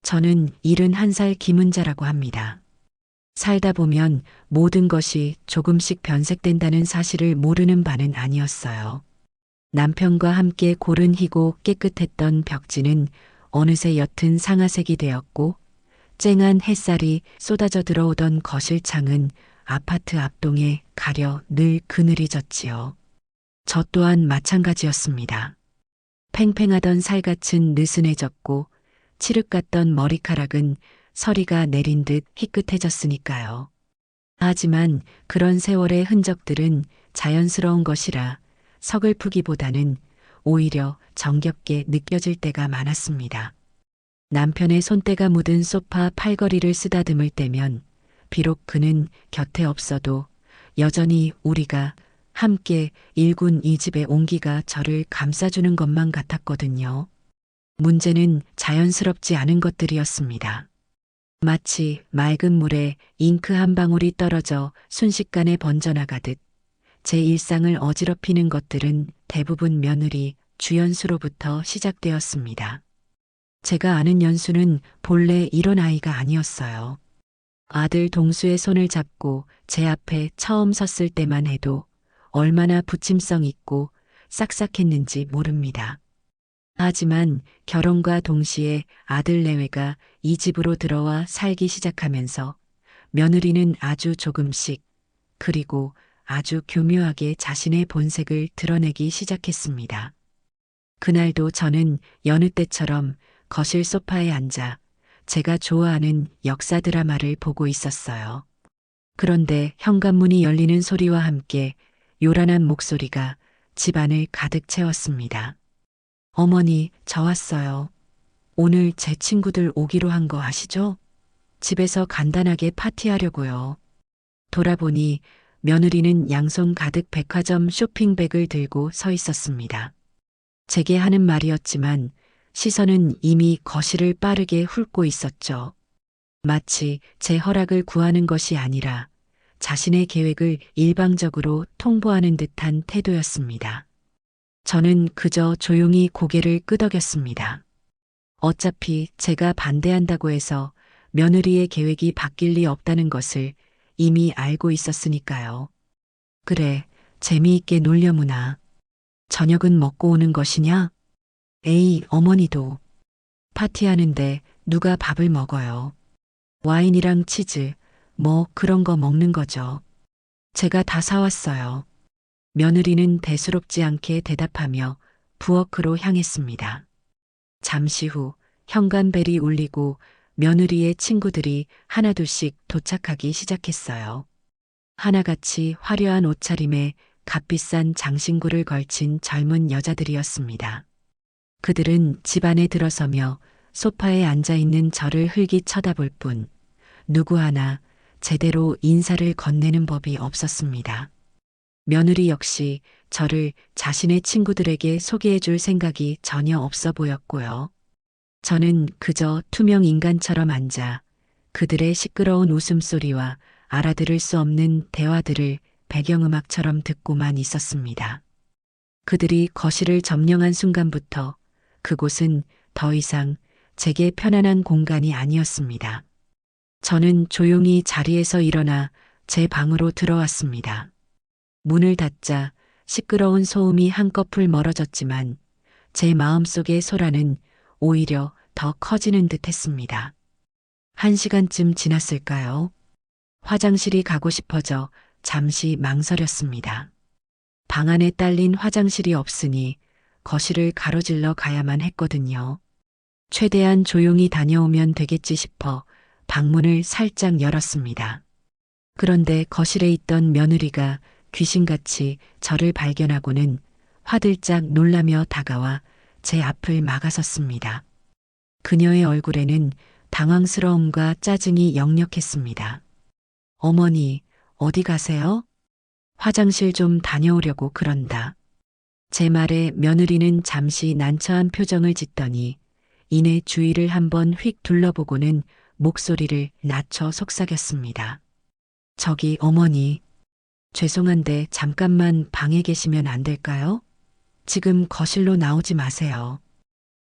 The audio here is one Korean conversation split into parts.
저는 71살 김은자라고 합니다. 살다 보면 모든 것이 조금씩 변색된다는 사실을 모르는 바는 아니었어요. 남편과 함께 고른 희고 깨끗했던 벽지는 어느새 옅은 상아색이 되었고 쨍한 햇살이 쏟아져 들어오던 거실 창은 아파트 앞동에 가려 늘 그늘이 졌지요. 저 또한 마찬가지였습니다. 팽팽하던 살갗은 느슨해졌고 칠흑 같던 머리카락은 서리가 내린 듯 희끗해졌으니까요. 하지만 그런 세월의 흔적들은 자연스러운 것이라 서글프기보다는 오히려 정겹게 느껴질 때가 많았습니다. 남편의 손때가 묻은 소파 팔걸이를 쓰다듬을 때면 비록 그는 곁에 없어도 여전히 우리가 함께 일군 이 집의 온기가 저를 감싸주는 것만 같았거든요. 문제는 자연스럽지 않은 것들이었습니다. 마치 맑은 물에 잉크 한 방울이 떨어져 순식간에 번져나가듯 제 일상을 어지럽히는 것들은 대부분 며느리 주연수로부터 시작되었습니다. 제가 아는 연수는 본래 이런 아이가 아니었어요. 아들 동수의 손을 잡고 제 앞에 처음 섰을 때만 해도 얼마나 부침성 있고 싹싹했는지 모릅니다. 하지만 결혼과 동시에 아들 내외가 이 집으로 들어와 살기 시작하면서 며느리는 아주 조금씩 그리고 아주 교묘하게 자신의 본색을 드러내기 시작했습니다. 그날도 저는 여느 때처럼 거실 소파에 앉아 제가 좋아하는 역사 드라마를 보고 있었어요. 그런데 현관문이 열리는 소리와 함께 요란한 목소리가 집안을 가득 채웠습니다. 어머니, 저 왔어요. 오늘 제 친구들 오기로 한 거 아시죠? 집에서 간단하게 파티하려고요. 돌아보니 며느리는 양손 가득 백화점 쇼핑백을 들고 서 있었습니다. 제게 하는 말이었지만 시선은 이미 거실을 빠르게 훑고 있었죠. 마치 제 허락을 구하는 것이 아니라 자신의 계획을 일방적으로 통보하는 듯한 태도였습니다. 저는 그저 조용히 고개를 끄덕였습니다. 어차피 제가 반대한다고 해서 며느리의 계획이 바뀔 리 없다는 것을 이미 알고 있었으니까요. 그래, 재미있게 놀려무나. 저녁은 먹고 오는 것이냐? 에이, 어머니도. 파티하는데 누가 밥을 먹어요. 와인이랑 치즈, 뭐 그런 거 먹는 거죠. 제가 다 사왔어요. 며느리는 대수롭지 않게 대답하며 부엌으로 향했습니다. 잠시 후 현관벨이 울리고 며느리의 친구들이 하나둘씩 도착하기 시작했어요. 하나같이 화려한 옷차림에 값비싼 장신구를 걸친 젊은 여자들이었습니다. 그들은 집 안에 들어서며 소파에 앉아있는 저를 흘기 쳐다볼 뿐 누구 하나 제대로 인사를 건네는 법이 없었습니다. 며느리 역시 저를 자신의 친구들에게 소개해 줄 생각이 전혀 없어 보였고요. 저는 그저 투명 인간처럼 앉아 그들의 시끄러운 웃음소리와 알아들을 수 없는 대화들을 배경음악처럼 듣고만 있었습니다. 그들이 거실을 점령한 순간부터 그곳은 더 이상 제게 편안한 공간이 아니었습니다. 저는 조용히 자리에서 일어나 제 방으로 들어왔습니다. 문을 닫자 시끄러운 소음이 한꺼풀 멀어졌지만 제 마음속의 소란은 오히려 더 커지는 듯 했습니다. 1시간쯤 지났을까요? 화장실이 가고 싶어져 잠시 망설였습니다. 방 안에 딸린 화장실이 없으니 거실을 가로질러 가야만 했거든요. 최대한 조용히 다녀오면 되겠지 싶어 방문을 살짝 열었습니다. 그런데 거실에 있던 며느리가 귀신같이 저를 발견하고는 화들짝 놀라며 다가와 제 앞을 막아섰습니다. 그녀의 얼굴에는 당황스러움과 짜증이 역력했습니다. 어머니, 어디 가세요? 화장실 좀 다녀오려고 그런다. 제 말에 며느리는 잠시 난처한 표정을 짓더니 이내 주위를 한번 휙 둘러보고는 목소리를 낮춰 속삭였습니다. 저기 어머니, 죄송한데 잠깐만 방에 계시면 안 될까요? 지금 거실로 나오지 마세요.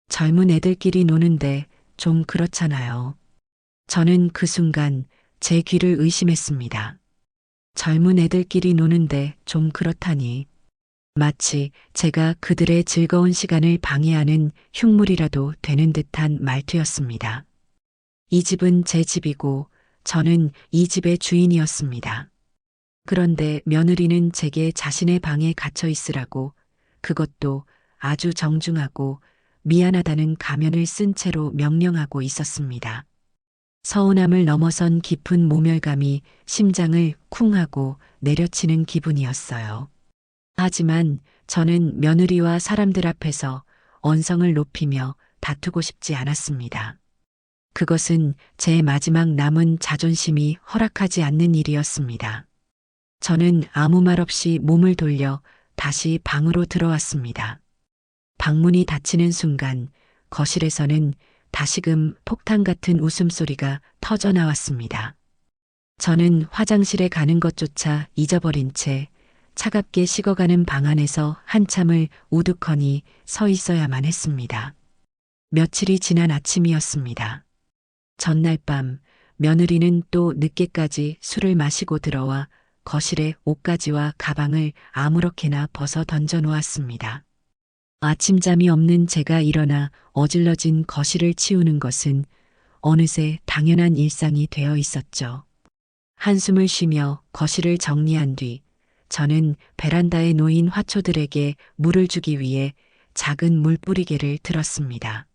젊은 애들끼리 노는데 좀 그렇잖아요. 저는 그 순간 제 귀를 의심했습니다. 젊은 애들끼리 노는데 좀 그렇다니. 마치 제가 그들의 즐거운 시간을 방해하는 흉물이라도 되는 듯한 말투였습니다. 이 집은 제 집이고 저는 이 집의 주인이었습니다. 그런데 며느리는 제게 자신의 방에 갇혀 있으라고, 그것도 아주 정중하고 미안하다는 가면을 쓴 채로 명령하고 있었습니다. 서운함을 넘어선 깊은 모멸감이 심장을 쿵 하고 내려치는 기분이었어요. 하지만 저는 며느리와 사람들 앞에서 언성을 높이며 다투고 싶지 않았습니다. 그것은 제 마지막 남은 자존심이 허락하지 않는 일이었습니다. 저는 아무 말 없이 몸을 돌려 다시 방으로 들어왔습니다. 방문이 닫히는 순간 거실에서는 다시금 폭탄 같은 웃음소리가 터져 나왔습니다. 저는 화장실에 가는 것조차 잊어버린 채 차갑게 식어가는 방 안에서 한참을 우두커니 서 있어야만 했습니다. 며칠이 지난 아침이었습니다. 전날 밤 며느리는 또 늦게까지 술을 마시고 들어와 거실에 옷가지와 가방을 아무렇게나 벗어 던져 놓았습니다. 아침잠이 없는 제가 일어나 어질러진 거실을 치우는 것은 어느새 당연한 일상이 되어 있었죠. 한숨을 쉬며 거실을 정리한 뒤 저는 베란다에 놓인 화초들에게 물을 주기 위해 작은 물뿌리개를 들었습니다.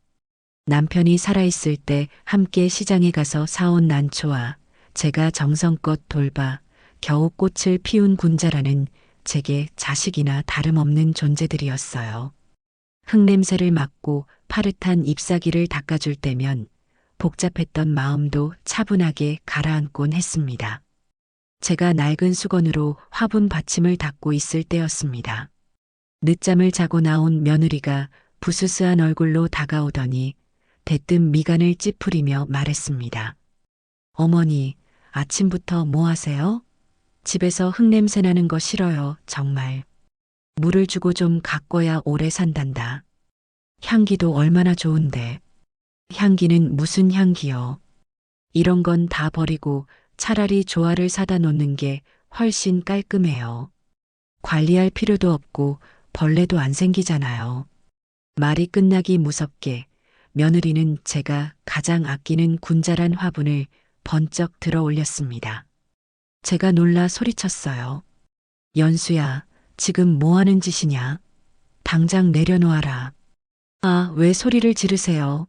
남편이 살아있을 때 함께 시장에 가서 사온 난초와 제가 정성껏 돌봐 겨우 꽃을 피운 군자라는 제게 자식이나 다름없는 존재들이었어요. 흙냄새를 맡고 파릇한 잎사귀를 닦아줄 때면 복잡했던 마음도 차분하게 가라앉곤 했습니다. 제가 낡은 수건으로 화분 받침을 닦고 있을 때였습니다. 늦잠을 자고 나온 며느리가 부스스한 얼굴로 다가오더니 대뜸 미간을 찌푸리며 말했습니다. 어머니, 아침부터 뭐 하세요? 집에서 흙냄새 나는 거 싫어요, 정말. 물을 주고 좀 가꿔야 오래 산단다. 향기도 얼마나 좋은데. 향기는 무슨 향기요? 이런 건 다 버리고 차라리 조화를 사다 놓는 게 훨씬 깔끔해요. 관리할 필요도 없고 벌레도 안 생기잖아요. 말이 끝나기 무섭게 며느리는 제가 가장 아끼는 군자란 화분을 번쩍 들어 올렸습니다. 제가 놀라 소리쳤어요. 연수야, 지금 뭐 하는 짓이냐? 당장 내려놓아라. 아, 왜 소리를 지르세요?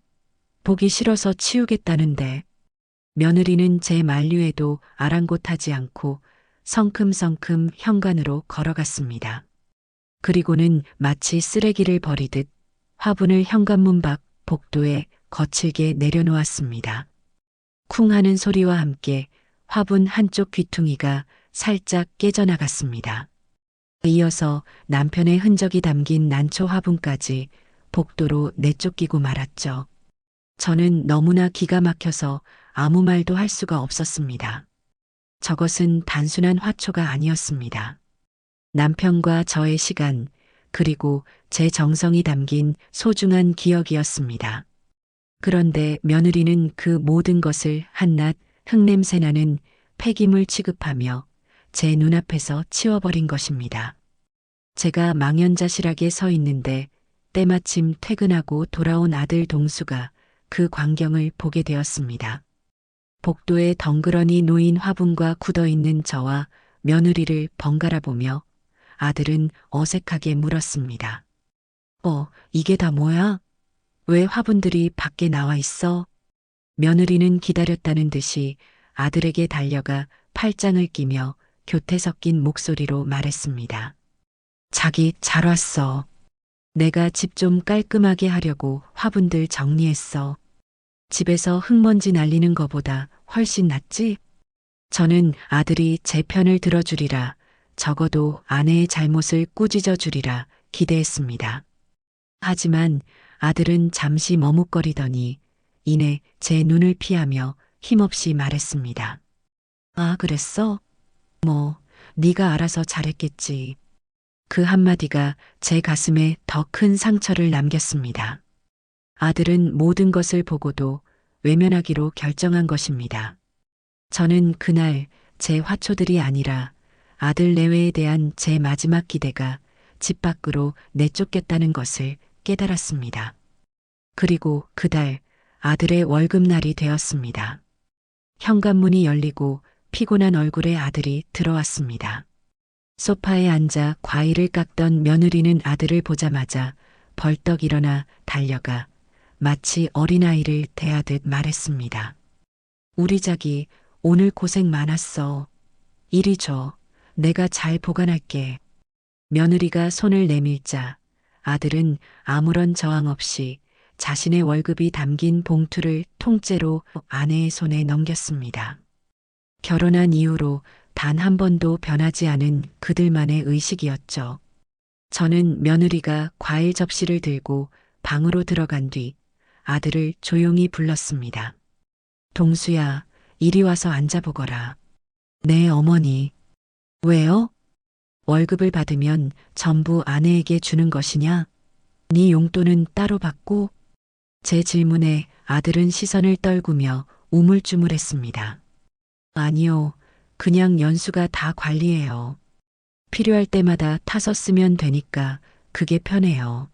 보기 싫어서 치우겠다는데. 며느리는 제 만류에도 아랑곳하지 않고 성큼성큼 현관으로 걸어갔습니다. 그리고는 마치 쓰레기를 버리듯 화분을 현관문 밖 복도에 거칠게 내려놓았습니다. 쿵 하는 소리와 함께 화분 한쪽 귀퉁이가 살짝 깨져나갔습니다. 이어서 남편의 흔적이 담긴 난초 화분까지 복도로 내쫓기고 말았죠. 저는 너무나 기가 막혀서 아무 말도 할 수가 없었습니다. 저것은 단순한 화초가 아니었습니다. 남편과 저의 시간, 그리고 제 정성이 담긴 소중한 기억이었습니다. 그런데 며느리는 그 모든 것을 한낱 흙냄새 나는 폐기물 취급하며 제 눈앞에서 치워버린 것입니다. 제가 망연자실하게 서 있는데 때마침 퇴근하고 돌아온 아들 동수가 그 광경을 보게 되었습니다. 복도에 덩그러니 놓인 화분과 굳어있는 저와 며느리를 번갈아 보며 아들은 어색하게 물었습니다. 이게 다 뭐야? 왜 화분들이 밖에 나와 있어? 며느리는 기다렸다는 듯이 아들에게 달려가 팔짱을 끼며 교태 섞인 목소리로 말했습니다. 자기 잘 왔어. 내가 집 좀 깔끔하게 하려고 화분들 정리했어. 집에서 흙먼지 날리는 거보다 훨씬 낫지? 저는 아들이 제 편을 들어주리라, 적어도 아내의 잘못을 꾸짖어 주리라 기대했습니다. 하지만 아들은 잠시 머뭇거리더니 이내 제 눈을 피하며 힘없이 말했습니다. 아, 그랬어? 뭐, 네가 알아서 잘했겠지. 그 한마디가 제 가슴에 더 큰 상처를 남겼습니다. 아들은 모든 것을 보고도 외면하기로 결정한 것입니다. 저는 그날 제 화초들이 아니라 아들 내외에 대한 제 마지막 기대가 집 밖으로 내쫓겼다는 것을 깨달았습니다. 그리고 그달 아들의 월급날이 되었습니다. 현관문이 열리고 피곤한 얼굴의 아들이 들어왔습니다. 소파에 앉아 과일을 깎던 며느리는 아들을 보자마자 벌떡 일어나 달려가 마치 어린아이를 대하듯 말했습니다. 우리 자기 오늘 고생 많았어. 이리 줘. 내가 잘 보관할게. 며느리가 손을 내밀자 아들은 아무런 저항 없이 자신의 월급이 담긴 봉투를 통째로 아내의 손에 넘겼습니다. 결혼한 이후로 단 한 번도 변하지 않은 그들만의 의식이었죠. 저는 며느리가 과일 접시를 들고 방으로 들어간 뒤 아들을 조용히 불렀습니다. 동수야, 이리 와서 앉아보거라. 네, 어머니. 왜요? 월급을 받으면 전부 아내에게 주는 것이냐? 네 용돈은 따로 받고? 제 질문에 아들은 시선을 떨구며 우물쭈물했습니다. 아니요, 그냥 연수가 다 관리해요. 필요할 때마다 타서 쓰면 되니까 그게 편해요.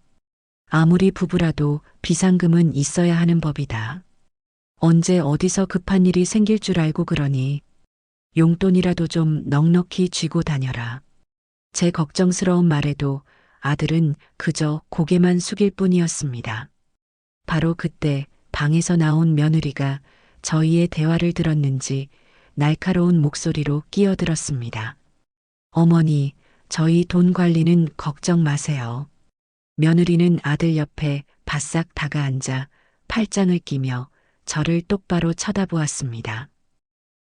아무리 부부라도 비상금은 있어야 하는 법이다. 언제 어디서 급한 일이 생길 줄 알고 그러니 용돈이라도 좀 넉넉히 쥐고 다녀라. 제 걱정스러운 말에도 아들은 그저 고개만 숙일 뿐이었습니다. 바로 그때 방에서 나온 며느리가 저희의 대화를 들었는지 날카로운 목소리로 끼어들었습니다. 어머니, 저희 돈 관리는 걱정 마세요. 며느리는 아들 옆에 바싹 다가앉아 팔짱을 끼며 저를 똑바로 쳐다보았습니다.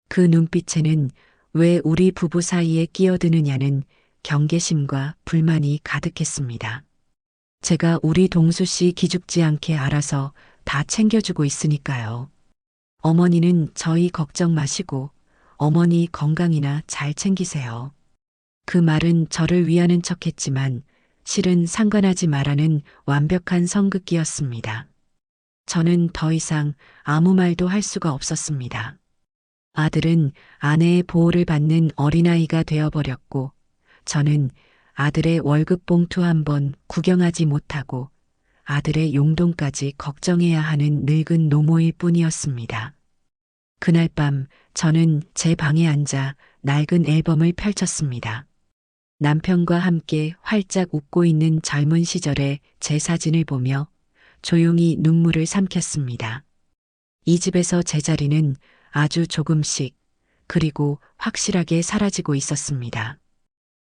그 눈빛에는 왜 우리 부부 사이에 끼어드느냐는 경계심과 불만이 가득했습니다. 제가 우리 동수 씨 기죽지 않게 알아서 다 챙겨주고 있으니까요. 어머니는 저희 걱정 마시고 어머니 건강이나 잘 챙기세요. 그 말은 저를 위하는 척했지만 실은 상관하지 말라는 완벽한 성극기였습니다. 저는 더 이상 아무 말도 할 수가 없었습니다. 아들은 아내의 보호를 받는 어린아이가 되어버렸고 저는 아들의 월급 봉투 한 번 구경하지 못하고 아들의 용돈까지 걱정해야 하는 늙은 노모일 뿐이었습니다. 그날 밤 저는 제 방에 앉아 낡은 앨범을 펼쳤습니다. 남편과 함께 활짝 웃고 있는 젊은 시절의 제 사진을 보며 조용히 눈물을 삼켰습니다. 이 집에서 제 자리는 아주 조금씩 그리고 확실하게 사라지고 있었습니다.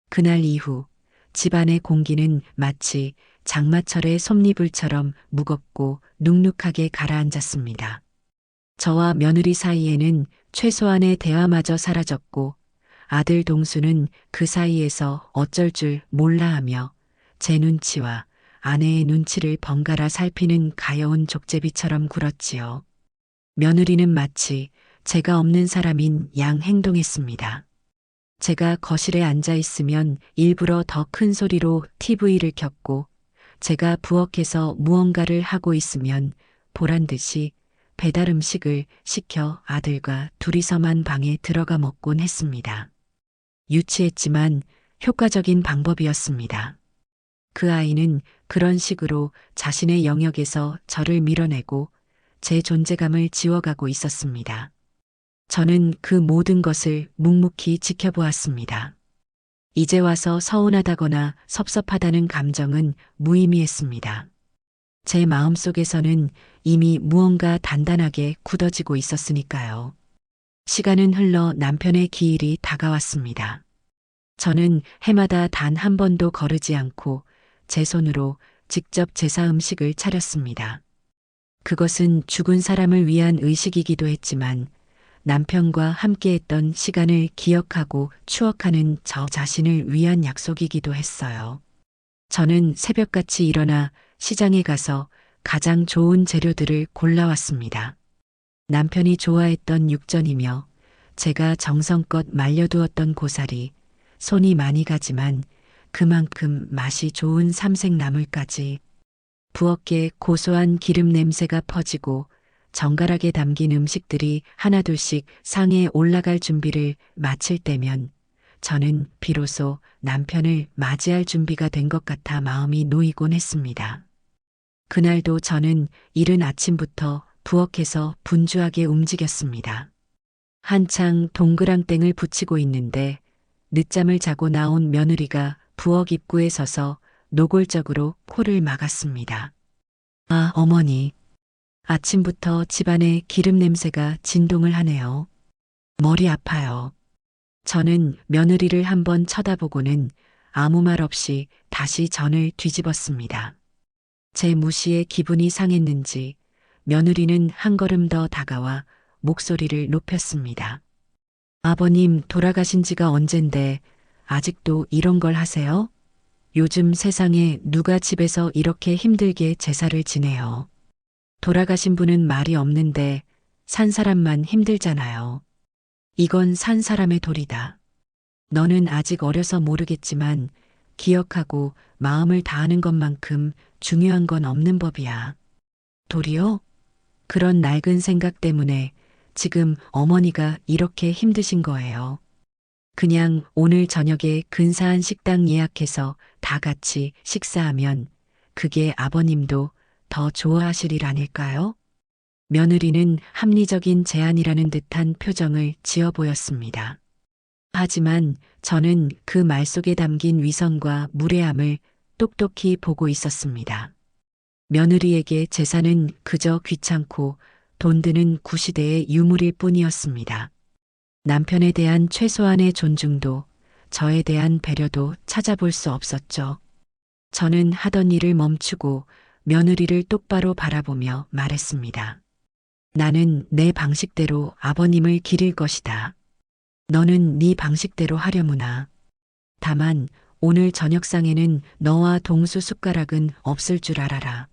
그날 이후 집안의 공기는 마치 장마철의 솜니불처럼 무겁고 눅눅하게 가라앉았습니다. 저와 며느리 사이에는 최소한의 대화마저 사라졌고 아들 동수는 그 사이에서 어쩔 줄 몰라 하며 제 눈치와 아내의 눈치를 번갈아 살피는 가여운 족제비처럼 굴었지요. 며느리는 마치 제가 없는 사람인 양 행동했습니다. 제가 거실에 앉아 있으면 일부러 더 큰 소리로 TV를 켰고 제가 부엌에서 무언가를 하고 있으면 보란 듯이 배달 음식을 시켜 아들과 둘이서만 방에 들어가 먹곤 했습니다. 유치했지만 효과적인 방법이었습니다. 그 아이는 그런 식으로 자신의 영역에서 저를 밀어내고 제 존재감을 지워가고 있었습니다. 저는 그 모든 것을 묵묵히 지켜보았습니다. 이제 와서 서운하다거나 섭섭하다는 감정은 무의미했습니다. 제 마음속에서는 이미 무언가 단단하게 굳어지고 있었으니까요. 시간은 흘러 남편의 기일이 다가왔습니다. 저는 해마다 단 한 번도 거르지 않고 제 손으로 직접 제사 음식을 차렸습니다. 그것은 죽은 사람을 위한 의식이기도 했지만 남편과 함께했던 시간을 기억하고 추억하는 저 자신을 위한 약속이기도 했어요. 저는 새벽같이 일어나 시장에 가서 가장 좋은 재료들을 골라왔습니다. 남편이 좋아했던 육전이며 제가 정성껏 말려두었던 고사리, 손이 많이 가지만 그만큼 맛이 좋은 삼색나물까지 부엌에 고소한 기름 냄새가 퍼지고 정갈하게 담긴 음식들이 하나둘씩 상에 올라갈 준비를 마칠 때면 저는 비로소 남편을 맞이할 준비가 된 것 같아 마음이 놓이곤 했습니다. 그날도 저는 이른 아침부터 부엌에서 분주하게 움직였습니다. 한창 동그랑땡을 붙이고 있는데 늦잠을 자고 나온 며느리가 부엌 입구에 서서 노골적으로 코를 막았습니다. 아, 어머니. 아침부터 집안에 기름 냄새가 진동을 하네요. 머리 아파요. 저는 며느리를 한번 쳐다보고는 아무 말 없이 다시 전을 뒤집었습니다. 제 무시에 기분이 상했는지 며느리는 한 걸음 더 다가와 목소리를 높였습니다. 아버님 돌아가신 지가 언젠데 아직도 이런 걸 하세요? 요즘 세상에 누가 집에서 이렇게 힘들게 제사를 지내요. 돌아가신 분은 말이 없는데 산 사람만 힘들잖아요. 이건 산 사람의 도리다. 너는 아직 어려서 모르겠지만 기억하고 마음을 다하는 것만큼 중요한 건 없는 법이야. 도리요? 그런 낡은 생각 때문에 지금 어머니가 이렇게 힘드신 거예요. 그냥 오늘 저녁에 근사한 식당 예약해서 다 같이 식사하면 그게 아버님도 더 좋아하실 일 아닐까요? 며느리는 합리적인 제안이라는 듯한 표정을 지어 보였습니다. 하지만 저는 그 말 속에 담긴 위선과 무례함을 똑똑히 보고 있었습니다. 며느리에게 제사는 그저 귀찮고 돈 드는 구시대의 유물일 뿐이었습니다. 남편에 대한 최소한의 존중도 저에 대한 배려도 찾아볼 수 없었죠. 저는 하던 일을 멈추고 며느리를 똑바로 바라보며 말했습니다. 나는 내 방식대로 아버님을 기릴 것이다. 너는 네 방식대로 하려무나. 다만 오늘 저녁상에는 너와 동수 숟가락은 없을 줄 알아라.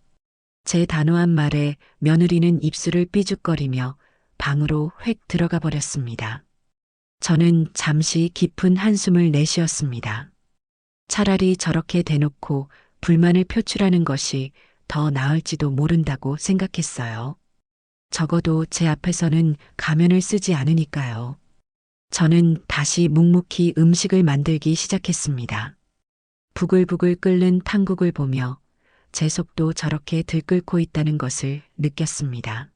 제 단호한 말에 며느리는 입술을 삐죽거리며 방으로 획 들어가 버렸습니다. 저는 잠시 깊은 한숨을 내쉬었습니다. 차라리 저렇게 대놓고 불만을 표출하는 것이 더 나을지도 모른다고 생각했어요. 적어도 제 앞에서는 가면을 쓰지 않으니까요. 저는 다시 묵묵히 음식을 만들기 시작했습니다. 부글부글 끓는 탕국을 보며 제 속도 저렇게 들끓고 있다는 것을 느꼈습니다.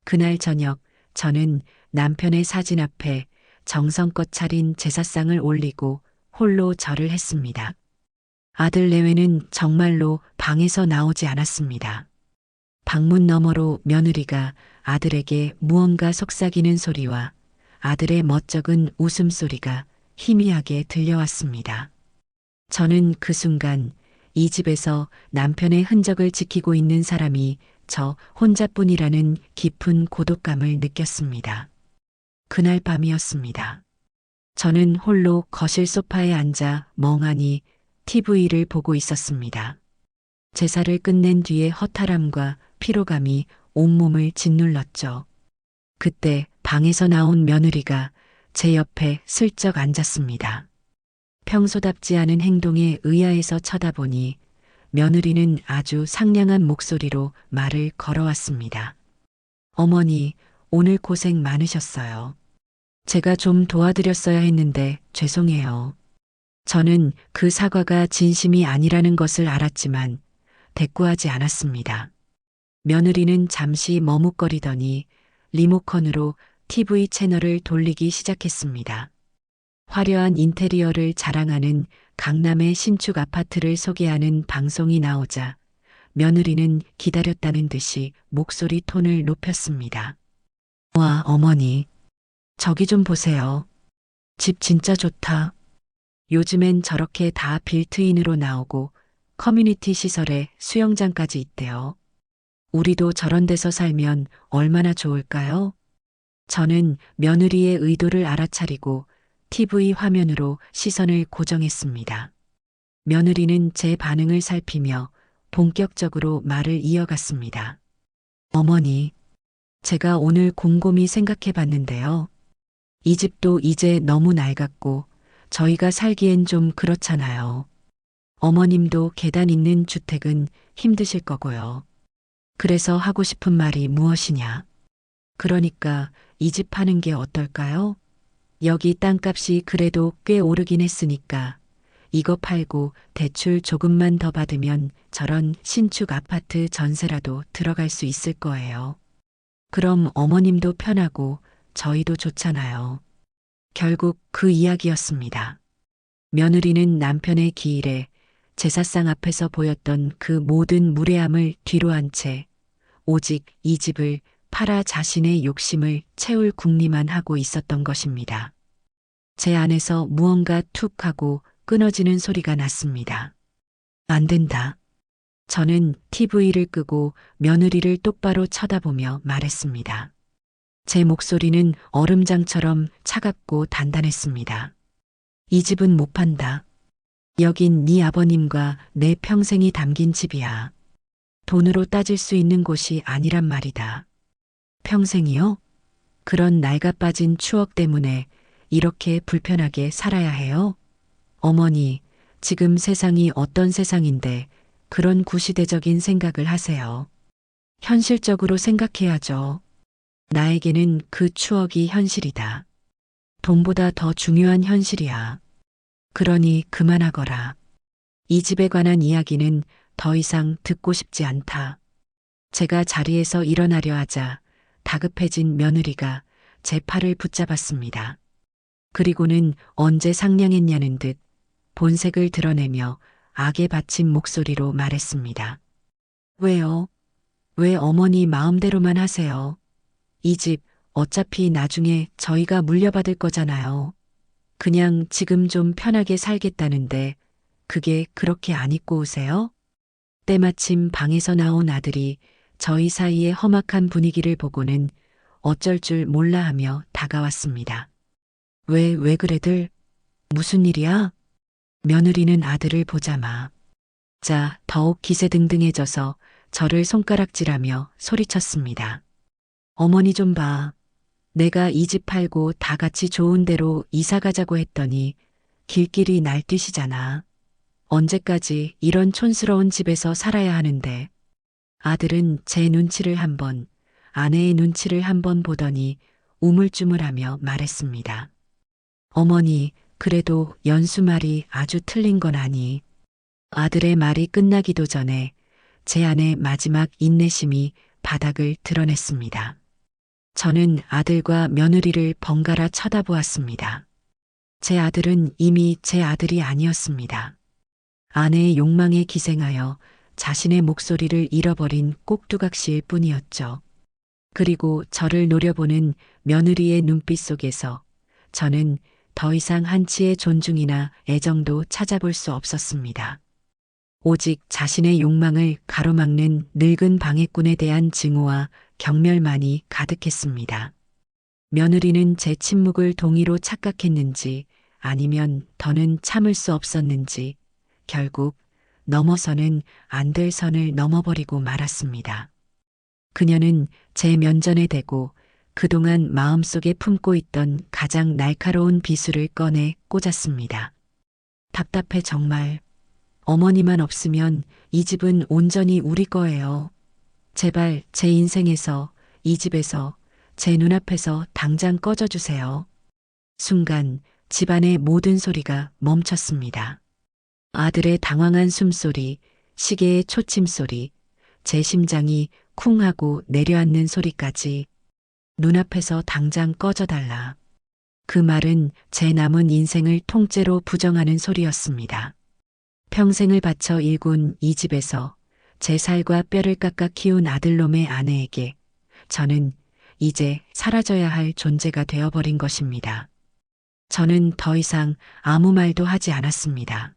그날 저녁 저는 남편의 사진 앞에 정성껏 차린 제사상을 올리고 홀로 절을 했습니다. 아들 내외는 정말로 방에서 나오지 않았습니다. 방문 너머로 며느리가 아들에게 무언가 속삭이는 소리와 아들의 멋쩍은 웃음소리가 희미하게 들려왔습니다. 저는 그 순간 이 집에서 남편의 흔적을 지키고 있는 사람이 저 혼자뿐이라는 깊은 고독감을 느꼈습니다. 그날 밤이었습니다. 저는 홀로 거실 소파에 앉아 멍하니 TV를 보고 있었습니다. 제사를 끝낸 뒤의 허탈함과 피로감이 온몸을 짓눌렀죠. 그때 방에서 나온 며느리가 제 옆에 슬쩍 앉았습니다. 평소답지 않은 행동에 의아해서 쳐다보니 며느리는 아주 상냥한 목소리로 말을 걸어왔습니다. 어머니, 오늘 고생 많으셨어요. 제가 좀 도와드렸어야 했는데 죄송해요. 저는 그 사과가 진심이 아니라는 것을 알았지만 대꾸하지 않았습니다. 며느리는 잠시 머뭇거리더니 리모컨으로 TV 채널을 돌리기 시작했습니다. 화려한 인테리어를 자랑하는 강남의 신축 아파트를 소개하는 방송이 나오자 며느리는 기다렸다는 듯이 목소리 톤을 높였습니다. 와, 어머니. 저기 좀 보세요. 집 진짜 좋다. 요즘엔 저렇게 다 빌트인으로 나오고 커뮤니티 시설에 수영장까지 있대요. 우리도 저런 데서 살면 얼마나 좋을까요? 저는 며느리의 의도를 알아차리고 TV 화면으로 시선을 고정했습니다. 며느리는 제 반응을 살피며 본격적으로 말을 이어갔습니다. 어머니, 제가 오늘 곰곰이 생각해 봤는데요. 이 집도 이제 너무 낡았고 저희가 살기엔 좀 그렇잖아요. 어머님도 계단 있는 주택은 힘드실 거고요. 그래서 하고 싶은 말이 무엇이냐? 그러니까 이 집 파는 게 어떨까요? 여기 땅값이 그래도 꽤 오르긴 했으니까 이거 팔고 대출 조금만 더 받으면 저런 신축 아파트 전세라도 들어갈 수 있을 거예요. 그럼 어머님도 편하고 저희도 좋잖아요. 결국 그 이야기였습니다. 며느리는 남편의 기일에 제사상 앞에서 보였던 그 모든 무례함을 뒤로 한 채 오직 이 집을 팔아 자신의 욕심을 채울 궁리만 하고 있었던 것입니다. 제 안에서 무언가 툭 하고 끊어지는 소리가 났습니다. 안 된다. 저는 TV를 끄고 며느리를 똑바로 쳐다보며 말했습니다. 제 목소리는 얼음장처럼 차갑고 단단했습니다. 이 집은 못 판다. 여긴 네 아버님과 내 평생이 담긴 집이야. 돈으로 따질 수 있는 곳이 아니란 말이다. 평생이요? 그런 낡아 빠진 추억 때문에 이렇게 불편하게 살아야 해요? 어머니, 지금 세상이 어떤 세상인데 그런 구시대적인 생각을 하세요. 현실적으로 생각해야죠. 나에게는 그 추억이 현실이다. 돈보다 더 중요한 현실이야. 그러니 그만하거라. 이 집에 관한 이야기는 더 이상 듣고 싶지 않다. 제가 자리에서 일어나려 하자 다급해진 며느리가 제 팔을 붙잡았습니다. 그리고는 언제 상냥했냐는 듯 본색을 드러내며 악에 받친 목소리로 말했습니다. 왜요? 왜 어머니 마음대로만 하세요? 이 집 어차피 나중에 저희가 물려받을 거잖아요. 그냥 지금 좀 편하게 살겠다는데 그게 그렇게 안 입고 오세요? 때마침 방에서 나온 아들이 저희 사이의 험악한 분위기를 보고는 어쩔 줄 몰라 하며 다가왔습니다. 왜 그래들? 무슨 일이야? 며느리는 아들을 보자마 더욱 기세등등해져서 저를 손가락질하며 소리쳤습니다. 어머니 좀 봐. 내가 이 집 팔고 다 같이 좋은 데로 이사 가자고 했더니 길길이 날뛰시잖아. 언제까지 이런 촌스러운 집에서 살아야 하는데. 아들은 제 눈치를 한 번, 아내의 눈치를 한 번 보더니 우물쭈물하며 말했습니다. 어머니, 그래도 연수 말이 아주 틀린 건 아니. 아들의 말이 끝나기도 전에 제 안의 마지막 인내심이 바닥을 드러냈습니다. 저는 아들과 며느리를 번갈아 쳐다보았습니다. 제 아들은 이미 제 아들이 아니었습니다. 아내의 욕망에 기생하여 자신의 목소리를 잃어버린 꼭두각시일 뿐이었죠. 그리고 저를 노려보는 며느리의 눈빛 속에서 저는 더 이상 한치의 존중이나 애정도 찾아볼 수 없었습니다. 오직 자신의 욕망을 가로막는 늙은 방해꾼에 대한 증오와 경멸만이 가득했습니다. 며느리는 제 침묵을 동의로 착각했는지 아니면 더는 참을 수 없었는지 결국 넘어서는 안 될 선을 넘어버리고 말았습니다. 그녀는 제 면전에 대고 그동안 마음속에 품고 있던 가장 날카로운 비수를 꺼내 꽂았습니다. 답답해 정말. 어머니만 없으면 이 집은 온전히 우리 거예요. 제발 제 인생에서, 이 집에서, 제 눈앞에서 당장 꺼져주세요. 순간 집안의 모든 소리가 멈췄습니다. 아들의 당황한 숨소리, 시계의 초침소리, 제 심장이 쿵 하고 내려앉는 소리까지 눈앞에서 당장 꺼져달라. 그 말은 제 남은 인생을 통째로 부정하는 소리였습니다. 평생을 바쳐 일군 이 집에서 제 살과 뼈를 깎아 키운 아들놈의 아내에게 저는 이제 사라져야 할 존재가 되어버린 것입니다. 저는 더 이상 아무 말도 하지 않았습니다.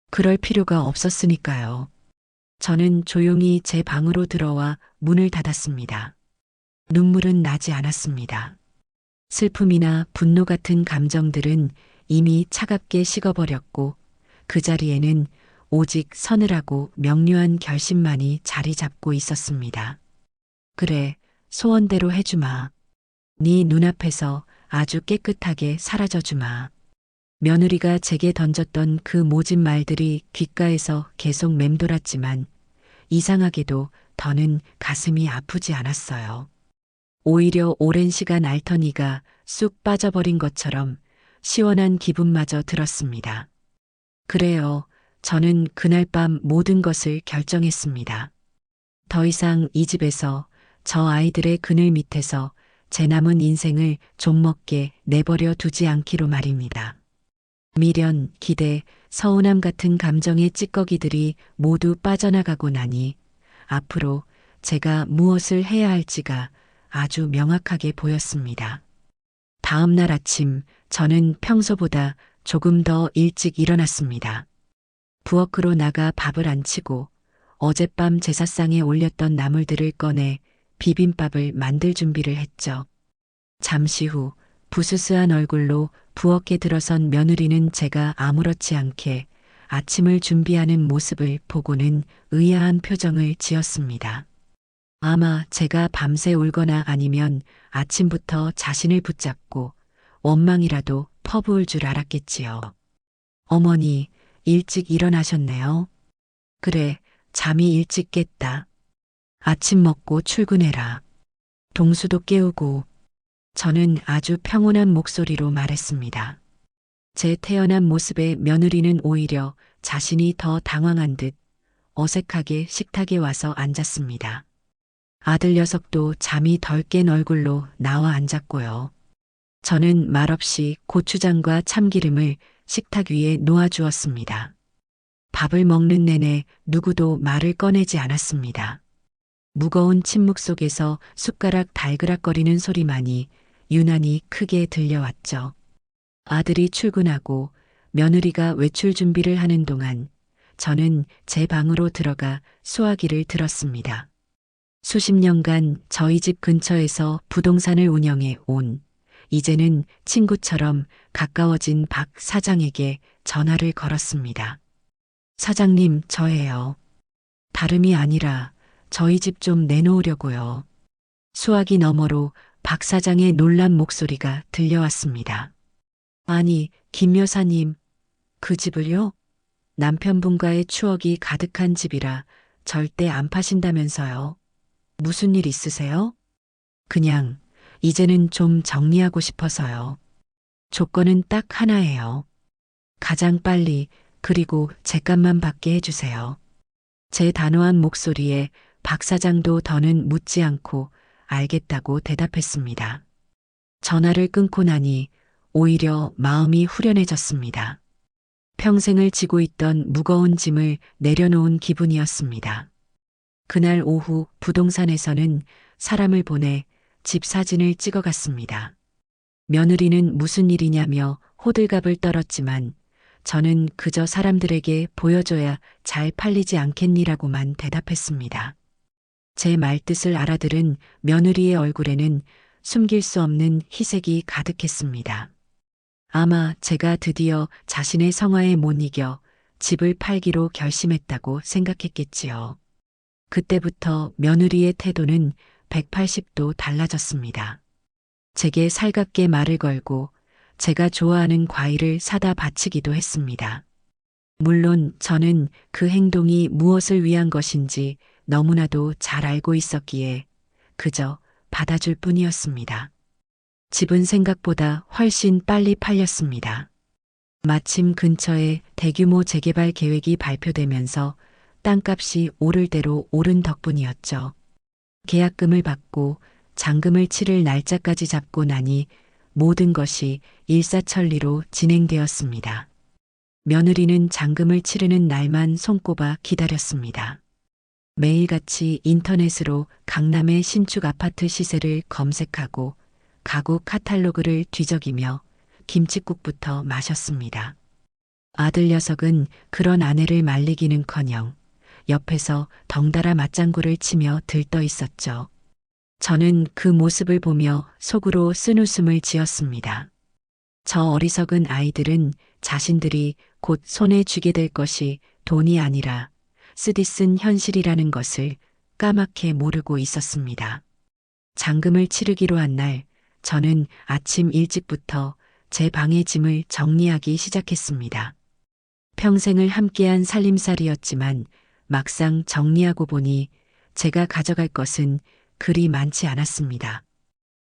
그럴 필요가 없었으니까요. 저는 조용히 제 방으로 들어와 문을 닫았습니다. 눈물은 나지 않았습니다. 슬픔이나 분노 같은 감정들은 이미 차갑게 식어버렸고 그 자리에는 오직 서늘하고 명료한 결심만이 자리 잡고 있었습니다. 그래, 소원대로 해주마. 네 눈앞에서 아주 깨끗하게 사라져주마. 며느리가 제게 던졌던 그 모진 말들이 귓가에서 계속 맴돌았지만 이상하게도 더는 가슴이 아프지 않았어요. 오히려 오랜 시간 앓던 이가 쑥 빠져버린 것처럼 시원한 기분마저 들었습니다. 그래요. 저는 그날 밤 모든 것을 결정했습니다. 더 이상 이 집에서 저 아이들의 그늘 밑에서 제 남은 인생을 좀먹게 내버려 두지 않기로 말입니다. 미련, 기대, 서운함 같은 감정의 찌꺼기들이 모두 빠져나가고 나니 앞으로 제가 무엇을 해야 할지가 아주 명확하게 보였습니다. 다음 날 아침 저는 평소보다 조금 더 일찍 일어났습니다. 부엌으로 나가 밥을 안 치고 어젯밤 제사상에 올렸던 나물들을 꺼내 비빔밥을 만들 준비를 했죠. 잠시 후 부스스한 얼굴로 부엌에 들어선 며느리는 제가 아무렇지 않게 아침을 준비하는 모습을 보고는 의아한 표정을 지었습니다. 아마 제가 밤새 울거나 아니면 아침부터 자신을 붙잡고 원망이라도 퍼부을 줄 알았겠지요. 어머니, 일찍 일어나셨네요. 그래, 잠이 일찍 깼다. 아침 먹고 출근해라. 동수도 깨우고. 저는 아주 평온한 목소리로 말했습니다. 제 태연한 모습에 며느리는 오히려 자신이 더 당황한 듯 어색하게 식탁에 와서 앉았습니다. 아들 녀석도 잠이 덜 깬 얼굴로 나와 앉았고요. 저는 말없이 고추장과 참기름을 식탁 위에 놓아주었습니다. 밥을 먹는 내내 누구도 말을 꺼내지 않았습니다. 무거운 침묵 속에서 숟가락 달그락거리는 소리만이 유난히 크게 들려왔죠. 아들이 출근하고 며느리가 외출 준비를 하는 동안 저는 제 방으로 들어가 수화기를 들었습니다. 수십 년간 저희 집 근처에서 부동산을 운영해 온 이제는 친구처럼 가까워진 박 사장에게 전화를 걸었습니다. 사장님, 저예요. 다름이 아니라 저희 집 좀 내놓으려고요. 수화기 너머로 박 사장의 놀란 목소리가 들려왔습니다. 아니, 김 여사님, 그 집을요? 남편분과의 추억이 가득한 집이라 절대 안 파신다면서요. 무슨 일 있으세요? 그냥 이제는 좀 정리하고 싶어서요. 조건은 딱 하나예요. 가장 빨리 그리고 제값만 받게 해주세요. 제 단호한 목소리에 박 사장도 더는 묻지 않고 알겠다고 대답했습니다. 전화를 끊고 나니 오히려 마음이 후련해졌습니다. 평생을 지고 있던 무거운 짐을 내려놓은 기분이었습니다. 그날 오후 부동산에서는 사람을 보내 집 사진을 찍어갔습니다. 며느리는 무슨 일이냐며 호들갑을 떨었지만 저는 그저 사람들에게 보여줘야 잘 팔리지 않겠니라고만 대답했습니다. 제 말뜻을 알아들은 며느리의 얼굴에는 숨길 수 없는 희색이 가득했습니다. 아마 제가 드디어 자신의 성화에 못 이겨 집을 팔기로 결심했다고 생각했겠지요. 그때부터 며느리의 태도는 180도 달라졌습니다. 제게 살갑게 말을 걸고 제가 좋아하는 과일을 사다 바치기도 했습니다. 물론 저는 그 행동이 무엇을 위한 것인지 너무나도 잘 알고 있었기에 그저 받아줄 뿐이었습니다. 집은 생각보다 훨씬 빨리 팔렸습니다. 마침 근처에 대규모 재개발 계획이 발표되면서 땅값이 오를 대로 오른 덕분이었죠. 계약금을 받고 잔금을 치를 날짜까지 잡고 나니 모든 것이 일사천리로 진행되었습니다. 며느리는 잔금을 치르는 날만 손꼽아 기다렸습니다. 매일같이 인터넷으로 강남의 신축 아파트 시세를 검색하고 가구 카탈로그를 뒤적이며 김칫국부터 마셨습니다. 아들 녀석은 그런 아내를 말리기는커녕 옆에서 덩달아 맞장구를 치며 들떠 있었죠. 저는 그 모습을 보며 속으로 쓴웃음을 지었습니다. 저 어리석은 아이들은 자신들이 곧 손에 쥐게 될 것이 돈이 아니라 쓰디쓴 현실이라는 것을 까맣게 모르고 있었습니다. 잔금을 치르기로 한 날 저는 아침 일찍부터 제 방의 짐을 정리하기 시작했습니다. 평생을 함께한 살림살이였지만 막상 정리하고 보니 제가 가져갈 것은 그리 많지 않았습니다.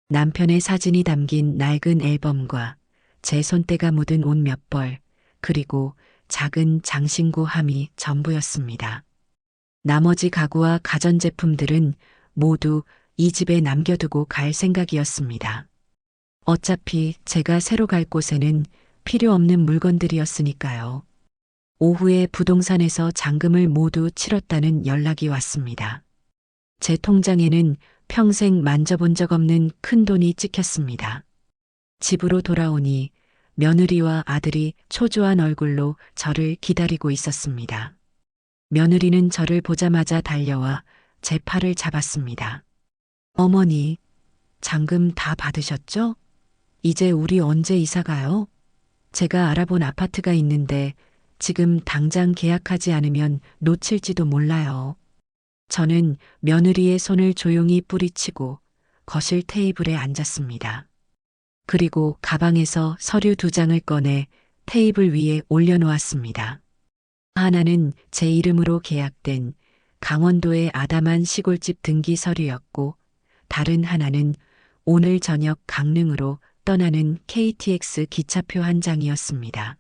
남편의 사진이 담긴 낡은 앨범과 제 손때가 묻은 옷 몇 벌, 그리고 작은 장신구 함이 전부였습니다. 나머지 가구와 가전제품들은 모두 이 집에 남겨두고 갈 생각이었습니다. 어차피 제가 새로 갈 곳에는 필요 없는 물건들이었으니까요. 오후에 부동산에서 잔금을 모두 치렀다는 연락이 왔습니다. 제 통장에는 평생 만져본 적 없는 큰 돈이 찍혔습니다. 집으로 돌아오니 며느리와 아들이 초조한 얼굴로 저를 기다리고 있었습니다. 며느리는 저를 보자마자 달려와 제 팔을 잡았습니다. 어머니, 잔금 다 받으셨죠? 이제 우리 언제 이사 가요? 제가 알아본 아파트가 있는데 지금 당장 계약하지 않으면 놓칠지도 몰라요. 저는 며느리의 손을 조용히 뿌리치고 거실 테이블에 앉았습니다. 그리고 가방에서 서류 2장을 꺼내 테이블 위에 올려놓았습니다. 하나는 제 이름으로 계약된 강원도의 아담한 시골집 등기 서류였고, 다른 하나는 오늘 저녁 강릉으로 떠나는 KTX 기차표 한 장이었습니다.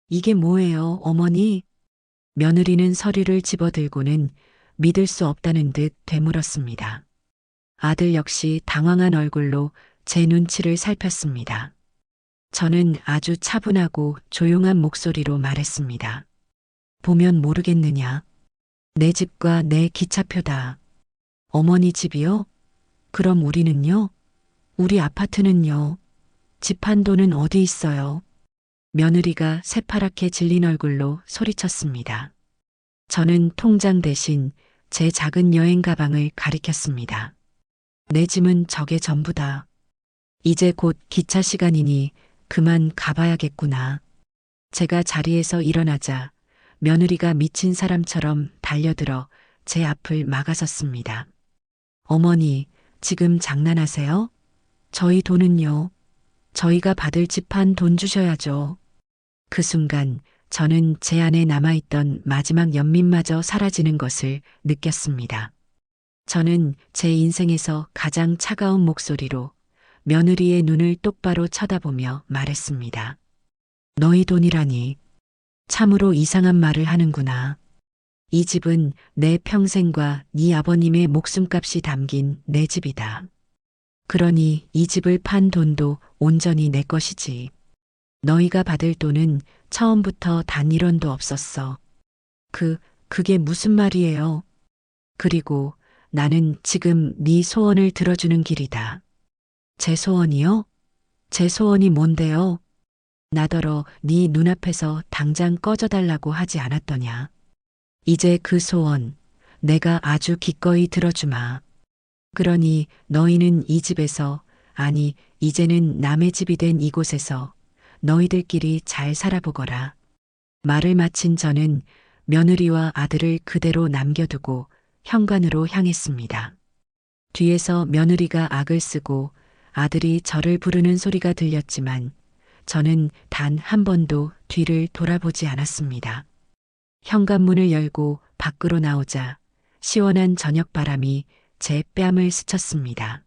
이게 뭐예요, 어머니? 며느리는 서류를 집어들고는 믿을 수 없다는 듯 되물었습니다. 아들 역시 당황한 얼굴로 제 눈치를 살폈습니다. 저는 아주 차분하고 조용한 목소리로 말했습니다. 보면 모르겠느냐? 내 집과 내 기차표다. 어머니 집이요? 그럼 우리는요? 우리 아파트는요? 집 한도는 어디 있어요? 며느리가 새파랗게 질린 얼굴로 소리쳤습니다. 저는 통장 대신 제 작은 여행 가방을 가리켰습니다. 내 짐은 저게 전부다. 이제 곧 기차 시간이니 그만 가봐야겠구나. 제가 자리에서 일어나자 며느리가 미친 사람처럼 달려들어 제 앞을 막아섰습니다. 어머니, 지금 장난하세요? 저희 돈은요? 저희가 받을 집 한 돈 주셔야죠. 그 순간 저는 제 안에 남아있던 마지막 연민마저 사라지는 것을 느꼈습니다. 저는 제 인생에서 가장 차가운 목소리로 며느리의 눈을 똑바로 쳐다보며 말했습니다. 너희 돈이라니. 참으로 이상한 말을 하는구나. 이 집은 내 평생과 네 아버님의 목숨값이 담긴 내 집이다. 그러니 이 집을 판 돈도 온전히 내 것이지. 너희가 받을 돈은 처음부터 단 1원도 없었어. 그게 무슨 말이에요? 그리고 나는 지금 네 소원을 들어주는 길이다. 제 소원이요? 제 소원이 뭔데요? 나더러 네 눈앞에서 당장 꺼져달라고 하지 않았더냐. 이제 그 소원 내가 아주 기꺼이 들어주마. 그러니 너희는 이 집에서, 아니 이제는 남의 집이 된 이곳에서 너희들끼리 잘 살아보거라. 말을 마친 저는 며느리와 아들을 그대로 남겨두고 현관으로 향했습니다. 뒤에서 며느리가 악을 쓰고 아들이 저를 부르는 소리가 들렸지만 저는 단 한 번도 뒤를 돌아보지 않았습니다. 현관문을 열고 밖으로 나오자 시원한 저녁바람이 제 뺨을 스쳤습니다.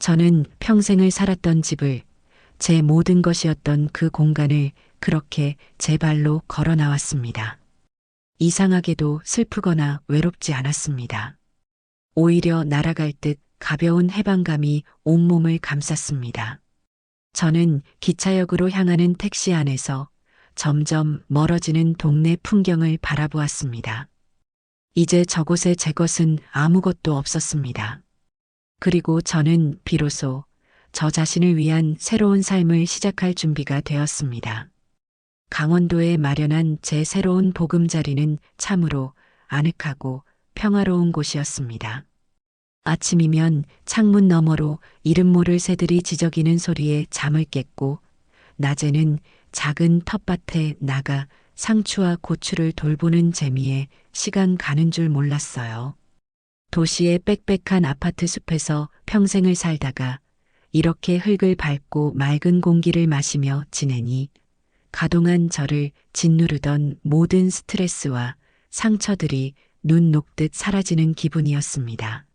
저는 평생을 살았던 집을, 제 모든 것이었던 그 공간을 그렇게 제 발로 걸어 나왔습니다. 이상하게도 슬프거나 외롭지 않았습니다. 오히려 날아갈 듯 가벼운 해방감이 온몸을 감쌌습니다. 저는 기차역으로 향하는 택시 안에서 점점 멀어지는 동네 풍경을 바라보았습니다. 이제 저곳에 제 것은 아무것도 없었습니다. 그리고 저는 비로소 저 자신을 위한 새로운 삶을 시작할 준비가 되었습니다. 강원도에 마련한 제 새로운 보금자리는 참으로 아늑하고 평화로운 곳이었습니다. 아침이면 창문 너머로 이름 모를 새들이 지저귀는 소리에 잠을 깼고, 낮에는 작은 텃밭에 나가 상추와 고추를 돌보는 재미에 시간 가는 줄 몰랐어요. 도시의 빽빽한 아파트 숲에서 평생을 살다가 이렇게 흙을 밟고 맑은 공기를 마시며 지내니 가동한 저를 짓누르던 모든 스트레스와 상처들이 눈 녹듯 사라지는 기분이었습니다.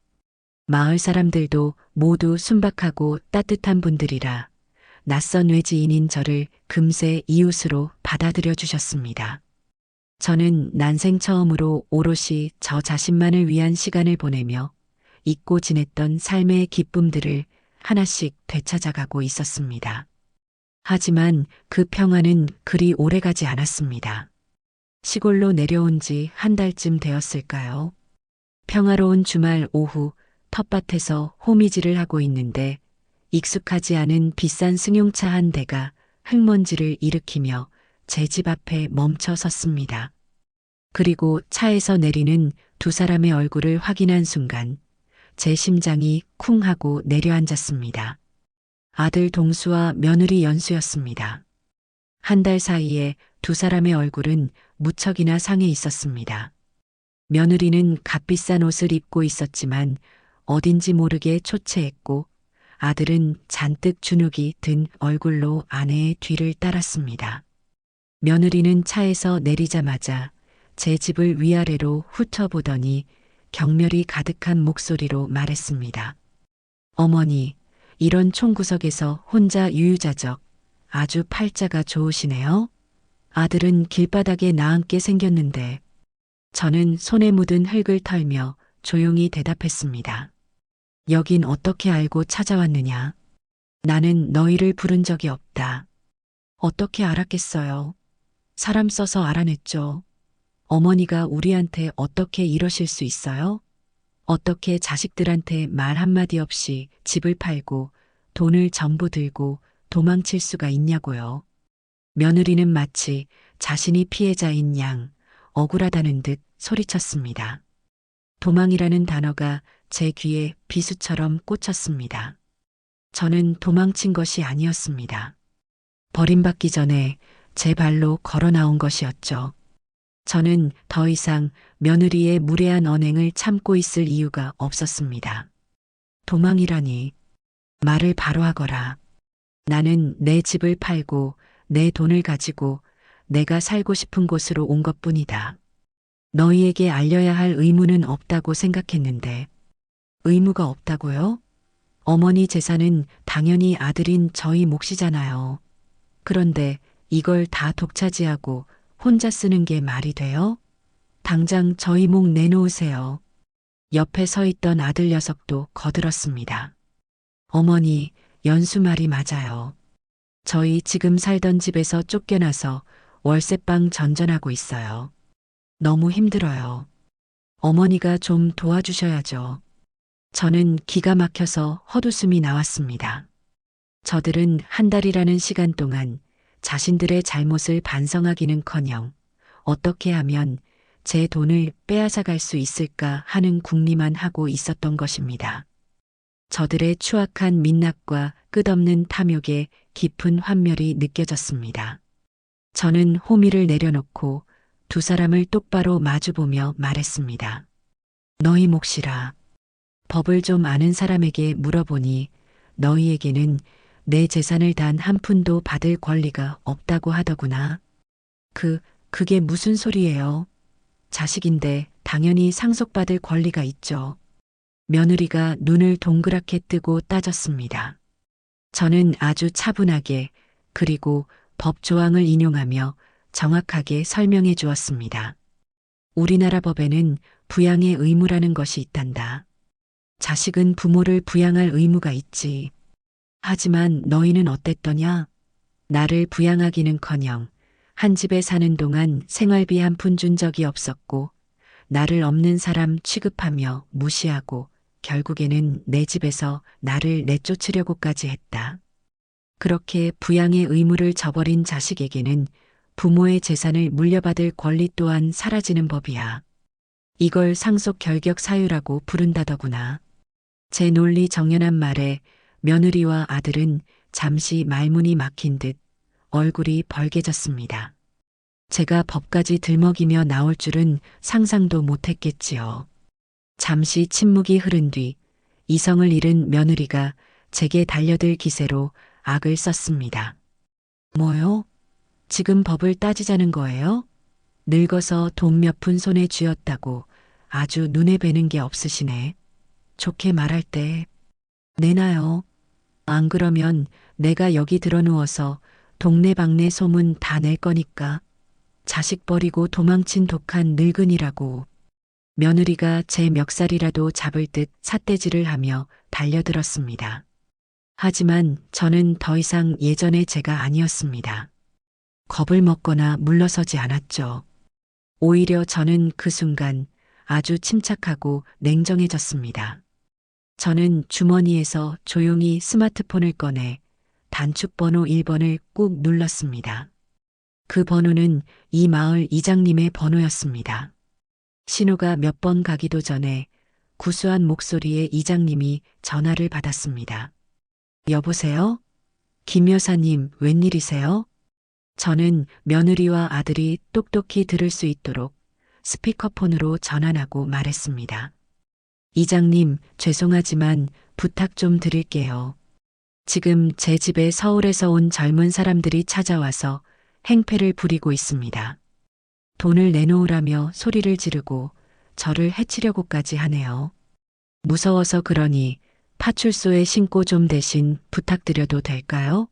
마을 사람들도 모두 순박하고 따뜻한 분들이라 낯선 외지인인 저를 금세 이웃으로 받아들여 주셨습니다. 저는 난생 처음으로 오롯이 저 자신만을 위한 시간을 보내며 잊고 지냈던 삶의 기쁨들을 하나씩 되찾아가고 있었습니다. 하지만 그 평화는 그리 오래가지 않았습니다. 시골로 내려온 지 한 달쯤 되었을까요? 평화로운 주말 오후 텃밭에서 호미질을 하고 있는데 익숙하지 않은 비싼 승용차 한 대가 흙먼지를 일으키며 제 집 앞에 멈춰 섰습니다. 그리고 차에서 내리는 두 사람의 얼굴을 확인한 순간 제 심장이 쿵 하고 내려앉았습니다. 아들 동수와 며느리 연수였습니다. 한 달 사이에 두 사람의 얼굴은 무척이나 상해 있었습니다. 며느리는 값비싼 옷을 입고 있었지만 어딘지 모르게 초췌했고 아들은 잔뜩 주눅이 든 얼굴로 아내의 뒤를 따랐습니다. 며느리는 차에서 내리자마자 제 집을 위아래로 훑어보더니 경멸이 가득한 목소리로 말했습니다. 어머니, 이런 총구석에서 혼자 유유자적, 아주 팔자가 좋으시네요. 아들은 길바닥에 나앉게 생겼는데 저는 손에 묻은 흙을 털며 조용히 대답했습니다. 여긴 어떻게 알고 찾아왔느냐? 나는 너희를 부른 적이 없다. 어떻게 알았겠어요? 사람 써서 알아냈죠. 어머니가 우리한테 어떻게 이러실 수 있어요? 어떻게 자식들한테 말 한마디 없이 집을 팔고 돈을 전부 들고 도망칠 수가 있냐고요. 며느리는 마치 자신이 피해자인 양 억울하다는 듯 소리쳤습니다. 도망이라는 단어가 제 귀에 비수처럼 꽂혔습니다. 저는 도망친 것이 아니었습니다. 버림받기 전에 제 발로 걸어 나온 것이었죠. 저는 더 이상 며느리의 무례한 언행을 참고 있을 이유가 없었습니다. 도망이라니. 말을 바로 하거라. 나는 내 집을 팔고 내 돈을 가지고 내가 살고 싶은 곳으로 온 것뿐이다. 너희에게 알려야 할 의무는 없다고 생각했는데 의무가 없다고요? 어머니 재산은 당연히 아들인 저희 몫이잖아요. 그런데 이걸 다 독차지하고 혼자 쓰는 게 말이 돼요? 당장 저희 목 내놓으세요. 옆에 서 있던 아들 녀석도 거들었습니다. 어머니, 연수 말이 맞아요. 저희 지금 살던 집에서 쫓겨나서 월세방 전전하고 있어요. 너무 힘들어요. 어머니가 좀 도와주셔야죠. 저는 기가 막혀서 헛웃음이 나왔습니다. 저들은 한 달이라는 시간 동안 자신들의 잘못을 반성하기는커녕 어떻게 하면 제 돈을 빼앗아 갈 수 있을까 하는 궁리만 하고 있었던 것입니다. 저들의 추악한 민낯과 끝없는 탐욕에 깊은 환멸이 느껴졌습니다. 저는 호미를 내려놓고 두 사람을 똑바로 마주보며 말했습니다. 너희 몫이라. 법을 좀 아는 사람에게 물어보니 너희에게는 내 재산을 단 한 푼도 받을 권리가 없다고 하더구나. 그게 무슨 소리예요? 자식인데 당연히 상속받을 권리가 있죠. 며느리가 눈을 동그랗게 뜨고 따졌습니다. 저는 아주 차분하게 그리고 법 조항을 인용하며 정확하게 설명해 주었습니다. 우리나라 법에는 부양의 의무라는 것이 있단다. 자식은 부모를 부양할 의무가 있지. 하지만 너희는 어땠더냐? 나를 부양하기는커녕 한 집에 사는 동안 생활비 한 푼 준 적이 없었고 나를 없는 사람 취급하며 무시하고 결국에는 내 집에서 나를 내쫓으려고까지 했다. 그렇게 부양의 의무를 저버린 자식에게는 부모의 재산을 물려받을 권리 또한 사라지는 법이야. 이걸 상속 결격 사유라고 부른다더구나. 제 논리 정연한 말에 며느리와 아들은 잠시 말문이 막힌 듯 얼굴이 벌개졌습니다. 제가 법까지 들먹이며 나올 줄은 상상도 못했겠지요. 잠시 침묵이 흐른 뒤 이성을 잃은 며느리가 제게 달려들 기세로 악을 썼습니다. 뭐요? 지금 법을 따지자는 거예요? 늙어서 돈 몇 푼 손에 쥐었다고 아주 눈에 뵈는 게 없으시네. 좋게 말할 때 내놔요. 안 그러면 내가 여기 들어 누워서 동네방네 소문 다 낼 거니까. 자식 버리고 도망친 독한 늙은이라고. 며느리가 제 멱살이라도 잡을 듯 삿대질을 하며 달려들었습니다. 하지만 저는 더 이상 예전의 제가 아니었습니다. 겁을 먹거나 물러서지 않았죠. 오히려 저는 그 순간 아주 침착하고 냉정해졌습니다. 저는 주머니에서 조용히 스마트폰을 꺼내 단축번호 1번을 꾹 눌렀습니다. 그 번호는 이 마을 이장님의 번호였습니다. 신호가 몇 번 가기도 전에 구수한 목소리의 이장님이 전화를 받았습니다. 여보세요? 김 여사님, 웬일이세요? 저는 며느리와 아들이 똑똑히 들을 수 있도록 스피커폰으로 전환하고 말했습니다. 이장님, 죄송하지만 부탁 좀 드릴게요. 지금 제 집에 서울에서 온 젊은 사람들이 찾아와서 행패를 부리고 있습니다. 돈을 내놓으라며 소리를 지르고 저를 해치려고까지 하네요. 무서워서 그러니 파출소에 신고 좀 대신 부탁드려도 될까요?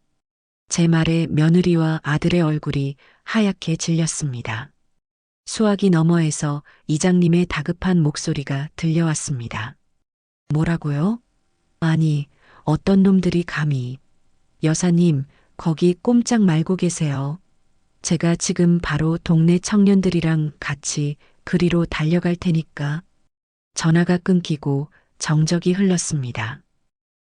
제 말에 며느리와 아들의 얼굴이 하얗게 질렸습니다. 수화기 너머에서 이장님의 다급한 목소리가 들려왔습니다. 뭐라고요? 아니, 어떤 놈들이 감히. 여사님, 거기 꼼짝 말고 계세요. 제가 지금 바로 동네 청년들이랑 같이 그리로 달려갈 테니까. 전화가 끊기고 정적이 흘렀습니다.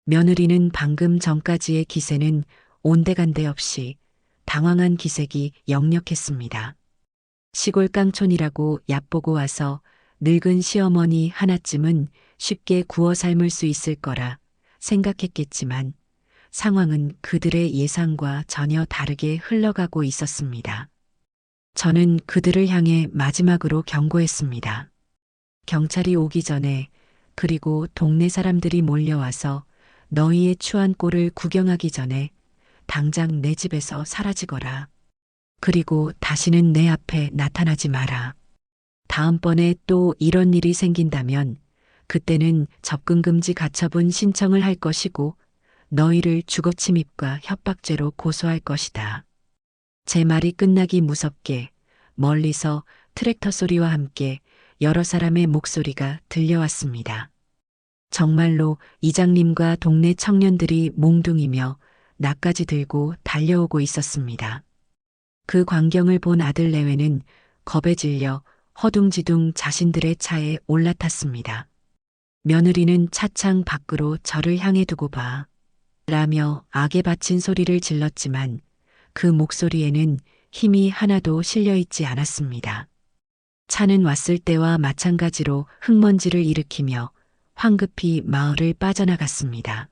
며느리는 방금 전까지의 기세는 온데간데 없이 당황한 기색이 역력했습니다. 시골 깡촌이라고 얕보고 와서 늙은 시어머니 하나쯤은 쉽게 구워 삶을 수 있을 거라 생각했겠지만 상황은 그들의 예상과 전혀 다르게 흘러가고 있었습니다. 저는 그들을 향해 마지막으로 경고했습니다. 경찰이 오기 전에, 그리고 동네 사람들이 몰려와서 너희의 추한 꼴을 구경하기 전에 당장 내 집에서 사라지거라. 그리고 다시는 내 앞에 나타나지 마라. 다음번에 또 이런 일이 생긴다면 그때는 접근금지 가처분 신청을 할 것이고 너희를 주거침입과 협박죄로 고소할 것이다. 제 말이 끝나기 무섭게 멀리서 트랙터 소리와 함께 여러 사람의 목소리가 들려왔습니다. 정말로 이장님과 동네 청년들이 몽둥이며 나까지 들고 달려오고 있었습니다. 그 광경을 본 아들 내외는 겁에 질려 허둥지둥 자신들의 차에 올라탔습니다. 며느리는 차창 밖으로 저를 향해 두고 봐. 라며 악에 바친 소리를 질렀지만 그 목소리에는 힘이 하나도 실려있지 않았습니다. 차는 왔을 때와 마찬가지로 흙먼지를 일으키며 황급히 마을을 빠져나갔습니다.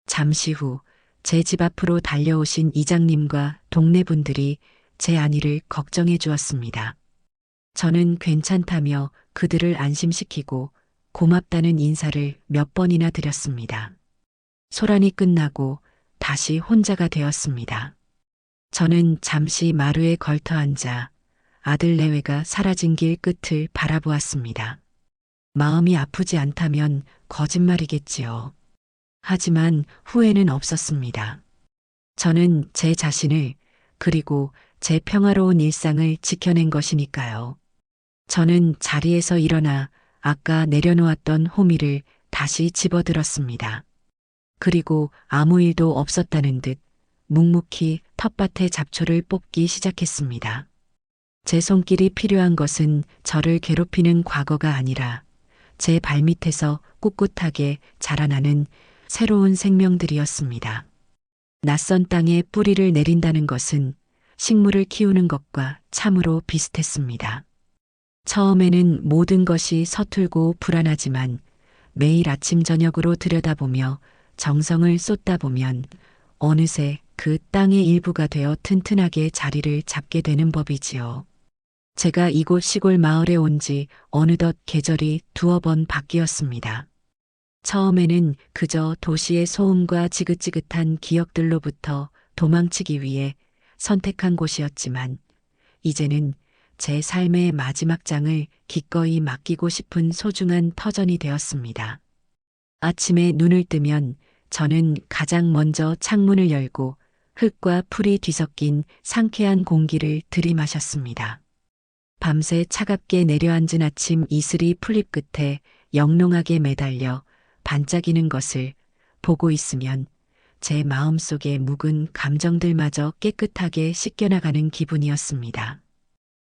잠시 후 제 집 앞으로 달려오신 이장님과 동네 분들이 제 안위를 걱정해 주었습니다. 저는 괜찮다며 그들을 안심시키고 고맙다는 인사를 몇 번이나 드렸습니다. 소란이 끝나고 다시 혼자가 되었습니다. 저는 잠시 마루에 걸터 앉아 아들 내외가 사라진 길 끝을 바라보았습니다. 마음이 아프지 않다면 거짓말이겠지요. 하지만 후회는 없었습니다. 저는 제 자신을, 그리고 제 평화로운 일상을 지켜낸 것이니까요. 저는 자리에서 일어나 아까 내려놓았던 호미를 다시 집어들었습니다. 그리고 아무 일도 없었다는 듯 묵묵히 텃밭의 잡초를 뽑기 시작했습니다. 제 손길이 필요한 것은 저를 괴롭히는 과거가 아니라 제 발밑에서 꿋꿋하게 자라나는 새로운 생명들이었습니다. 낯선 땅에 뿌리를 내린다는 것은 식물을 키우는 것과 참으로 비슷했습니다. 처음에는 모든 것이 서툴고 불안하지만 매일 아침 저녁으로 들여다보며 정성을 쏟다 보면 어느새 그 땅의 일부가 되어 튼튼하게 자리를 잡게 되는 법이지요. 제가 이곳 시골 마을에 온 지 어느덧 계절이 두어 번 바뀌었습니다. 처음에는 그저 도시의 소음과 지긋지긋한 기억들로부터 도망치기 위해 선택한 곳이었지만, 이제는 제 삶의 마지막 장을 기꺼이 맡기고 싶은 소중한 터전이 되었습니다. 아침에 눈을 뜨면 저는 가장 먼저 창문을 열고 흙과 풀이 뒤섞인 상쾌한 공기를 들이마셨습니다. 밤새 차갑게 내려앉은 아침 이슬이 풀잎 끝에 영롱하게 매달려 반짝이는 것을 보고 있으면 제 마음속의 묵은 감정들마저 깨끗하게 씻겨나가는 기분이었습니다.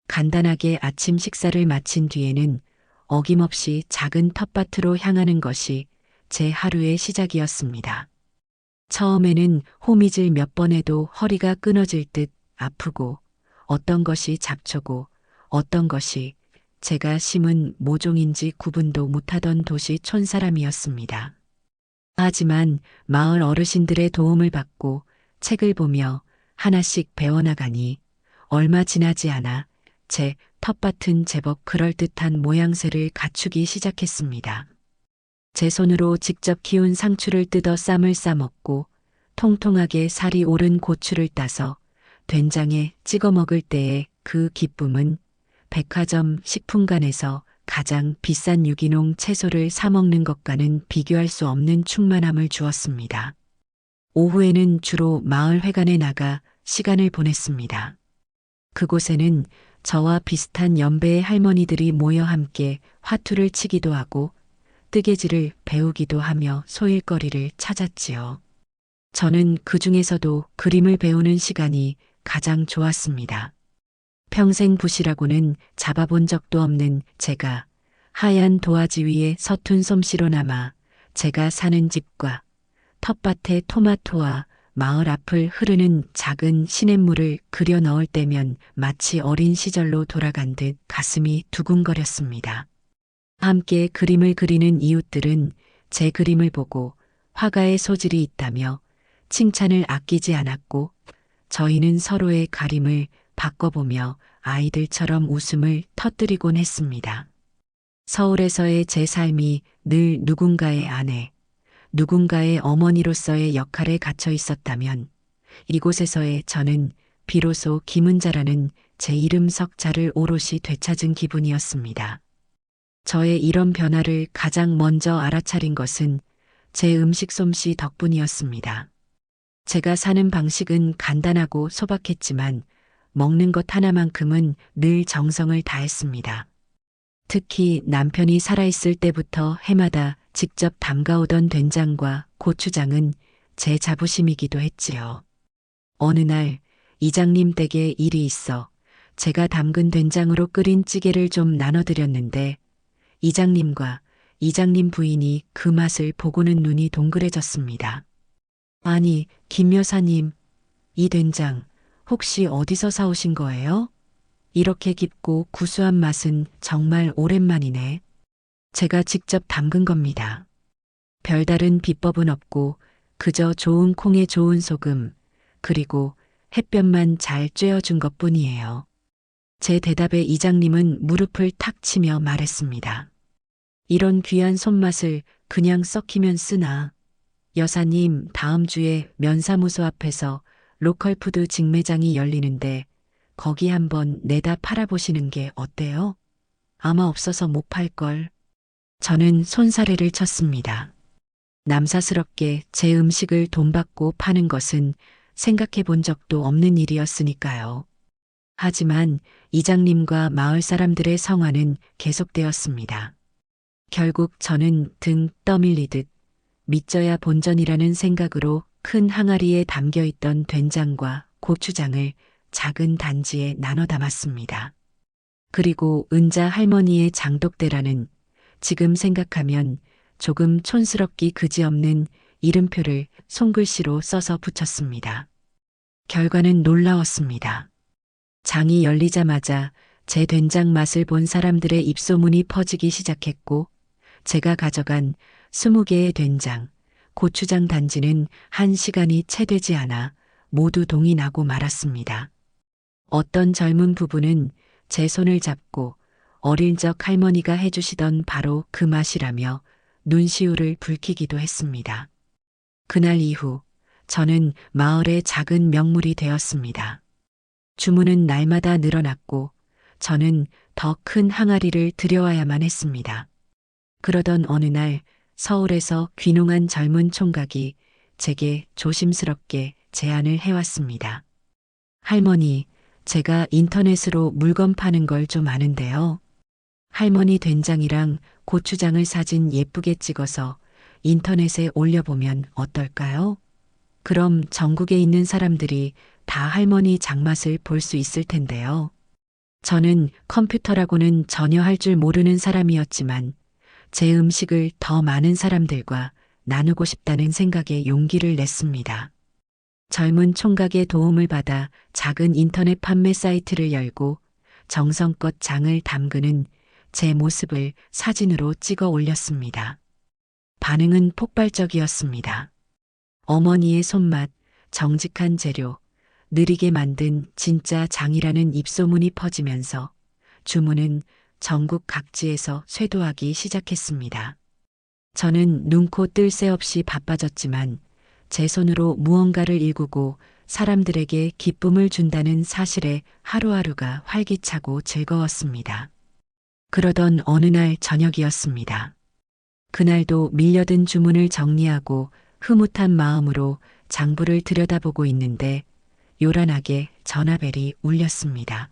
간단하게 아침 식사를 마친 뒤에는 어김없이 작은 텃밭으로 향하는 것이 제 하루의 시작이었습니다. 처음에는 호미질 몇 번 해도 허리가 끊어질 듯 아프고, 어떤 것이 잡초고 어떤 것이 제가 심은 모종인지 구분도 못하던 도시 촌사람이었습니다. 하지만 마을 어르신들의 도움을 받고 책을 보며 하나씩 배워나가니 얼마 지나지 않아 제 텃밭은 제법 그럴듯한 모양새를 갖추기 시작했습니다. 제 손으로 직접 키운 상추를 뜯어 쌈을 싸먹고, 통통하게 살이 오른 고추를 따서 된장에 찍어 먹을 때의 그 기쁨은 백화점 식품관에서 가장 비싼 유기농 채소를 사 먹는 것과는 비교할 수 없는 충만함을 주었습니다. 오후에는 주로 마을 회관에 나가 시간을 보냈습니다. 그곳에는 저와 비슷한 연배의 할머니들이 모여 함께 화투를 치기도 하고 뜨개질을 배우기도 하며 소일거리를 찾았지요. 저는 그 중에서도 그림을 배우는 시간이 가장 좋았습니다. 평생 붓이라고는 잡아본 적도 없는 제가 하얀 도화지 위에 서툰 솜씨로 남아 제가 사는 집과 텃밭의 토마토와 마을 앞을 흐르는 작은 시냇물을 그려 넣을 때면 마치 어린 시절로 돌아간 듯 가슴이 두근거렸습니다. 함께 그림을 그리는 이웃들은 제 그림을 보고 화가의 소질이 있다며 칭찬을 아끼지 않았고, 저희는 서로의 가림을 바꿔보며 아이들처럼 웃음을 터뜨리곤 했습니다. 서울에서의 제 삶이 늘 누군가의 아내, 누군가의 어머니로서의 역할에 갇혀 있었다면, 이곳에서의 저는 비로소 김은자라는 제 이름 석자를 오롯이 되찾은 기분이었습니다. 저의 이런 변화를 가장 먼저 알아차린 것은 제 음식 솜씨 덕분이었습니다. 제가 사는 방식은 간단하고 소박했지만 먹는 것 하나만큼은 늘 정성을 다했습니다. 특히 남편이 살아있을 때부터 해마다 직접 담가오던 된장과 고추장은 제 자부심이기도 했지요. 어느 날 이장님 댁에 일이 있어 제가 담근 된장으로 끓인 찌개를 좀 나눠드렸는데, 이장님과 이장님 부인이 그 맛을 보고는 눈이 동그래졌습니다. 아니, 김 여사님, 이 된장 혹시 어디서 사오신 거예요? 이렇게 깊고 구수한 맛은 정말 오랜만이네. 제가 직접 담근 겁니다. 별다른 비법은 없고 그저 좋은 콩에 좋은 소금, 그리고 햇볕만 잘 쬐어준 것뿐이에요. 제 대답에 이장님은 무릎을 탁 치며 말했습니다. 이런 귀한 손맛을 그냥 썩히면 쓰나. 여사님, 다음 주에 면사무소 앞에서 로컬푸드 직매장이 열리는데 거기 한번 내다 팔아보시는 게 어때요? 아마 없어서 못 팔걸. 저는 손사래를 쳤습니다. 남사스럽게 제 음식을 돈 받고 파는 것은 생각해 본 적도 없는 일이었으니까요. 하지만 이장님과 마을 사람들의 성화는 계속되었습니다. 결국 저는 등 떠밀리듯 믿져야 본전이라는 생각으로 큰 항아리에 담겨있던 된장과 고추장을 작은 단지에 나눠 담았습니다. 그리고 은자 할머니의 장독대라는, 지금 생각하면 조금 촌스럽기 그지없는 이름표를 손글씨로 써서 붙였습니다. 결과는 놀라웠습니다. 장이 열리자마자 제 된장 맛을 본 사람들의 입소문이 퍼지기 시작했고, 제가 가져간 20개의 된장, 고추장 단지는 1시간이 채 되지 않아 모두 동이 나고 말았습니다. 어떤 젊은 부부는 제 손을 잡고 어릴 적 할머니가 해주시던 바로 그 맛이라며 눈시울을 붉히기도 했습니다. 그날 이후 저는 마을의 작은 명물이 되었습니다. 주문은 날마다 늘어났고 저는 더 큰 항아리를 들여와야만 했습니다. 그러던 어느 날 서울에서 귀농한 젊은 총각이 제게 조심스럽게 제안을 해왔습니다. 할머니, 제가 인터넷으로 물건 파는 걸 좀 아는데요. 할머니 된장이랑 고추장을 사진 예쁘게 찍어서 인터넷에 올려보면 어떨까요? 그럼 전국에 있는 사람들이 다 할머니 장맛을 볼 수 있을 텐데요. 저는 컴퓨터라고는 전혀 할 줄 모르는 사람이었지만 제 음식을 더 많은 사람들과 나누고 싶다는 생각에 용기를 냈습니다. 젊은 총각의 도움을 받아 작은 인터넷 판매 사이트를 열고 정성껏 장을 담그는 제 모습을 사진으로 찍어 올렸습니다. 반응은 폭발적이었습니다. 어머니의 손맛, 정직한 재료, 느리게 만든 진짜 장이라는 입소문이 퍼지면서 주문은 전국 각지에서 쇄도하기 시작했습니다. 저는 눈코 뜰 새 없이 바빠졌지만 제 손으로 무언가를 일구고 사람들에게 기쁨을 준다는 사실에 하루하루가 활기차고 즐거웠습니다. 그러던 어느 날 저녁이었습니다. 그날도 밀려든 주문을 정리하고 흐뭇한 마음으로 장부를 들여다보고 있는데 요란하게 전화벨이 울렸습니다.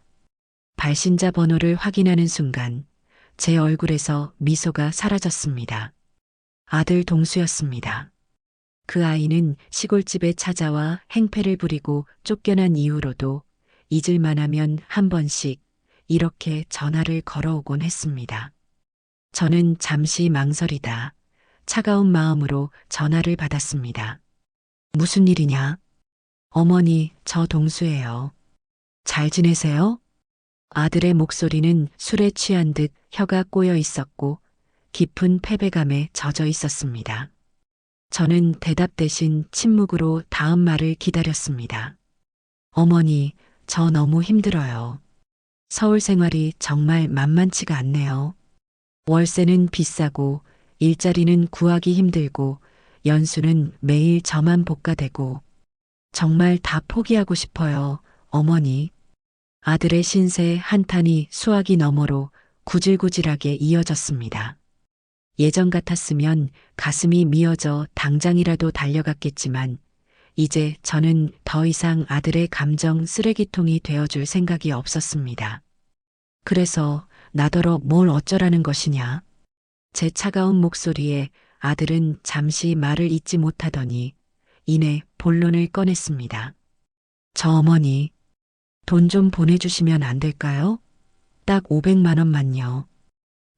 발신자 번호를 확인하는 순간 제 얼굴에서 미소가 사라졌습니다. 아들 동수였습니다. 그 아이는 시골집에 찾아와 행패를 부리고 쫓겨난 이후로도 잊을만 하면 한 번씩 이렇게 전화를 걸어오곤 했습니다. 저는 잠시 망설이다 차가운 마음으로 전화를 받았습니다. 무슨 일이냐? 어머니, 저 동수예요. 잘 지내세요? 아들의 목소리는 술에 취한 듯 혀가 꼬여 있었고 깊은 패배감에 젖어 있었습니다. 저는 대답 대신 침묵으로 다음 말을 기다렸습니다. 어머니, 저 너무 힘들어요. 서울 생활이 정말 만만치가 않네요. 월세는 비싸고 일자리는 구하기 힘들고 연수는 매일 저만 볶아대고 정말 다 포기하고 싶어요, 어머니. 아들의 신세 한탄이 수화기 너머로 구질구질하게 이어졌습니다. 예전 같았으면 가슴이 미어져 당장이라도 달려갔겠지만 이제 저는 더 이상 아들의 감정 쓰레기통이 되어줄 생각이 없었습니다. 그래서 나더러 뭘 어쩌라는 것이냐? 제 차가운 목소리에 아들은 잠시 말을 잇지 못하더니 이내 본론을 꺼냈습니다. 저 어머니, 돈 좀 보내주시면 안 될까요? 딱 500만 원만요.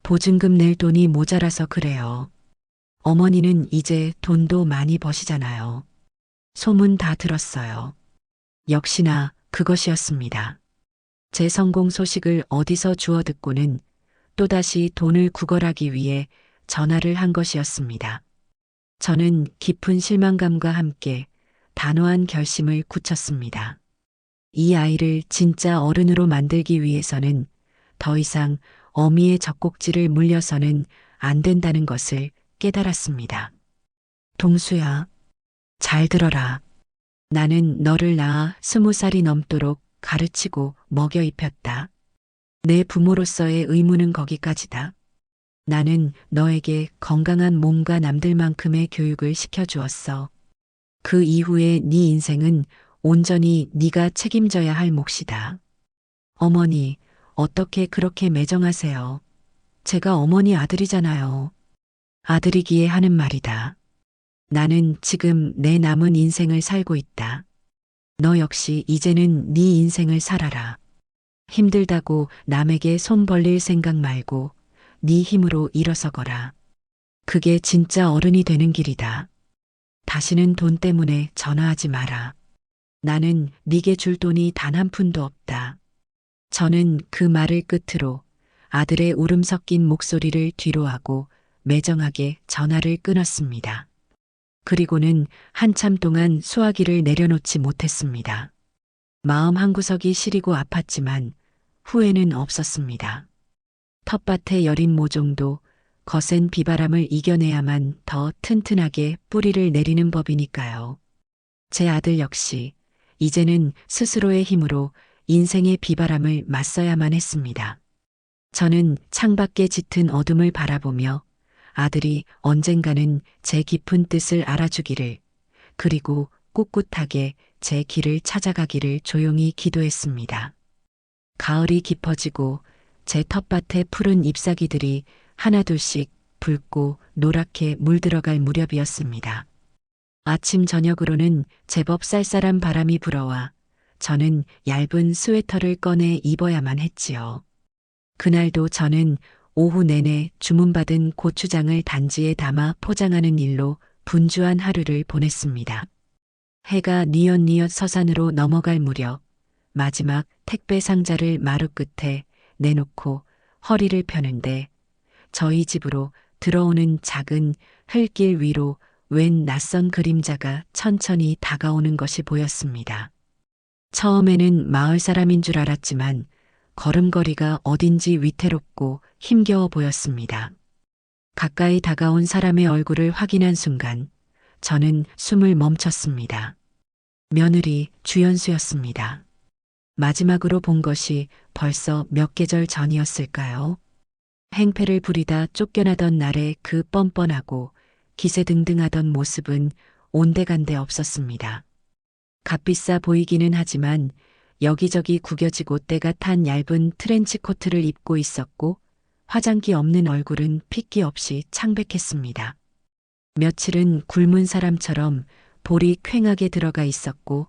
보증금 낼 돈이 모자라서 그래요. 어머니는 이제 돈도 많이 버시잖아요. 소문 다 들었어요. 역시나 그것이었습니다. 제 성공 소식을 어디서 주워 듣고는 또다시 돈을 구걸하기 위해 전화를 한 것이었습니다. 저는 깊은 실망감과 함께 단호한 결심을 굳혔습니다. 이 아이를 진짜 어른으로 만들기 위해서는 더 이상 어미의 젖꼭지를 물려서는 안 된다는 것을 깨달았습니다. 동수야, 잘 들어라. 나는 너를 낳아 20살이 넘도록 가르치고 먹여 입혔다. 내 부모로서의 의무는 거기까지다. 나는 너에게 건강한 몸과 남들만큼의 교육을 시켜주었어. 그 이후에 네 인생은 온전히 네가 책임져야 할 몫이다. 어머니, 어떻게 그렇게 매정하세요? 제가 어머니 아들이잖아요. 아들이기에 하는 말이다. 나는 지금 내 남은 인생을 살고 있다. 너 역시 이제는 네 인생을 살아라. 힘들다고 남에게 손 벌릴 생각 말고 네 힘으로 일어서거라. 그게 진짜 어른이 되는 길이다. 다시는 돈 때문에 전화하지 마라. 나는 네게 줄 돈이 단 한 푼도 없다. 저는 그 말을 끝으로 아들의 울음 섞인 목소리를 뒤로하고 매정하게 전화를 끊었습니다. 그리고는 한참 동안 수화기를 내려놓지 못했습니다. 마음 한구석이 시리고 아팠지만 후회는 없었습니다. 텃밭의 여린 모종도 거센 비바람을 이겨내야만 더 튼튼하게 뿌리를 내리는 법이니까요. 제 아들 역시 이제는 스스로의 힘으로 인생의 비바람을 맞서야만 했습니다. 저는 창밖에 짙은 어둠을 바라보며 아들이 언젠가는 제 깊은 뜻을 알아주기를, 그리고 꿋꿋하게 제 길을 찾아가기를 조용히 기도했습니다. 가을이 깊어지고 제 텃밭의 푸른 잎사귀들이 하나둘씩 붉고 노랗게 물들어갈 무렵이었습니다. 아침 저녁으로는 제법 쌀쌀한 바람이 불어와 저는 얇은 스웨터를 꺼내 입어야만 했지요. 그날도 저는 오후 내내 주문받은 고추장을 단지에 담아 포장하는 일로 분주한 하루를 보냈습니다. 해가 뉘엿뉘엿 서산으로 넘어갈 무렵 마지막 택배 상자를 마루 끝에 내놓고 허리를 펴는데 저희 집으로 들어오는 작은 흙길 위로 웬 낯선 그림자가 천천히 다가오는 것이 보였습니다. 처음에는 마을 사람인 줄 알았지만 걸음걸이가 어딘지 위태롭고 힘겨워 보였습니다. 가까이 다가온 사람의 얼굴을 확인한 순간 저는 숨을 멈췄습니다. 며느리 주연수였습니다. 마지막으로 본 것이 벌써 몇 계절 전이었을까요? 행패를 부리다 쫓겨나던 날의 그 뻔뻔하고 기세등등하던 모습은 온데간데 없었습니다. 값비싸 보이기는 하지만 여기저기 구겨지고 때가 탄 얇은 트렌치 코트를 입고 있었고 화장기 없는 얼굴은 핏기 없이 창백했습니다. 며칠은 굶은 사람처럼 볼이 퀭하게 들어가 있었고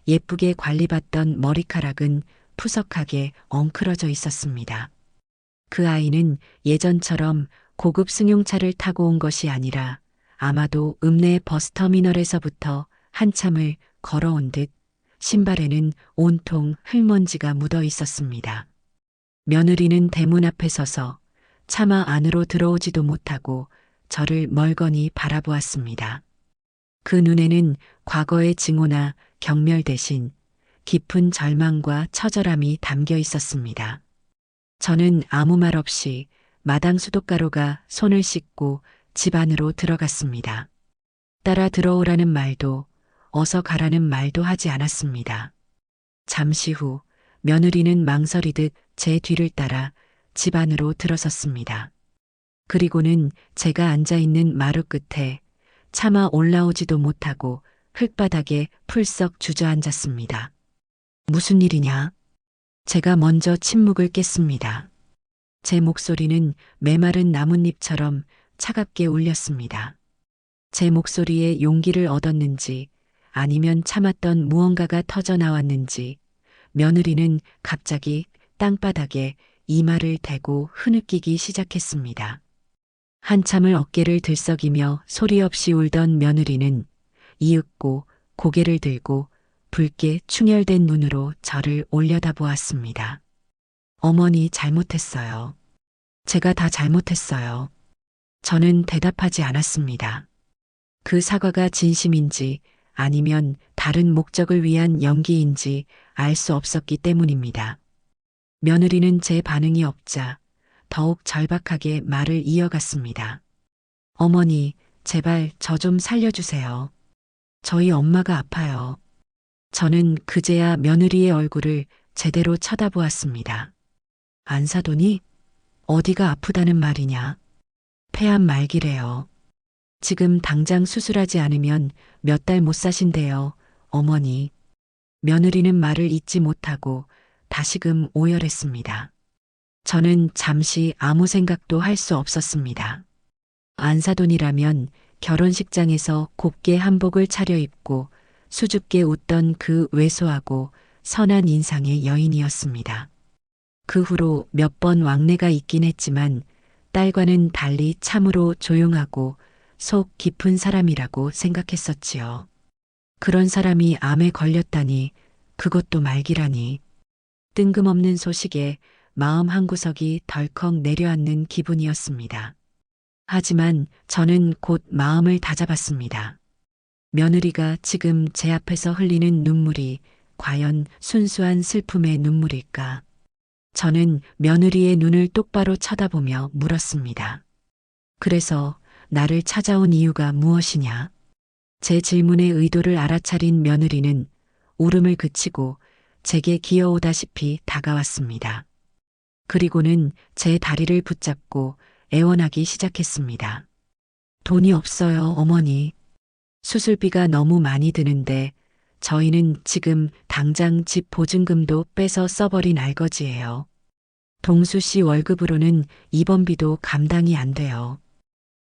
예쁘게 관리받던 머리카락은 푸석하게 엉클어져 있었습니다. 그 아이는 예전처럼 고급 승용차를 타고 온 것이 아니라 아마도 읍내 버스터미널에서부터 한참을 걸어온 듯 신발에는 온통 흙먼지가 묻어 있었습니다. 며느리는 대문 앞에 서서 차마 안으로 들어오지도 못하고 저를 멀거니 바라보았습니다. 그 눈에는 과거의 증오나 경멸 대신 깊은 절망과 처절함이 담겨 있었습니다. 저는 아무 말 없이 마당 수도가루가 손을 씻고 집 안으로 들어갔습니다. 따라 들어오라는 말도 어서 가라는 말도 하지 않았습니다. 잠시 후 며느리는 망설이듯 제 뒤를 따라 집 안으로 들어섰습니다. 그리고는 제가 앉아있는 마루 끝에 차마 올라오지도 못하고 흙바닥에 풀썩 주저앉았습니다. 무슨 일이냐? 제가 먼저 침묵을 깼습니다. 제 목소리는 메마른 나뭇잎처럼 차갑게 울렸습니다. 제 목소리에 용기를 얻었는지 아니면 참았던 무언가가 터져 나왔는지 며느리는 갑자기 땅바닥에 이마를 대고 흐느끼기 시작했습니다. 한참을 어깨를 들썩이며 소리 없이 울던 며느리는 이윽고 고개를 들고 붉게 충혈된 눈으로 저를 올려다보았습니다. 어머니 잘못했어요. 제가 다 잘못했어요. 저는 대답하지 않았습니다. 그 사과가 진심인지 아니면 다른 목적을 위한 연기인지 알 수 없었기 때문입니다. 며느리는 제 반응이 없자 더욱 절박하게 말을 이어갔습니다. 어머니, 제발 저 좀 살려주세요. 저희 엄마가 아파요. 저는 그제야 며느리의 얼굴을 제대로 쳐다보았습니다. 안 사도니? 어디가 아프다는 말이냐? 폐암 말기래요. 지금 당장 수술하지 않으면 몇 달 못 사신대요, 어머니. 며느리는 말을 잇지 못하고 다시금 오열했습니다. 저는 잠시 아무 생각도 할 수 없었습니다. 안사돈이라면 결혼식장에서 곱게 한복을 차려입고 수줍게 웃던 그 왜소하고 선한 인상의 여인이었습니다. 그 후로 몇 번 왕래가 있긴 했지만 딸과는 달리 참으로 조용하고 속 깊은 사람이라고 생각했었지요. 그런 사람이 암에 걸렸다니, 그것도 말기라니. 뜬금없는 소식에 마음 한구석이 덜컥 내려앉는 기분이었습니다. 하지만 저는 곧 마음을 다잡았습니다. 며느리가 지금 제 앞에서 흘리는 눈물이 과연 순수한 슬픔의 눈물일까? 저는 며느리의 눈을 똑바로 쳐다보며 물었습니다. 그래서 나를 찾아온 이유가 무엇이냐? 제 질문의 의도를 알아차린 며느리는 울음을 그치고 제게 기어오다시피 다가왔습니다. 그리고는 제 다리를 붙잡고 애원하기 시작했습니다. 돈이 없어요, 어머니. 수술비가 너무 많이 드는데 저희는 지금 당장 집 보증금도 빼서 써버린 알거지예요. 동수 씨 월급으로는 입원비도 감당이 안 돼요.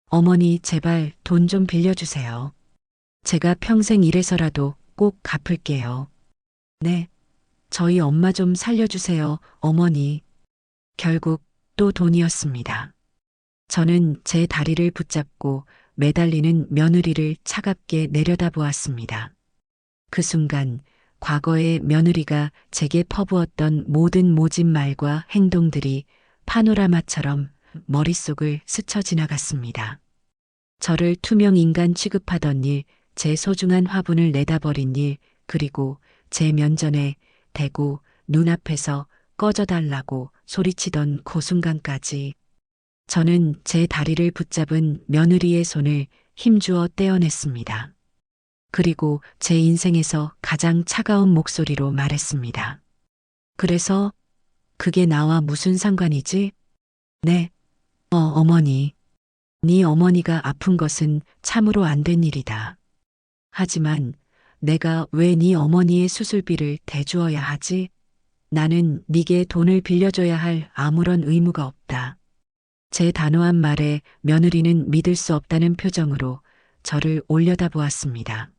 어머니 제발 돈 좀 빌려주세요. 제가 평생 일해서라도 꼭 갚을게요. 네. 저희 엄마 좀 살려주세요, 어머니. 결국 또 돈이었습니다. 저는 제 다리를 붙잡고 매달리는 며느리를 차갑게 내려다보았습니다. 그 순간 과거의 며느리가 제게 퍼부었던 모든 모진 말과 행동들이 파노라마처럼 머릿속을 스쳐 지나갔습니다. 저를 투명 인간 취급하던 일, 제 소중한 화분을 내다버린 일, 그리고 제 면전에 대고 눈앞에서 꺼져달라고 소리치던 그 순간까지 저는 제 다리를 붙잡은 며느리의 손을 힘주어 떼어냈습니다. 그리고 제 인생에서 가장 차가운 목소리로 말했습니다. 그래서 그게 나와 무슨 상관이지? 네. 어머니. 네 어머니가 아픈 것은 참으로 안 된 일이다. 하지만 내가 왜 네 어머니의 수술비를 대주어야 하지? 나는 네게 돈을 빌려줘야 할 아무런 의무가 없다. 제 단호한 말에 며느리는 믿을 수 없다는 표정으로 저를 올려다보았습니다.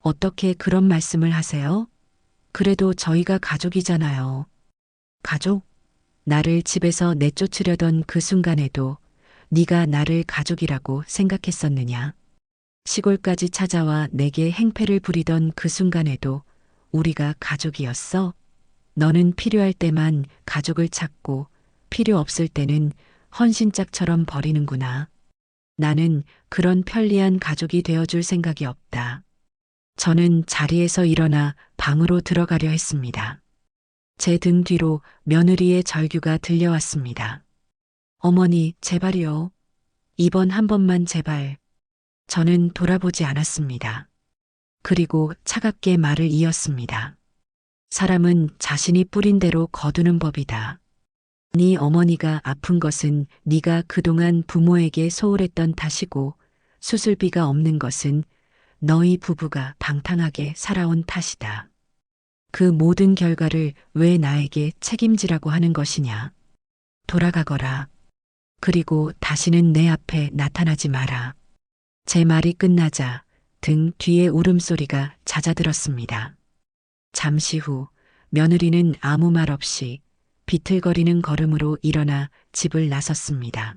어떻게 그런 말씀을 하세요? 그래도 저희가 가족이잖아요. 가족? 나를 집에서 내쫓으려던 그 순간에도 네가 나를 가족이라고 생각했었느냐? 시골까지 찾아와 내게 행패를 부리던 그 순간에도 우리가 가족이었어? 너는 필요할 때만 가족을 찾고 필요 없을 때는 헌신짝처럼 버리는구나. 나는 그런 편리한 가족이 되어줄 생각이 없다. 저는 자리에서 일어나 방으로 들어가려 했습니다. 제 등 뒤로 며느리의 절규가 들려왔습니다. 어머니, 제발이요. 이번 한 번만 제발. 저는 돌아보지 않았습니다. 그리고 차갑게 말을 이었습니다. 사람은 자신이 뿌린 대로 거두는 법이다. 네 어머니가 아픈 것은 네가 그동안 부모에게 소홀했던 탓이고 수술비가 없는 것은 너희 부부가 방탕하게 살아온 탓이다. 그 모든 결과를 왜 나에게 책임지라고 하는 것이냐. 돌아가거라. 그리고 다시는 내 앞에 나타나지 마라. 제 말이 끝나자 등 뒤에 울음소리가 잦아들었습니다. 잠시 후 며느리는 아무 말 없이 비틀거리는 걸음으로 일어나 집을 나섰습니다.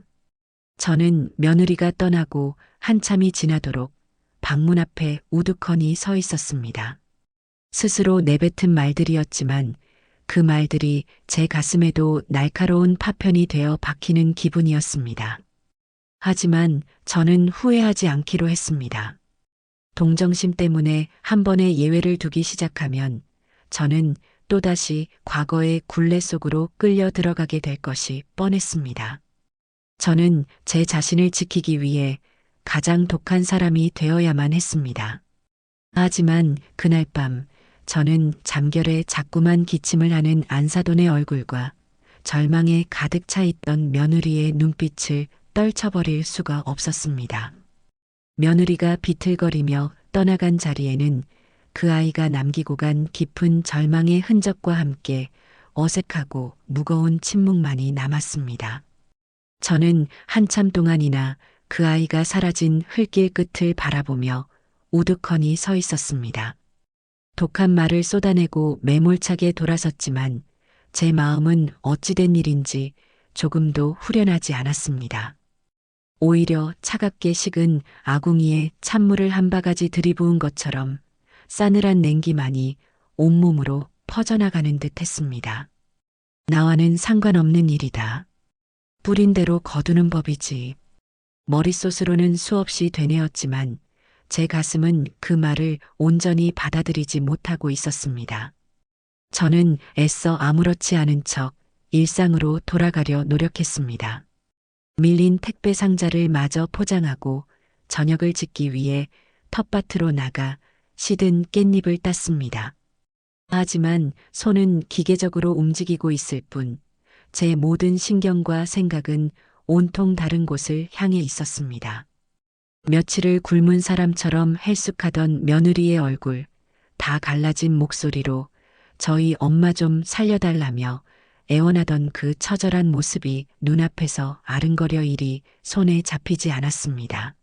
저는 며느리가 떠나고 한참이 지나도록 방문 앞에 우두커니 서 있었습니다. 스스로 내뱉은 말들이었지만 그 말들이 제 가슴에도 날카로운 파편이 되어 박히는 기분이었습니다. 하지만 저는 후회하지 않기로 했습니다. 동정심 때문에 한 번의 예외를 두기 시작하면 저는 또다시 과거의 굴레 속으로 끌려 들어가게 될 것이 뻔했습니다. 저는 제 자신을 지키기 위해 가장 독한 사람이 되어야만 했습니다. 하지만 그날 밤 저는 잠결에 자꾸만 기침을 하는 안사돈의 얼굴과 절망에 가득 차 있던 며느리의 눈빛을 떨쳐버릴 수가 없었습니다. 며느리가 비틀거리며 떠나간 자리에는 그 아이가 남기고 간 깊은 절망의 흔적과 함께 어색하고 무거운 침묵만이 남았습니다. 저는 한참 동안이나 그 아이가 사라진 흙길 끝을 바라보며 우두커니 서 있었습니다. 독한 말을 쏟아내고 매몰차게 돌아섰지만 제 마음은 어찌된 일인지 조금도 후련하지 않았습니다. 오히려 차갑게 식은 아궁이에 찬물을 한 바가지 들이부은 것처럼 싸늘한 냉기만이 온몸으로 퍼져나가는 듯 했습니다. 나와는 상관없는 일이다. 뿌린 대로 거두는 법이지. 머릿속으로는 수없이 되뇌었지만 제 가슴은 그 말을 온전히 받아들이지 못하고 있었습니다. 저는 애써 아무렇지 않은 척 일상으로 돌아가려 노력했습니다. 밀린 택배 상자를 마저 포장하고 저녁을 짓기 위해 텃밭으로 나가 시든 깻잎을 땄습니다. 하지만 손은 기계적으로 움직이고 있을 뿐 제 모든 신경과 생각은 온통 다른 곳을 향해 있었습니다. 며칠을 굶은 사람처럼 헬쑥하던 며느리의 얼굴, 다 갈라진 목소리로 저희 엄마 좀 살려달라며 애원하던 그 처절한 모습이 눈앞에서 아른거려 일이 손에 잡히지 않았습니다.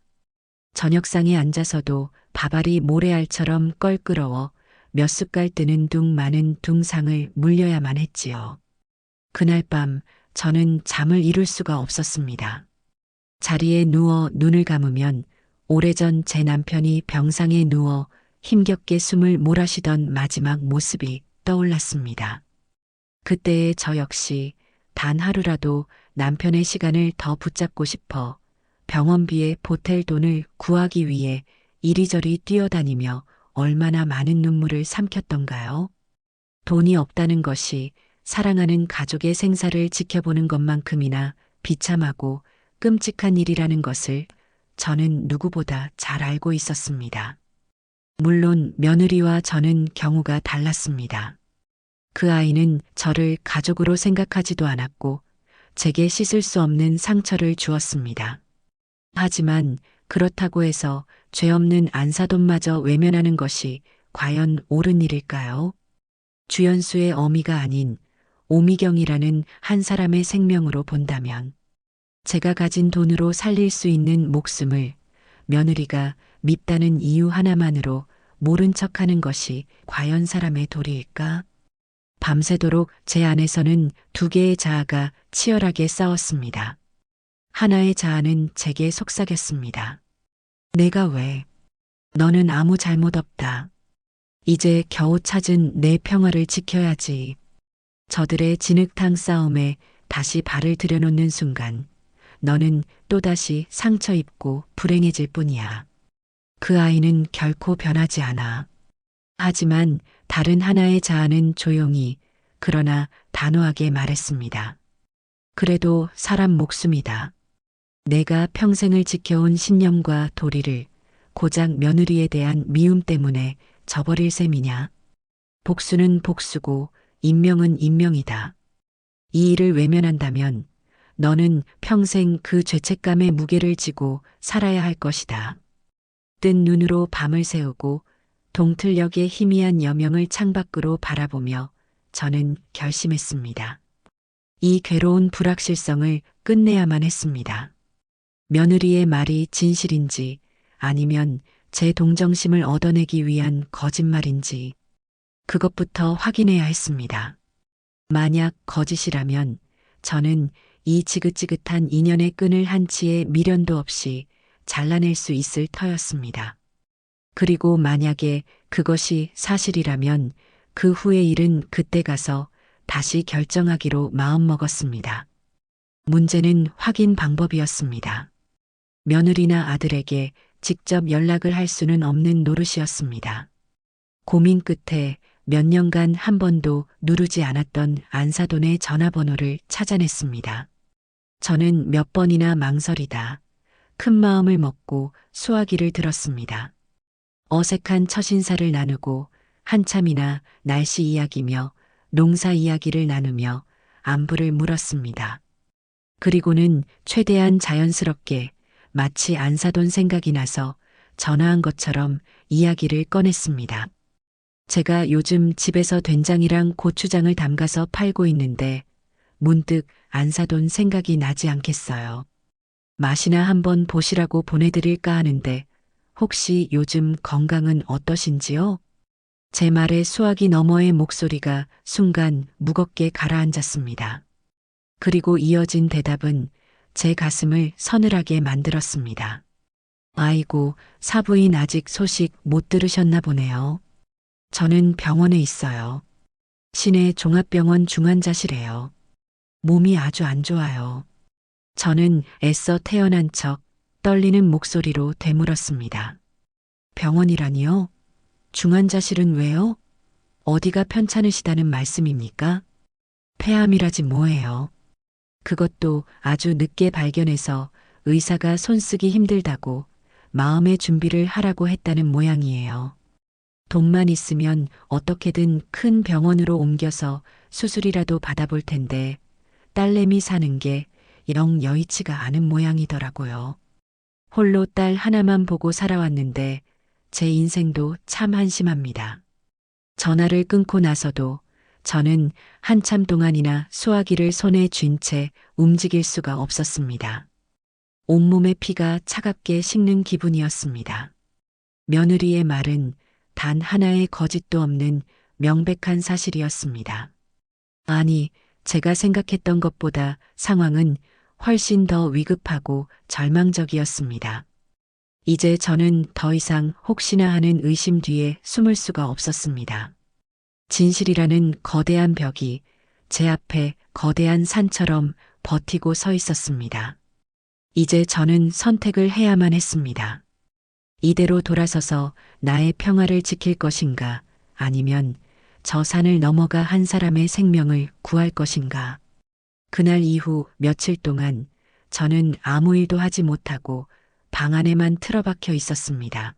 저녁상에 앉아서도 밥알이 모래알처럼 껄끄러워 몇 숟갈 뜨는 둥 마는 둥상을 물려야만 했지요. 그날 밤 저는 잠을 이룰 수가 없었습니다. 자리에 누워 눈을 감으면 오래전 제 남편이 병상에 누워 힘겹게 숨을 몰아쉬던 마지막 모습이 떠올랐습니다. 그때의 저 역시 단 하루라도 남편의 시간을 더 붙잡고 싶어 병원비에 보탤 돈을 구하기 위해 이리저리 뛰어다니며 얼마나 많은 눈물을 삼켰던가요? 돈이 없다는 것이 사랑하는 가족의 생사를 지켜보는 것만큼이나 비참하고 끔찍한 일이라는 것을 저는 누구보다 잘 알고 있었습니다. 물론 며느리와 저는 경우가 달랐습니다. 그 아이는 저를 가족으로 생각하지도 않았고 제게 씻을 수 없는 상처를 주었습니다. 하지만 그렇다고 해서 죄 없는 안사돈마저 외면하는 것이 과연 옳은 일일까요? 주연수의 어미가 아닌 오미경이라는 한 사람의 생명으로 본다면 제가 가진 돈으로 살릴 수 있는 목숨을 며느리가 밉다는 이유 하나만으로 모른 척하는 것이 과연 사람의 도리일까? 밤새도록 제 안에서는 두 개의 자아가 치열하게 싸웠습니다. 하나의 자아는 제게 속삭였습니다. 내가 왜? 너는 아무 잘못 없다. 이제 겨우 찾은 내 평화를 지켜야지. 저들의 진흙탕 싸움에 다시 발을 들여놓는 순간 너는 또다시 상처 입고 불행해질 뿐이야. 그 아이는 결코 변하지 않아. 하지만 다른 하나의 자아는 조용히 그러나 단호하게 말했습니다. 그래도 사람 목숨이다. 내가 평생을 지켜온 신념과 도리를 고작 며느리에 대한 미움 때문에 저버릴 셈이냐. 복수는 복수고 인명은 인명이다. 이 일을 외면한다면 너는 평생 그 죄책감의 무게를 지고 살아야 할 것이다. 뜬 눈으로 밤을 새우고 동틀녘의 희미한 여명을 창밖으로 바라보며 저는 결심했습니다. 이 괴로운 불확실성을 끝내야만 했습니다. 며느리의 말이 진실인지 아니면 제 동정심을 얻어내기 위한 거짓말인지 그것부터 확인해야 했습니다. 만약 거짓이라면 저는 이 지긋지긋한 인연의 끈을 한치의 미련도 없이 잘라낼 수 있을 터였습니다. 그리고 만약에 그것이 사실이라면 그 후의 일은 그때 가서 다시 결정하기로 마음먹었습니다. 문제는 확인 방법이었습니다. 며느리나 아들에게 직접 연락을 할 수는 없는 노릇이었습니다. 고민 끝에 몇 년간 한 번도 누르지 않았던 안사돈의 전화번호를 찾아냈습니다. 저는 몇 번이나 망설이다 큰 마음을 먹고 수화기를 들었습니다. 어색한 첫 인사를 나누고 한참이나 날씨 이야기며 농사 이야기를 나누며 안부를 물었습니다. 그리고는 최대한 자연스럽게 마치 안사돈 생각이 나서 전화한 것처럼 이야기를 꺼냈습니다. 제가 요즘 집에서 된장이랑 고추장을 담가서 팔고 있는데 문득 안사돈 생각이 나지 않겠어요. 맛이나 한번 보시라고 보내드릴까 하는데 혹시 요즘 건강은 어떠신지요? 제 말에 수화기 너머의 목소리가 순간 무겁게 가라앉았습니다. 그리고 이어진 대답은 제 가슴을 서늘하게 만들었습니다. 아이고, 사부인 아직 소식 못 들으셨나 보네요. 저는 병원에 있어요. 시내 종합병원 중환자실에요. 몸이 아주 안 좋아요. 저는 애써 태어난 척 떨리는 목소리로 되물었습니다. 병원이라니요? 중환자실은 왜요? 어디가 편찮으시다는 말씀입니까? 폐암이라지 뭐예요. 그것도 아주 늦게 발견해서 의사가 손쓰기 힘들다고 마음의 준비를 하라고 했다는 모양이에요. 돈만 있으면 어떻게든 큰 병원으로 옮겨서 수술이라도 받아볼 텐데 딸내미 사는 게 영 여의치가 않은 모양이더라고요. 홀로 딸 하나만 보고 살아왔는데 제 인생도 참 한심합니다. 전화를 끊고 나서도 저는 한참 동안이나 수화기를 손에 쥔 채 움직일 수가 없었습니다. 온몸의 피가 차갑게 식는 기분이었습니다. 며느리의 말은 단 하나의 거짓도 없는 명백한 사실이었습니다. 아니, 제가 생각했던 것보다 상황은 훨씬 더 위급하고 절망적이었습니다. 이제 저는 더 이상 혹시나 하는 의심 뒤에 숨을 수가 없었습니다. 진실이라는 거대한 벽이 제 앞에 거대한 산처럼 버티고 서 있었습니다. 이제 저는 선택을 해야만 했습니다. 이대로 돌아서서 나의 평화를 지킬 것인가, 아니면 저 산을 넘어가 한 사람의 생명을 구할 것인가. 그날 이후 며칠 동안 저는 아무 일도 하지 못하고 방 안에만 틀어박혀 있었습니다.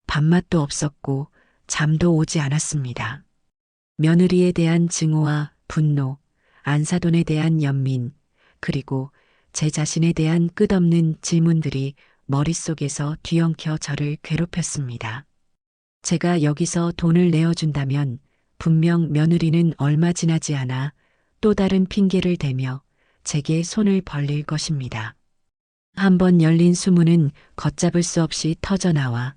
밥맛도 없었고 잠도 오지 않았습니다. 며느리에 대한 증오와 분노, 안사돈에 대한 연민, 그리고 제 자신에 대한 끝없는 질문들이 머릿속에서 뒤엉켜 저를 괴롭혔습니다. 제가 여기서 돈을 내어준다면 분명 며느리는 얼마 지나지 않아 또 다른 핑계를 대며 제게 손을 벌릴 것입니다. 한번 열린 수문은 걷잡을 수 없이 터져나와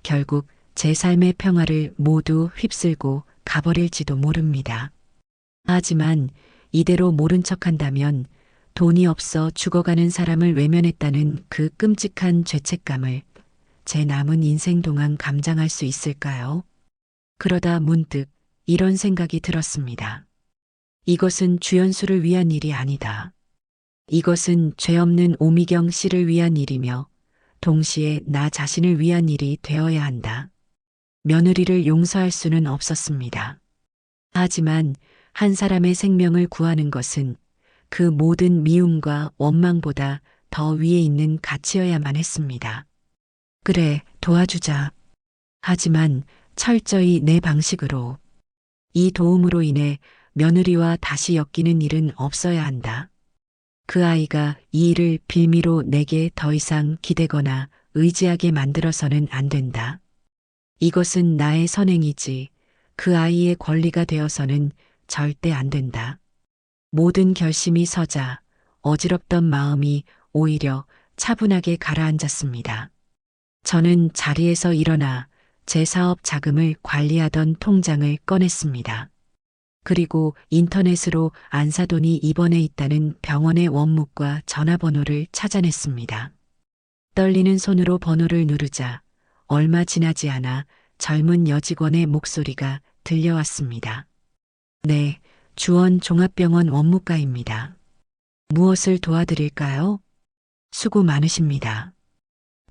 결국 제 삶의 평화를 모두 휩쓸고 가버릴지도 모릅니다. 하지만 이대로 모른 척한다면 돈이 없어 죽어가는 사람을 외면했다는 그 끔찍한 죄책감을 제 남은 인생 동안 감당할 수 있을까요? 그러다 문득 이런 생각이 들었습니다. 이것은 주연수를 위한 일이 아니다. 이것은 죄 없는 오미경 씨를 위한 일이며 동시에 나 자신을 위한 일이 되어야 한다. 며느리를 용서할 수는 없었습니다. 하지만 한 사람의 생명을 구하는 것은 그 모든 미움과 원망보다 더 위에 있는 가치여야만 했습니다. 그래, 도와주자. 하지만 철저히 내 방식으로. 이 도움으로 인해 며느리와 다시 엮이는 일은 없어야 한다. 그 아이가 이 일을 빌미로 내게 더 이상 기대거나 의지하게 만들어서는 안 된다. 이것은 나의 선행이지 그 아이의 권리가 되어서는 절대 안 된다. 모든 결심이 서자 어지럽던 마음이 오히려 차분하게 가라앉았습니다. 저는 자리에서 일어나 제 사업 자금을 관리하던 통장을 꺼냈습니다. 그리고 인터넷으로 안사돈이 입원해 있다는 병원의 원목과 전화번호를 찾아냈습니다. 떨리는 손으로 번호를 누르자 얼마 지나지 않아 젊은 여직원의 목소리가 들려왔습니다. 네, 주원 종합병원 원무과입니다. 무엇을 도와드릴까요? 수고 많으십니다.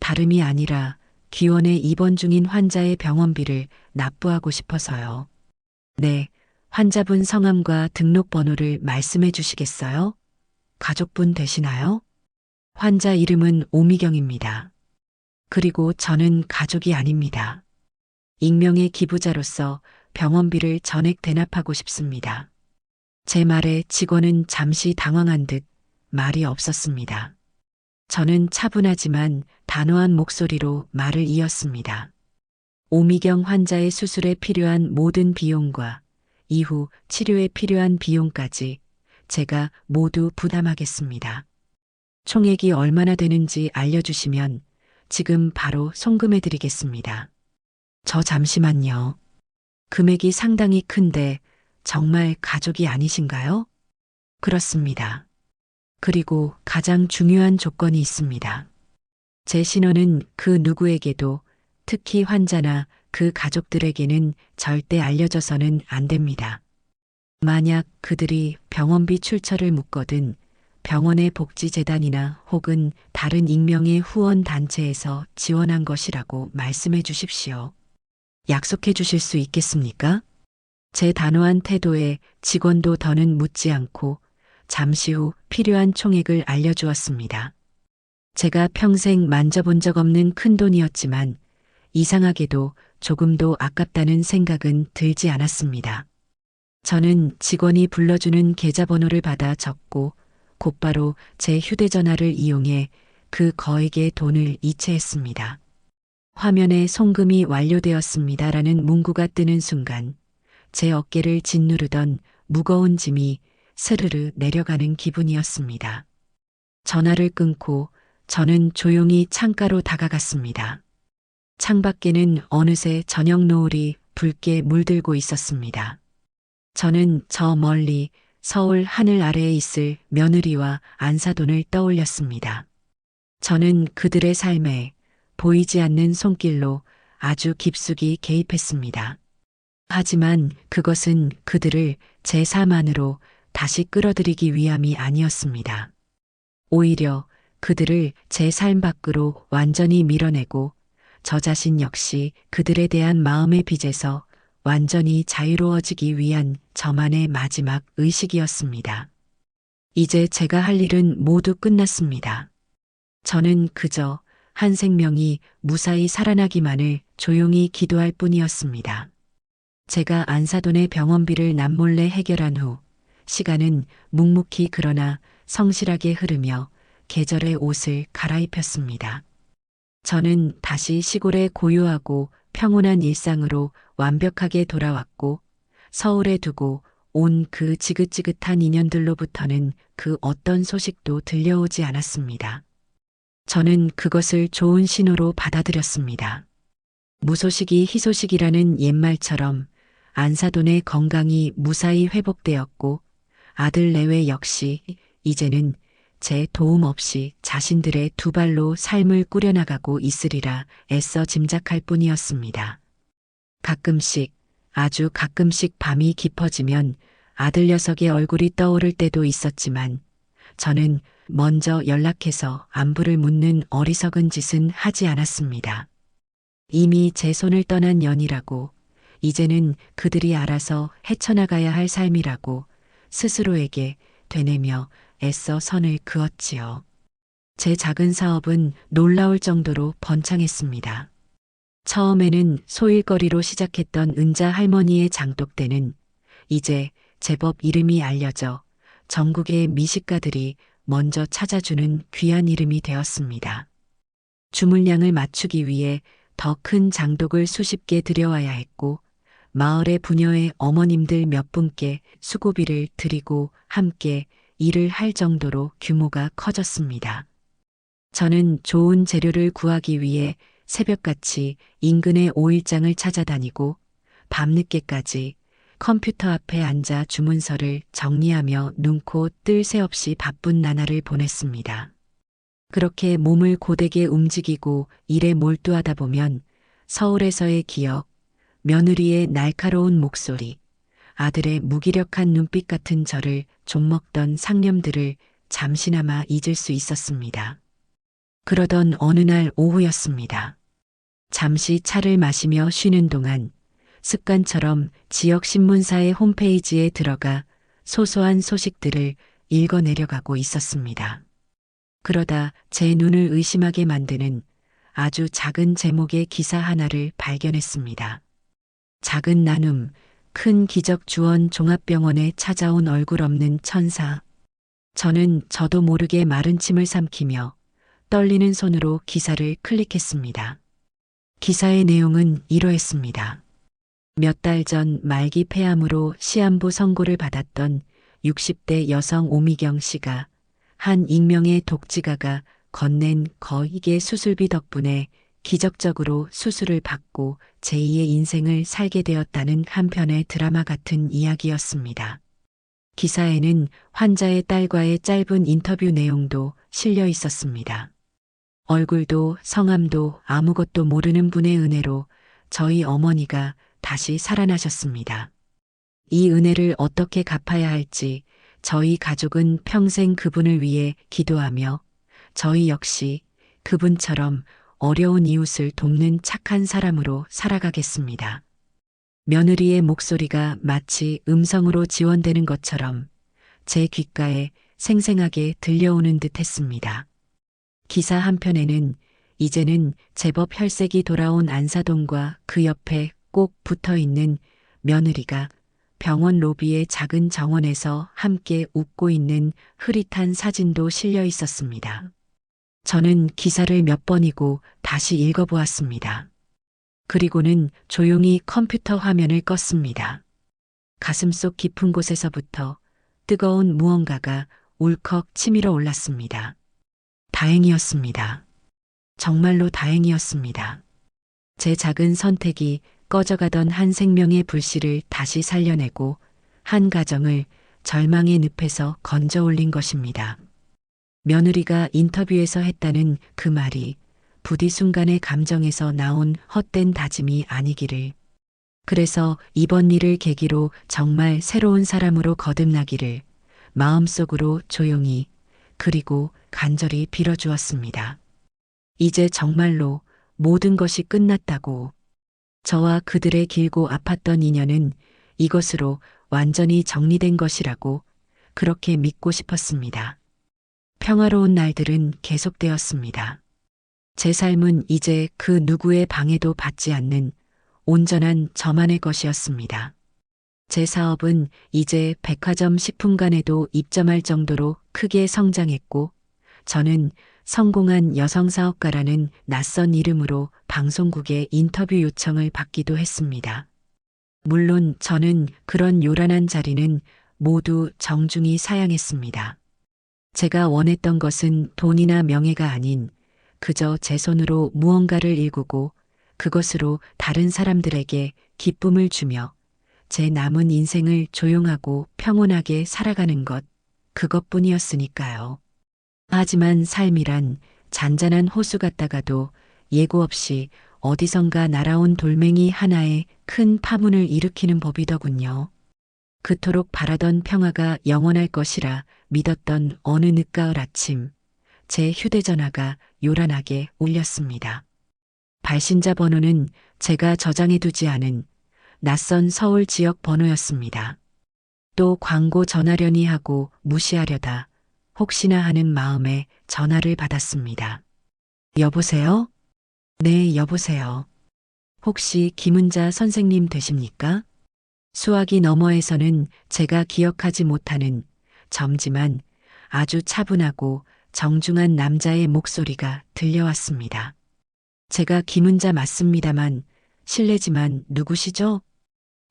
다름이 아니라 기원에 입원 중인 환자의 병원비를 납부하고 싶어서요. 네, 환자분 성함과 등록번호를 말씀해 주시겠어요? 가족분 되시나요? 환자 이름은 오미경입니다. 그리고 저는 가족이 아닙니다. 익명의 기부자로서 병원비를 전액 대납하고 싶습니다. 제 말에 직원은 잠시 당황한 듯 말이 없었습니다. 저는 차분하지만 단호한 목소리로 말을 이었습니다. 오미경 환자의 수술에 필요한 모든 비용과 이후 치료에 필요한 비용까지 제가 모두 부담하겠습니다. 총액이 얼마나 되는지 알려주시면 지금 바로 송금해드리겠습니다. 저 잠시만요. 금액이 상당히 큰데 정말 가족이 아니신가요? 그렇습니다. 그리고 가장 중요한 조건이 있습니다. 제 신원은 그 누구에게도 특히 환자나 그 가족들에게는 절대 알려져서는 안 됩니다. 만약 그들이 병원비 출처를 묻거든 병원의 복지재단이나 혹은 다른 익명의 후원 단체에서 지원한 것이라고 말씀해 주십시오. 약속해 주실 수 있겠습니까? 제 단호한 태도에 직원도 더는 묻지 않고 잠시 후 필요한 총액을 알려주었습니다. 제가 평생 만져본 적 없는 큰 돈이었지만 이상하게도 조금도 아깝다는 생각은 들지 않았습니다. 저는 직원이 불러주는 계좌번호를 받아 적고 곧바로 제 휴대전화를 이용해 그 거액의 돈을 이체했습니다. 화면에 송금이 완료되었습니다라는 문구가 뜨는 순간 제 어깨를 짓누르던 무거운 짐이 스르르 내려가는 기분이었습니다. 전화를 끊고 저는 조용히 창가로 다가갔습니다. 창밖에는 어느새 저녁 노을이 붉게 물들고 있었습니다. 저는 저 멀리 서울 하늘 아래에 있을 며느리와 안사돈을 떠올렸습니다. 저는 그들의 삶에 보이지 않는 손길로 아주 깊숙이 개입했습니다. 하지만 그것은 그들을 제 삶 안으로 다시 끌어들이기 위함이 아니었습니다. 오히려 그들을 제 삶 밖으로 완전히 밀어내고 저 자신 역시 그들에 대한 마음의 빚에서 완전히 자유로워지기 위한 저만의 마지막 의식이었습니다. 이제 제가 할 일은 모두 끝났습니다. 저는 그저 한 생명이 무사히 살아나기만을 조용히 기도할 뿐이었습니다. 제가 안사돈의 병원비를 남몰래 해결한 후 시간은 묵묵히 그러나 성실하게 흐르며 계절의 옷을 갈아입혔습니다. 저는 다시 시골의 고요하고 평온한 일상으로 완벽하게 돌아왔고 서울에 두고 온 그 지긋지긋한 인연들로부터는 그 어떤 소식도 들려오지 않았습니다. 저는 그것을 좋은 신호로 받아들였습니다. 무소식이 희소식이라는 옛말처럼 안사돈의 건강이 무사히 회복되었고 아들 내외 역시 이제는 제 도움 없이 자신들의 두 발로 삶을 꾸려나가고 있으리라 애써 짐작할 뿐이었습니다. 가끔씩, 아주 가끔씩 밤이 깊어지면 아들 녀석의 얼굴이 떠오를 때도 있었지만 저는 먼저 연락해서 안부를 묻는 어리석은 짓은 하지 않았습니다. 이미 제 손을 떠난 년이라고, 이제는 그들이 알아서 헤쳐나가야 할 삶이라고 스스로에게 되뇌며 애써 선을 그었지요. 제 작은 사업은 놀라울 정도로 번창했습니다. 처음에는 소일거리로 시작했던 은자 할머니의 장독대는 이제 제법 이름이 알려져 전국의 미식가들이 먼저 찾아주는 귀한 이름이 되었습니다. 주물량을 맞추기 위해 더 큰 장독을 수십 개 들여와야 했고 마을의 부녀의 어머님들 몇 분께 수고비를 드리고 함께 일을 할 정도로 규모가 커졌습니다. 저는 좋은 재료를 구하기 위해 새벽같이 인근의 오일장을 찾아다니고 밤늦게까지 컴퓨터 앞에 앉아 주문서를 정리하며 눈코 뜰 새 없이 바쁜 나날을 보냈습니다. 그렇게 몸을 고되게 움직이고 일에 몰두하다 보면 서울에서의 기억, 며느리의 날카로운 목소리, 아들의 무기력한 눈빛 같은 저를 좀먹던 상념들을 잠시나마 잊을 수 있었습니다. 그러던 어느 날 오후였습니다. 잠시 차를 마시며 쉬는 동안 습관처럼 지역 신문사의 홈페이지에 들어가 소소한 소식들을 읽어 내려가고 있었습니다. 그러다 제 눈을 의심하게 만드는 아주 작은 제목의 기사 하나를 발견했습니다. 작은 나눔, 큰 기적 주원 종합병원에 찾아온 얼굴 없는 천사. 저는 저도 모르게 마른 침을 삼키며 떨리는 손으로 기사를 클릭했습니다. 기사의 내용은 이러했습니다. 몇 달 전 말기 폐암으로 시한부 선고를 받았던 60대 여성 오미경 씨가 한 익명의 독지가가 건넨 거액의 수술비 덕분에 기적적으로 수술을 받고 제2의 인생을 살게 되었다는 한편의 드라마 같은 이야기였습니다. 기사에는 환자의 딸과의 짧은 인터뷰 내용도 실려 있었습니다. 얼굴도 성함도 아무것도 모르는 분의 은혜로 저희 어머니가 다시 살아나셨습니다. 이 은혜를 어떻게 갚아야 할지 저희 가족은 평생 그분을 위해 기도하며 저희 역시 그분처럼 어려운 이웃을 돕는 착한 사람으로 살아가겠습니다. 며느리의 목소리가 마치 음성으로 지원되는 것처럼 제 귓가에 생생하게 들려오는 듯 했습니다. 기사 한편에는 이제는 제법 혈색이 돌아온 안사돈과 그 옆에 꼭 붙어 있는 며느리가 병원 로비의 작은 정원에서 함께 웃고 있는 흐릿한 사진도 실려 있었습니다. 저는 기사를 몇 번이고 다시 읽어보았습니다. 그리고는 조용히 컴퓨터 화면을 껐습니다. 가슴속 깊은 곳에서부터 뜨거운 무언가가 울컥 치밀어 올랐습니다. 다행이었습니다. 정말로 다행이었습니다. 제 작은 선택이 꺼져가던 한 생명의 불씨를 다시 살려내고 한 가정을 절망의 늪에서 건져 올린 것입니다. 며느리가 인터뷰에서 했다는 그 말이 부디 순간의 감정에서 나온 헛된 다짐이 아니기를. 그래서 이번 일을 계기로 정말 새로운 사람으로 거듭나기를 마음속으로 조용히 그리고 간절히 빌어주었습니다. 이제 정말로 모든 것이 끝났다고. 저와 그들의 길고 아팠던 인연은 이것으로 완전히 정리된 것이라고 그렇게 믿고 싶었습니다. 평화로운 날들은 계속되었습니다. 제 삶은 이제 그 누구의 방해도 받지 않는 온전한 저만의 것이었습니다. 제 사업은 이제 백화점 식품관에도 입점할 정도로 크게 성장했고, 저는 성공한 여성사업가라는 낯선 이름으로 방송국의 인터뷰 요청을 받기도 했습니다. 물론 저는 그런 요란한 자리는 모두 정중히 사양했습니다. 제가 원했던 것은 돈이나 명예가 아닌 그저 제 손으로 무언가를 일구고 그것으로 다른 사람들에게 기쁨을 주며 제 남은 인생을 조용하고 평온하게 살아가는 것, 그것뿐이었으니까요. 하지만 삶이란 잔잔한 호수 같다가도 예고 없이 어디선가 날아온 돌멩이 하나에 큰 파문을 일으키는 법이더군요. 그토록 바라던 평화가 영원할 것이라 믿었던 어느 늦가을 아침, 제 휴대전화가 요란하게 울렸습니다. 발신자 번호는 제가 저장해두지 않은 낯선 서울 지역 번호였습니다. 또 광고 전화려니 하고 무시하려다 혹시나 하는 마음에 전화를 받았습니다. 여보세요? 네, 여보세요. 혹시 김은자 선생님 되십니까? 수화기 너머에서는 제가 기억하지 못하는 점지만 아주 차분하고 정중한 남자의 목소리가 들려왔습니다. 제가 김은자 맞습니다만 실례지만 누구시죠?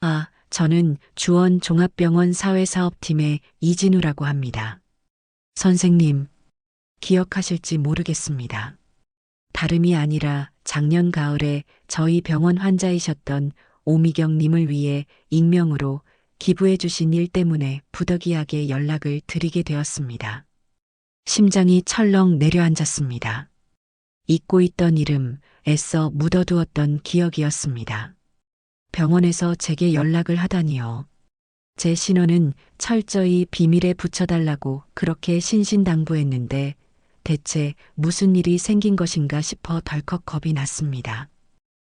아, 저는 주원 종합병원 사회사업팀의 이진우라고 합니다. 선생님, 기억하실지 모르겠습니다. 다름이 아니라 작년 가을에 저희 병원 환자이셨던 오미경 님을 위해 익명으로 기부해 주신 일 때문에 부득이하게 연락을 드리게 되었습니다. 심장이 철렁 내려앉았습니다. 잊고 있던 이름, 애써 묻어두었던 기억이었습니다. 병원에서 제게 연락을 하다니요. 제 신원은 철저히 비밀에 붙여달라고 그렇게 신신당부했는데 대체 무슨 일이 생긴 것인가 싶어 덜컥 겁이 났습니다.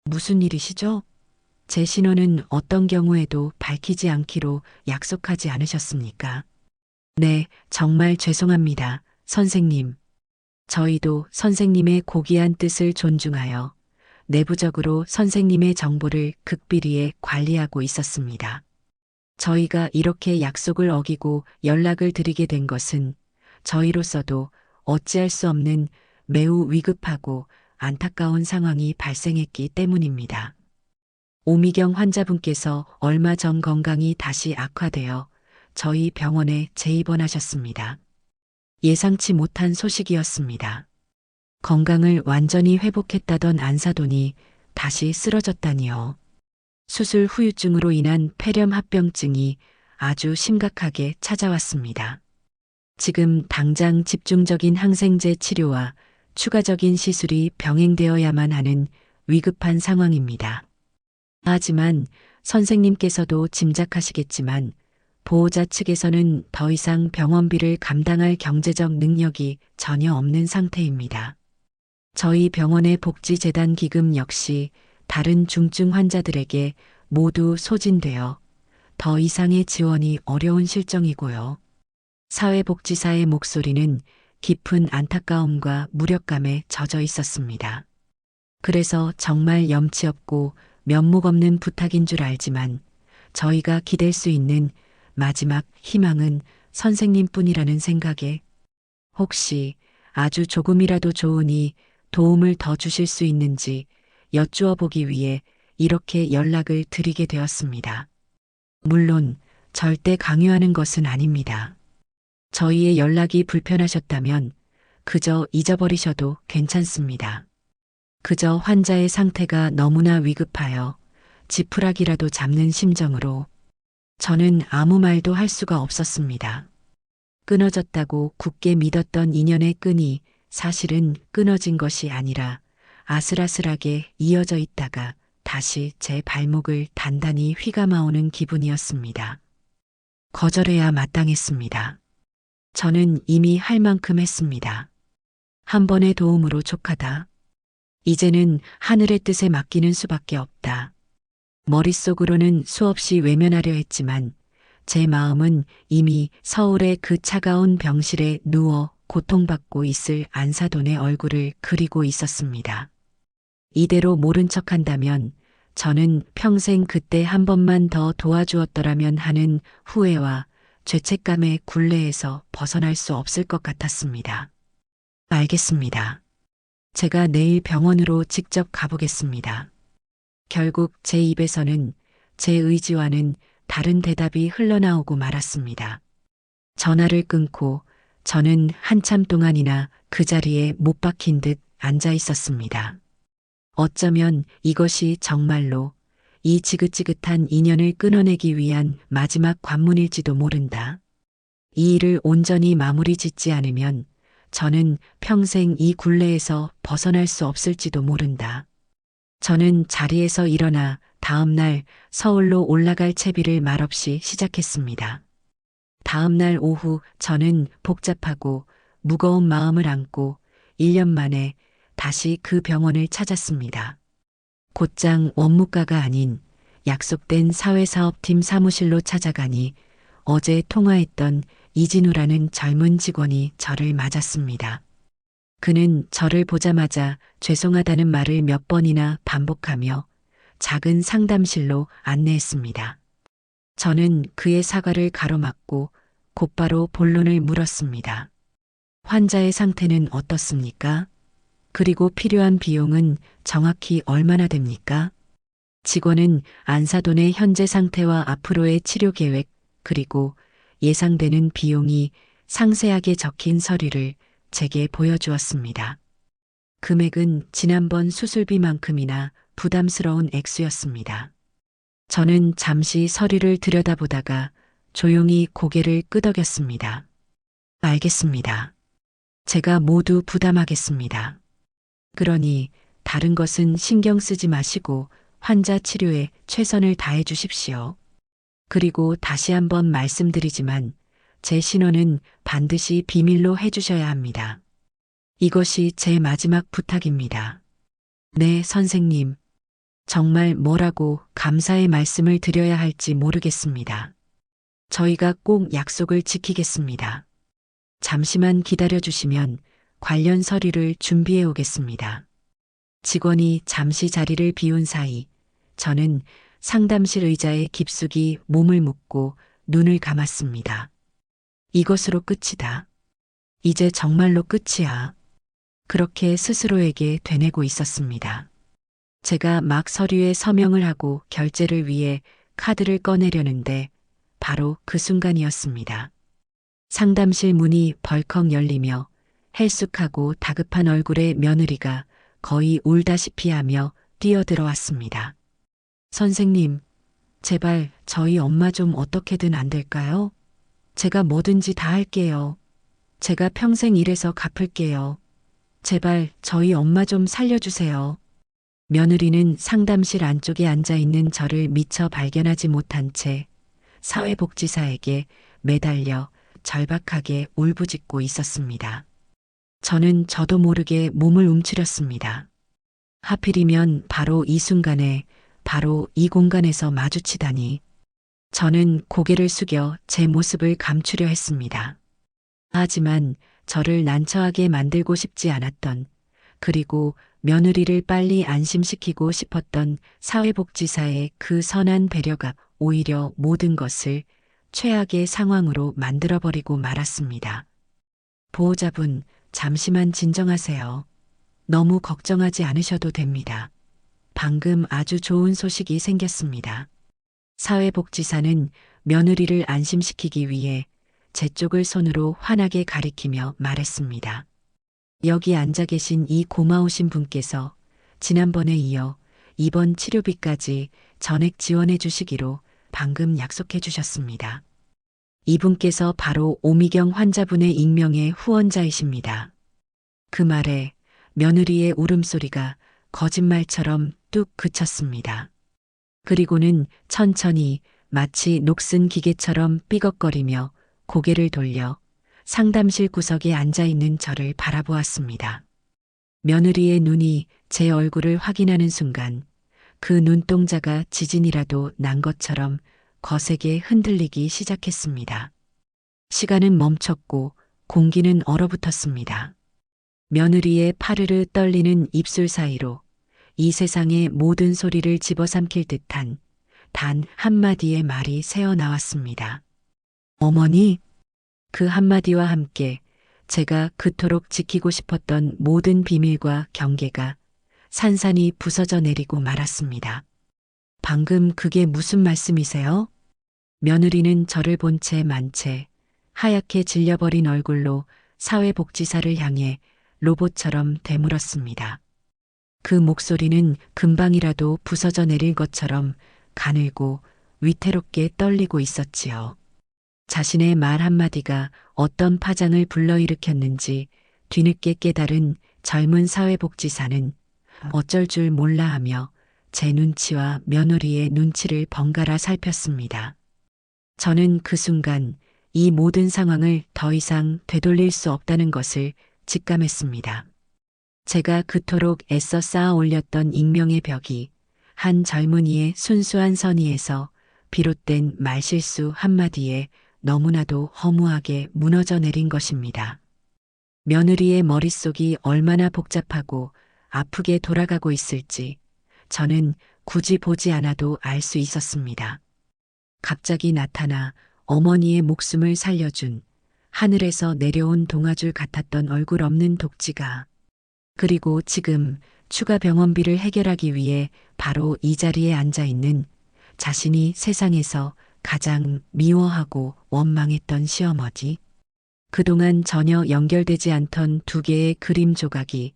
무슨 일이시죠? 제 신원은 어떤 경우에도 밝히지 않기로 약속하지 않으셨습니까? 네, 정말 죄송합니다, 선생님. 저희도 선생님의 고귀한 뜻을 존중하여 내부적으로 선생님의 정보를 극비리에 관리하고 있었습니다. 저희가 이렇게 약속을 어기고 연락을 드리게 된 것은 저희로서도 어찌할 수 없는 매우 위급하고 안타까운 상황이 발생했기 때문입니다. 오미경 환자분께서 얼마 전 건강이 다시 악화되어 저희 병원에 재입원하셨습니다. 예상치 못한 소식이었습니다. 건강을 완전히 회복했다던 안사돈이 다시 쓰러졌다니요. 수술 후유증으로 인한 폐렴 합병증이 아주 심각하게 찾아왔습니다. 지금 당장 집중적인 항생제 치료와 추가적인 시술이 병행되어야만 하는 위급한 상황입니다. 하지만 선생님께서도 짐작하시겠지만 보호자 측에서는 더 이상 병원비를 감당할 경제적 능력이 전혀 없는 상태입니다. 저희 병원의 복지재단 기금 역시 다른 중증 환자들에게 모두 소진되어 더 이상의 지원이 어려운 실정이고요. 사회복지사의 목소리는 깊은 안타까움과 무력감에 젖어 있었습니다. 그래서 정말 염치 없고 면목 없는 부탁인 줄 알지만 저희가 기댈 수 있는 마지막 희망은 선생님뿐이라는 생각에 혹시 아주 조금이라도 좋으니 도움을 더 주실 수 있는지 여쭈어 보기 위해 이렇게 연락을 드리게 되었습니다. 물론 절대 강요하는 것은 아닙니다. 저희의 연락이 불편하셨다면 그저 잊어버리셔도 괜찮습니다. 그저 환자의 상태가 너무나 위급하여 지푸라기라도 잡는 심정으로 저는 아무 말도 할 수가 없었습니다. 끊어졌다고 굳게 믿었던 인연의 끈이 사실은 끊어진 것이 아니라 아슬아슬하게 이어져 있다가 다시 제 발목을 단단히 휘감아오는 기분이었습니다. 거절해야 마땅했습니다. 저는 이미 할 만큼 했습니다. 한 번의 도움으로 족하다. 이제는 하늘의 뜻에 맡기는 수밖에 없다. 머릿속으로는 수없이 외면하려 했지만 제 마음은 이미 서울의 그 차가운 병실에 누워 고통받고 있을 안사돈의 얼굴을 그리고 있었습니다. 이대로 모른 척한다면 저는 평생 그때 한 번만 더 도와주었더라면 하는 후회와 죄책감의 굴레에서 벗어날 수 없을 것 같았습니다. 알겠습니다. 제가 내일 병원으로 직접 가보겠습니다. 결국 제 입에서는 제 의지와는 다른 대답이 흘러나오고 말았습니다. 전화를 끊고 저는 한참 동안이나 그 자리에 못 박힌 듯 앉아 있었습니다. 어쩌면 이것이 정말로 이 지긋지긋한 인연을 끊어내기 위한 마지막 관문일지도 모른다. 이 일을 온전히 마무리 짓지 않으면 저는 평생 이 굴레에서 벗어날 수 없을지도 모른다. 저는 자리에서 일어나 다음 날 서울로 올라갈 채비를 말없이 시작했습니다. 다음 날 오후 저는 복잡하고 무거운 마음을 안고 1년 만에 다시 그 병원을 찾았습니다. 곧장 원무과가 아닌 약속된 사회사업팀 사무실로 찾아가니 어제 통화했던 이진우라는 젊은 직원이 저를 맞았습니다. 그는 저를 보자마자 죄송하다는 말을 몇 번이나 반복하며 작은 상담실로 안내했습니다. 저는 그의 사과를 가로막고 곧바로 본론을 물었습니다. 환자의 상태는 어떻습니까? 그리고 필요한 비용은 정확히 얼마나 됩니까? 직원은 안사돈의 현재 상태와 앞으로의 치료 계획 그리고 예상되는 비용이 상세하게 적힌 서류를 제게 보여주었습니다. 금액은 지난번 수술비만큼이나 부담스러운 액수였습니다. 저는 잠시 서류를 들여다보다가 조용히 고개를 끄덕였습니다. 알겠습니다. 제가 모두 부담하겠습니다. 그러니 다른 것은 신경 쓰지 마시고 환자 치료에 최선을 다해 주십시오. 그리고 다시 한번 말씀드리지만 제 신원은 반드시 비밀로 해주셔야 합니다. 이것이 제 마지막 부탁입니다. 네, 선생님. 정말 뭐라고 감사의 말씀을 드려야 할지 모르겠습니다. 저희가 꼭 약속을 지키겠습니다. 잠시만 기다려 주시면 관련 서류를 준비해 오겠습니다. 직원이 잠시 자리를 비운 사이 저는 상담실 의자에 깊숙이 몸을 묻고 눈을 감았습니다. 이것으로 끝이다. 이제 정말로 끝이야. 그렇게 스스로에게 되뇌고 있었습니다. 제가 막 서류에 서명을 하고 결제를 위해 카드를 꺼내려는데 바로 그 순간이었습니다. 상담실 문이 벌컥 열리며 헬쑥하고 다급한 얼굴의 며느리가 거의 울다시피 하며 뛰어들어왔습니다. 선생님, 제발 저희 엄마 좀 어떻게든 안 될까요? 제가 뭐든지 다 할게요. 제가 평생 일해서 갚을게요. 제발 저희 엄마 좀 살려주세요. 며느리는 상담실 안쪽에 앉아 있는 저를 미처 발견하지 못한 채 사회복지사에게 매달려 절박하게 울부짖고 있었습니다. 저는 저도 모르게 몸을 움츠렸습니다. 하필이면 바로 이 순간에 바로 이 공간에서 마주치다니. 저는 고개를 숙여 제 모습을 감추려 했습니다. 하지만 저를 난처하게 만들고 싶지 않았던, 그리고 며느리를 빨리 안심시키고 싶었던 사회복지사의 그 선한 배려가 오히려 모든 것을 최악의 상황으로 만들어버리고 말았습니다. 보호자분, 잠시만 진정하세요. 너무 걱정하지 않으셔도 됩니다. 방금 아주 좋은 소식이 생겼습니다. 사회복지사는 며느리를 안심시키기 위해 제 쪽을 손으로 환하게 가리키며 말했습니다. 여기 앉아 계신 이 고마우신 분께서 지난번에 이어 이번 치료비까지 전액 지원해 주시기로 방금 약속해 주셨습니다. 이분께서 바로 오미경 환자분의 익명의 후원자이십니다. 그 말에 며느리의 울음소리가 거짓말처럼 뚝 그쳤습니다. 그리고는 천천히 마치 녹슨 기계처럼 삐걱거리며 고개를 돌려 상담실 구석에 앉아 있는 저를 바라보았습니다. 며느리의 눈이 제 얼굴을 확인하는 순간 그 눈동자가 지진이라도 난 것처럼 거세게 흔들리기 시작했습니다. 시간은 멈췄고 공기는 얼어붙었습니다. 며느리의 파르르 떨리는 입술 사이로 이 세상의 모든 소리를 집어삼킬 듯한 단 한마디의 말이 새어나왔습니다. 어머니, 그 한마디와 함께 제가 그토록 지키고 싶었던 모든 비밀과 경계가 산산이 부서져 내리고 말았습니다. 방금 그게 무슨 말씀이세요? 며느리는 저를 본 채 만 채 하얗게 질려버린 얼굴로 사회복지사를 향해 로봇처럼 되물었습니다. 그 목소리는 금방이라도 부서져 내릴 것처럼 가늘고 위태롭게 떨리고 있었지요. 자신의 말 한마디가 어떤 파장을 불러일으켰는지 뒤늦게 깨달은 젊은 사회복지사는 어쩔 줄 몰라 하며 제 눈치와 며느리의 눈치를 번갈아 살폈습니다. 저는 그 순간 이 모든 상황을 더 이상 되돌릴 수 없다는 것을 직감했습니다. 제가 그토록 애써 쌓아 올렸던 익명의 벽이 한 젊은이의 순수한 선의에서 비롯된 말실수 한마디에 너무나도 허무하게 무너져 내린 것입니다. 며느리의 머릿속이 얼마나 복잡하고 아프게 돌아가고 있을지 저는 굳이 보지 않아도 알 수 있었습니다. 갑자기 나타나 어머니의 목숨을 살려준 하늘에서 내려온 동아줄 같았던 얼굴 없는 독지가, 그리고 지금 추가 병원비를 해결하기 위해 바로 이 자리에 앉아 있는 자신이 세상에서 가장 미워하고 원망했던 시어머니. 그동안 전혀 연결되지 않던 두 개의 그림 조각이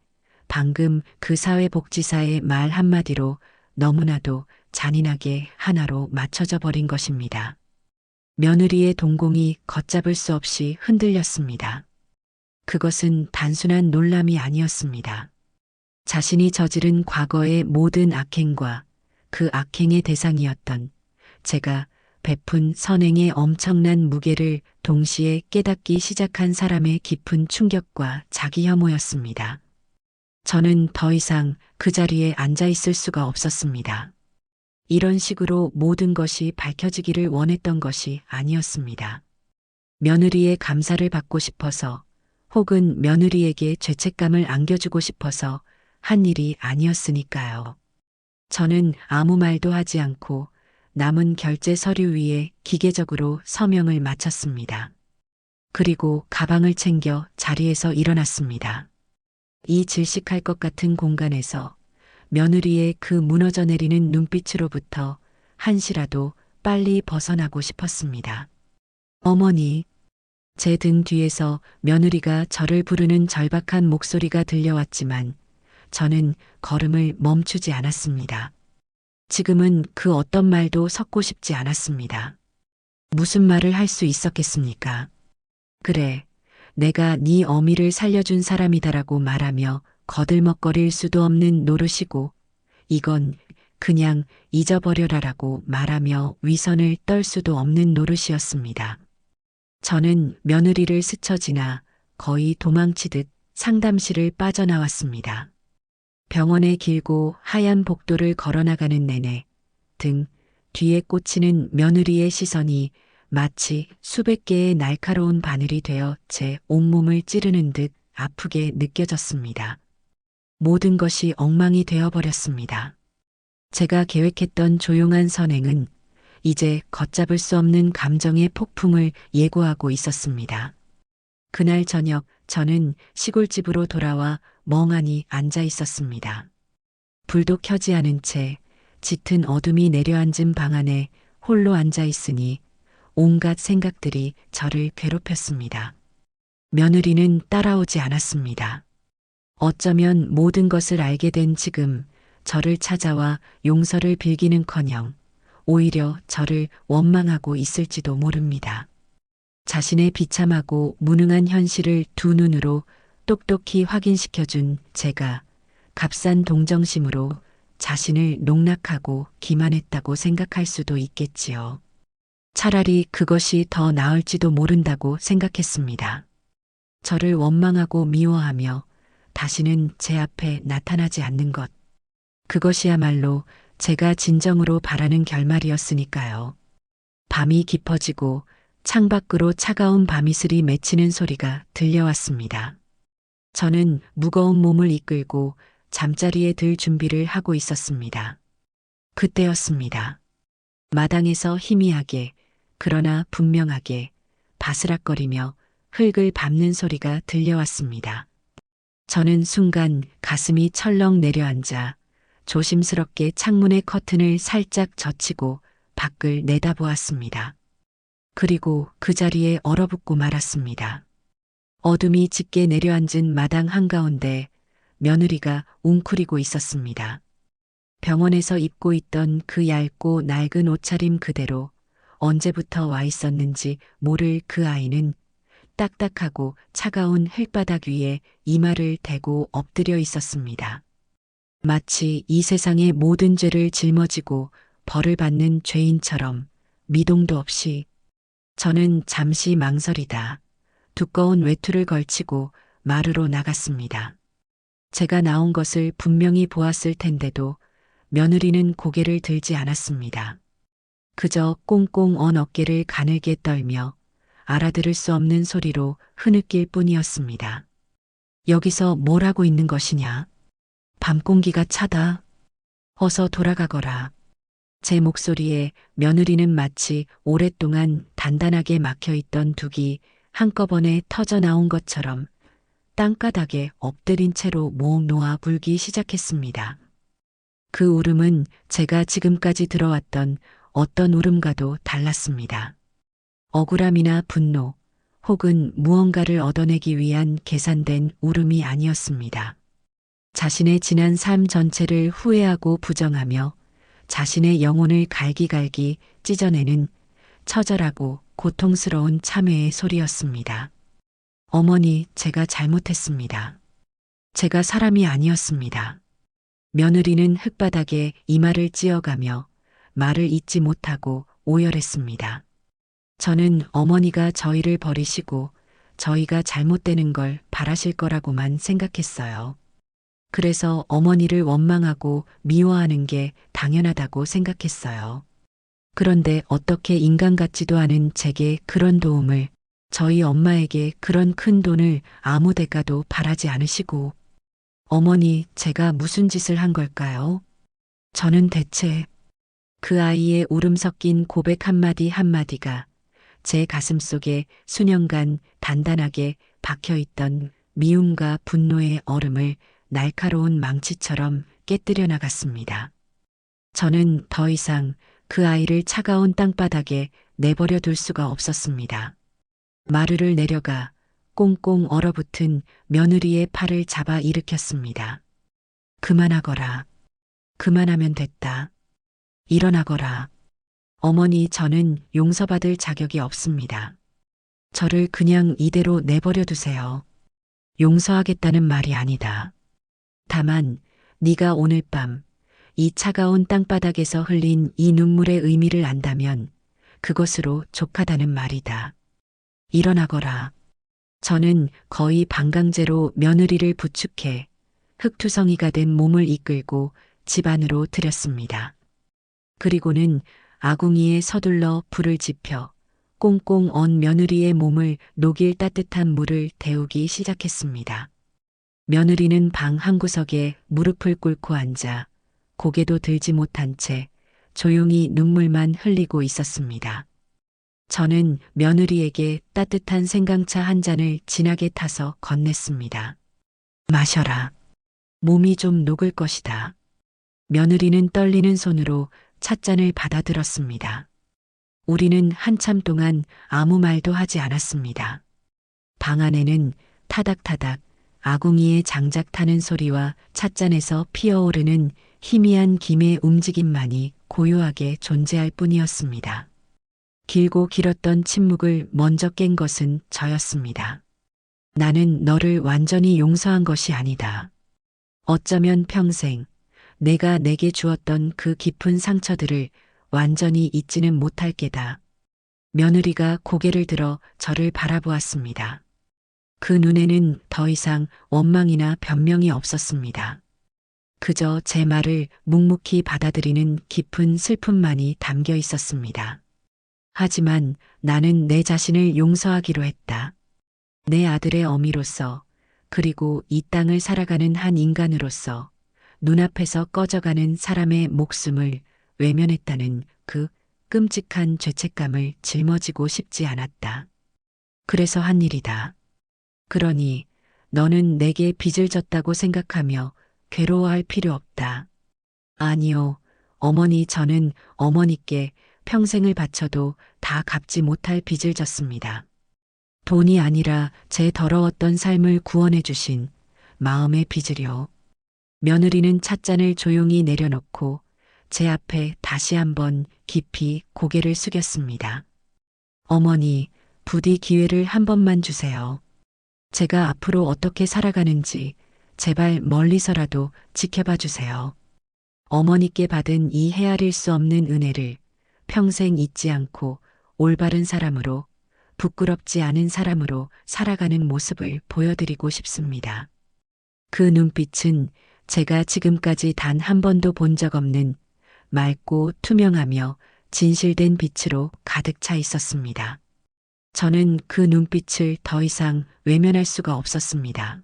방금 그 사회복지사의 말 한마디로 너무나도 잔인하게 하나로 맞춰져 버린 것입니다. 며느리의 동공이 걷잡을 수 없이 흔들렸습니다. 그것은 단순한 놀람이 아니었습니다. 자신이 저지른 과거의 모든 악행과 그 악행의 대상이었던 제가 베푼 선행의 엄청난 무게를 동시에 깨닫기 시작한 사람의 깊은 충격과 자기 혐오였습니다. 저는 더 이상 그 자리에 앉아 있을 수가 없었습니다. 이런 식으로 모든 것이 밝혀지기를 원했던 것이 아니었습니다. 며느리의 감사를 받고 싶어서 혹은 며느리에게 죄책감을 안겨주고 싶어서 한 일이 아니었으니까요. 저는 아무 말도 하지 않고 남은 결제 서류 위에 기계적으로 서명을 마쳤습니다. 그리고 가방을 챙겨 자리에서 일어났습니다. 이 질식할 것 같은 공간에서 며느리의 그 무너져 내리는 눈빛으로부터 한시라도 빨리 벗어나고 싶었습니다. 어머니, 제 등 뒤에서 며느리가 저를 부르는 절박한 목소리가 들려왔지만 저는 걸음을 멈추지 않았습니다. 지금은 그 어떤 말도 섞고 싶지 않았습니다. 무슨 말을 할 수 있었겠습니까? 그래, 내가 네 어미를 살려준 사람이다라고 말하며 거들먹거릴 수도 없는 노릇이고, 이건 그냥 잊어버려라라고 말하며 위선을 떨 수도 없는 노릇이었습니다. 저는 며느리를 스쳐 지나 거의 도망치듯 상담실을 빠져나왔습니다. 병원의 길고 하얀 복도를 걸어나가는 내내 등 뒤에 꽂히는 며느리의 시선이 마치 수백 개의 날카로운 바늘이 되어 제 온몸을 찌르는 듯 아프게 느껴졌습니다. 모든 것이 엉망이 되어버렸습니다. 제가 계획했던 조용한 선행은 이제 걷잡을 수 없는 감정의 폭풍을 예고하고 있었습니다. 그날 저녁 저는 시골집으로 돌아와 멍하니 앉아 있었습니다. 불도 켜지 않은 채 짙은 어둠이 내려앉은 방 안에 홀로 앉아 있으니 온갖 생각들이 저를 괴롭혔습니다. 며느리는 따라오지 않았습니다. 어쩌면 모든 것을 알게 된 지금 저를 찾아와 용서를 빌기는커녕 오히려 저를 원망하고 있을지도 모릅니다. 자신의 비참하고 무능한 현실을 두 눈으로 똑똑히 확인시켜준 제가 값싼 동정심으로 자신을 농락하고 기만했다고 생각할 수도 있겠지요. 차라리 그것이 더 나을지도 모른다고 생각했습니다. 저를 원망하고 미워하며 다시는 제 앞에 나타나지 않는 것. 그것이야말로 제가 진정으로 바라는 결말이었으니까요. 밤이 깊어지고 창밖으로 차가운 밤이슬이 맺히는 소리가 들려왔습니다. 저는 무거운 몸을 이끌고 잠자리에 들 준비를 하고 있었습니다. 그때였습니다. 마당에서 희미하게 그러나 분명하게 바스락거리며 흙을 밟는 소리가 들려왔습니다. 저는 순간 가슴이 철렁 내려앉아 조심스럽게 창문의 커튼을 살짝 젖히고 밖을 내다보았습니다. 그리고 그 자리에 얼어붙고 말았습니다. 어둠이 짙게 내려앉은 마당 한가운데 며느리가 웅크리고 있었습니다. 병원에서 입고 있던 그 얇고 낡은 옷차림 그대로 언제부터 와 있었는지 모를 그 아이는 딱딱하고 차가운 흙바닥 위에 이마를 대고 엎드려 있었습니다. 마치 이 세상의 모든 죄를 짊어지고 벌을 받는 죄인처럼 미동도 없이. 저는 잠시 망설이다 두꺼운 외투를 걸치고 마루로 나갔습니다. 제가 나온 것을 분명히 보았을 텐데도 며느리는 고개를 들지 않았습니다. 그저 꽁꽁 언 어깨를 가늘게 떨며 알아들을 수 없는 소리로 흐느낄 뿐이었습니다. 여기서 뭘 하고 있는 것이냐? 밤공기가 차다. 어서 돌아가거라. 제 목소리에 며느리는 마치 오랫동안 단단하게 막혀있던 둑이 한꺼번에 터져 나온 것처럼 땅바닥에 엎드린 채로 목 놓아 불기 시작했습니다. 그 울음은 제가 지금까지 들어왔던 어떤 울음과도 달랐습니다. 억울함이나 분노 혹은 무언가를 얻어내기 위한 계산된 울음이 아니었습니다. 자신의 지난 삶 전체를 후회하고 부정하며 자신의 영혼을 갈기갈기 찢어내는 처절하고 고통스러운 참회의 소리였습니다. 어머니, 제가 잘못했습니다. 제가 사람이 아니었습니다. 며느리는 흙바닥에 이마를 찧어가며 말을 잇지 못하고 오열했습니다. 저는 어머니가 저희를 버리시고 저희가 잘못되는 걸 바라실 거라고만 생각했어요. 그래서 어머니를 원망하고 미워하는 게 당연하다고 생각했어요. 그런데 어떻게 인간 같지도 않은 제게 그런 도움을, 저희 엄마에게 그런 큰 돈을 아무 대가도 바라지 않으시고. 어머니, 제가 무슨 짓을 한 걸까요? 저는 대체. 그 아이의 울음 섞인 고백 한마디 한마디가 제 가슴 속에 수년간 단단하게 박혀있던 미움과 분노의 얼음을 날카로운 망치처럼 깨뜨려 나갔습니다. 저는 더 이상 그 아이를 차가운 땅바닥에 내버려 둘 수가 없었습니다. 마루를 내려가 꽁꽁 얼어붙은 며느리의 팔을 잡아 일으켰습니다. 그만하거라. 그만하면 됐다. 일어나거라. 어머니, 저는 용서받을 자격이 없습니다. 저를 그냥 이대로 내버려 두세요. 용서하겠다는 말이 아니다. 다만 네가 오늘 밤 이 차가운 땅바닥에서 흘린 이 눈물의 의미를 안다면 그것으로 족하다는 말이다. 일어나거라. 저는 거의 반강제로 며느리를 부축해 흙투성이가 된 몸을 이끌고 집 안으로 들였습니다. 그리고는 아궁이에 서둘러 불을 지펴 꽁꽁 언 며느리의 몸을 녹일 따뜻한 물을 데우기 시작했습니다. 며느리는 방 한구석에 무릎을 꿇고 앉아 고개도 들지 못한 채 조용히 눈물만 흘리고 있었습니다. 저는 며느리에게 따뜻한 생강차 한 잔을 진하게 타서 건넸습니다. 마셔라. 몸이 좀 녹을 것이다. 며느리는 떨리는 손으로 찻잔을 받아들었습니다. 우리는 한참 동안 아무 말도 하지 않았습니다. 방 안에는 타닥타닥 아궁이의 장작 타는 소리와 찻잔에서 피어오르는 희미한 김의 움직임만이 고요하게 존재할 뿐이었습니다. 길고 길었던 침묵을 먼저 깬 것은 저였습니다. 나는 너를 완전히 용서한 것이 아니다. 어쩌면 평생 내가 내게 주었던 그 깊은 상처들을 완전히 잊지는 못할 게다. 며느리가 고개를 들어 저를 바라보았습니다. 그 눈에는 더 이상 원망이나 변명이 없었습니다. 그저 제 말을 묵묵히 받아들이는 깊은 슬픔만이 담겨 있었습니다. 하지만 나는 내 자신을 용서하기로 했다. 내 아들의 어미로서, 그리고 이 땅을 살아가는 한 인간으로서 눈앞에서 꺼져가는 사람의 목숨을 외면했다는 그 끔찍한 죄책감을 짊어지고 싶지 않았다. 그래서 한 일이다. 그러니 너는 내게 빚을 졌다고 생각하며 괴로워할 필요 없다. 아니요, 어머니, 저는 어머니께 평생을 바쳐도 다 갚지 못할 빚을 졌습니다. 돈이 아니라 제 더러웠던 삶을 구원해 주신 마음의 빚을요. 며느리는 찻잔을 조용히 내려놓고 제 앞에 다시 한번 깊이 고개를 숙였습니다. 어머니, 부디 기회를 한 번만 주세요. 제가 앞으로 어떻게 살아가는지 제발 멀리서라도 지켜봐 주세요. 어머니께 받은 이 헤아릴 수 없는 은혜를 평생 잊지 않고 올바른 사람으로, 부끄럽지 않은 사람으로 살아가는 모습을 보여드리고 싶습니다. 그 눈빛은 제가 지금까지 단 한 번도 본 적 없는 맑고 투명하며 진실된 빛으로 가득 차 있었습니다. 저는 그 눈빛을 더 이상 외면할 수가 없었습니다.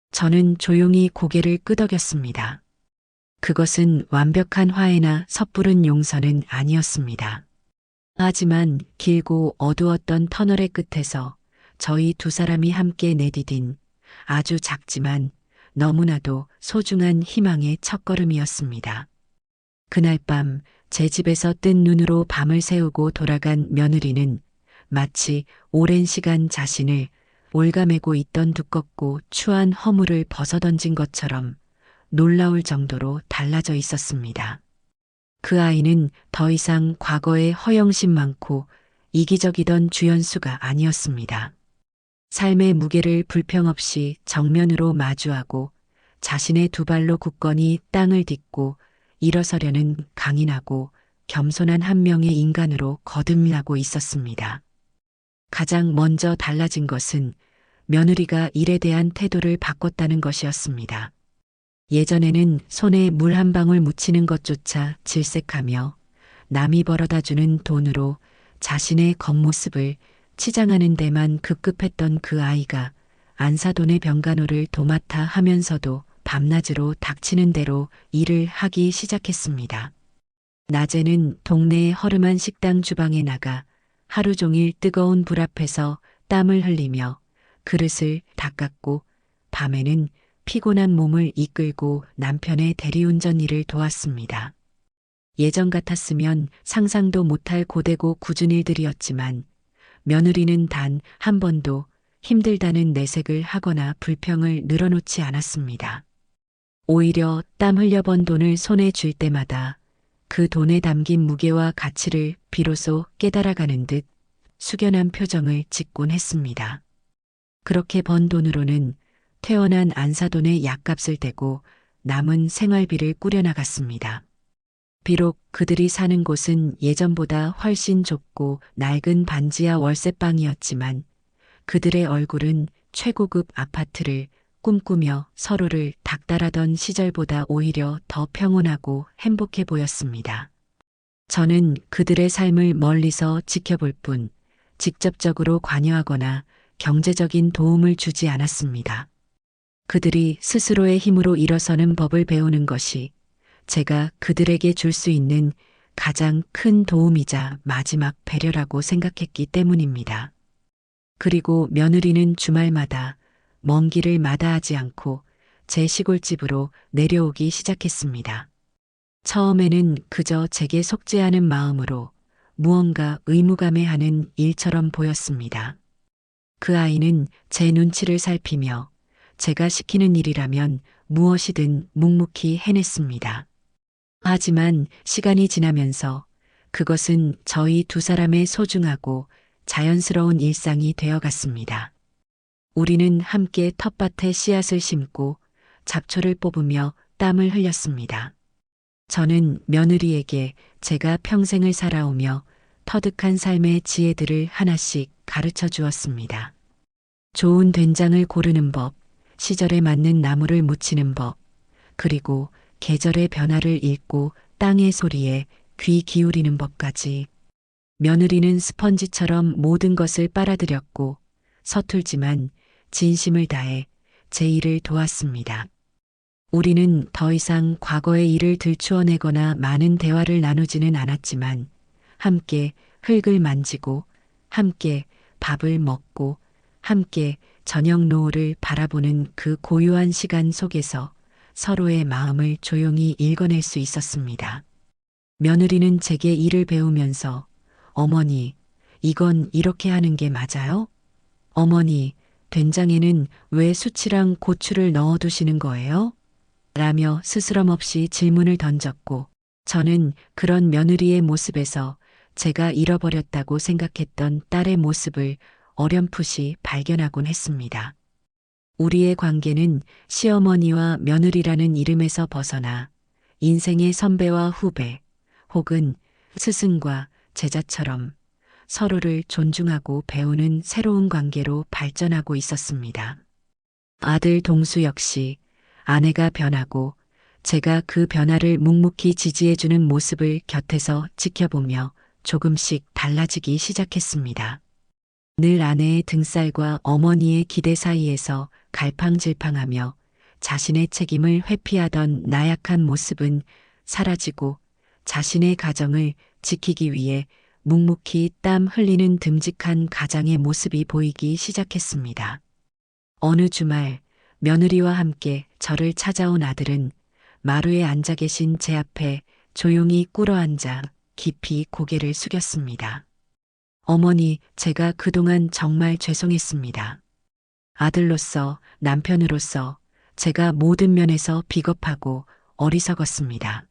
저는 조용히 고개를 끄덕였습니다. 그것은 완벽한 화해나 섣부른 용서는 아니었습니다. 하지만 길고 어두웠던 터널의 끝에서 저희 두 사람이 함께 내디딘 아주 작지만 너무나도 소중한 희망의 첫걸음이었습니다. 그날 밤 제 집에서 뜬 눈으로 밤을 새우고 돌아간 며느리는 마치 오랜 시간 자신을 올가매고 있던 두껍고 추한 허물을 벗어던진 것처럼 놀라울 정도로 달라져 있었습니다. 그 아이는 더 이상 과거의 허영심 많고 이기적이던 주연수가 아니었습니다. 삶의 무게를 불평 없이 정면으로 마주하고 자신의 두 발로 굳건히 땅을 딛고 일어서려는 강인하고 겸손한 한 명의 인간으로 거듭나고 있었습니다. 가장 먼저 달라진 것은 며느리가 일에 대한 태도를 바꿨다는 것이었습니다. 예전에는 손에 물 한 방울 묻히는 것조차 질색하며 남이 벌어다주는 돈으로 자신의 겉모습을 치장하는 데만 급급했던 그 아이가 안사돈의 병간호를 도맡아 하면서도 밤낮으로 닥치는 대로 일을 하기 시작했습니다. 낮에는 동네의 허름한 식당 주방에 나가 하루 종일 뜨거운 불 앞에서 땀을 흘리며 그릇을 닦았고, 밤에는 피곤한 몸을 이끌고 남편의 대리운전 일을 도왔습니다. 예전 같았으면 상상도 못할 고되고 굳은 일들이었지만 며느리는 단 한 번도 힘들다는 내색을 하거나 불평을 늘어놓지 않았습니다. 오히려 땀 흘려 번 돈을 손에 쥘 때마다 그 돈에 담긴 무게와 가치를 비로소 깨달아가는 듯 숙연한 표정을 짓곤 했습니다. 그렇게 번 돈으로는 퇴원한 안사돈의 약값을 대고 남은 생활비를 꾸려나갔습니다. 비록 그들이 사는 곳은 예전보다 훨씬 좁고 낡은 반지하 월세방이었지만 그들의 얼굴은 최고급 아파트를 꿈꾸며 서로를 닥달하던 시절보다 오히려 더 평온하고 행복해 보였습니다. 저는 그들의 삶을 멀리서 지켜볼 뿐 직접적으로 관여하거나 경제적인 도움을 주지 않았습니다. 그들이 스스로의 힘으로 일어서는 법을 배우는 것이 제가 그들에게 줄 수 있는 가장 큰 도움이자 마지막 배려라고 생각했기 때문입니다. 그리고 며느리는 주말마다 먼 길을 마다하지 않고 제 시골집으로 내려오기 시작했습니다. 처음에는 그저 제게 속죄하는 마음으로 무언가 의무감해하는 일처럼 보였습니다. 그 아이는 제 눈치를 살피며 제가 시키는 일이라면 무엇이든 묵묵히 해냈습니다. 하지만 시간이 지나면서 그것은 저희 두 사람의 소중하고 자연스러운 일상이 되어갔습니다. 우리는 함께 텃밭에 씨앗을 심고 잡초를 뽑으며 땀을 흘렸습니다. 저는 며느리에게 제가 평생을 살아오며 터득한 삶의 지혜들을 하나씩 가르쳐 주었습니다. 좋은 된장을 고르는 법, 시절에 맞는 나무를 묻히는 법, 그리고 계절의 변화를 읽고 땅의 소리에 귀 기울이는 법까지. 며느리는 스펀지처럼 모든 것을 빨아들였고 서툴지만 진심을 다해 제 일을 도왔습니다. 우리는 더 이상 과거의 일을 들추어내거나 많은 대화를 나누지는 않았지만 함께 흙을 만지고 함께 밥을 먹고 함께 저녁 노을을 바라보는 그 고요한 시간 속에서 서로의 마음을 조용히 읽어낼 수 있었습니다. 며느리는 제게 일을 배우면서 어머니, 이건 이렇게 하는 게 맞아요? 어머니, 된장에는 왜 수치랑 고추를 넣어두시는 거예요? 라며 스스럼 없이 질문을 던졌고 저는 그런 며느리의 모습에서 제가 잃어버렸다고 생각했던 딸의 모습을 어렴풋이 발견하곤 했습니다. 우리의 관계는 시어머니와 며느리라는 이름에서 벗어나 인생의 선배와 후배 혹은 스승과 제자처럼 서로를 존중하고 배우는 새로운 관계로 발전하고 있었습니다. 아들 동수 역시 아내가 변하고 제가 그 변화를 묵묵히 지지해주는 모습을 곁에서 지켜보며 조금씩 달라지기 시작했습니다. 늘 아내의 등살과 어머니의 기대 사이에서 갈팡질팡하며 자신의 책임을 회피하던 나약한 모습은 사라지고 자신의 가정을 지키기 위해 묵묵히 땀 흘리는 듬직한 가장의 모습이 보이기 시작했습니다. 어느 주말 며느리와 함께 저를 찾아온 아들은 마루에 앉아 계신 제 앞에 조용히 꿇어앉아 깊이 고개를 숙였습니다. 어머니, 제가 그동안 정말 죄송했습니다. 아들로서, 남편으로서 제가 모든 면에서 비겁하고 어리석었습니다.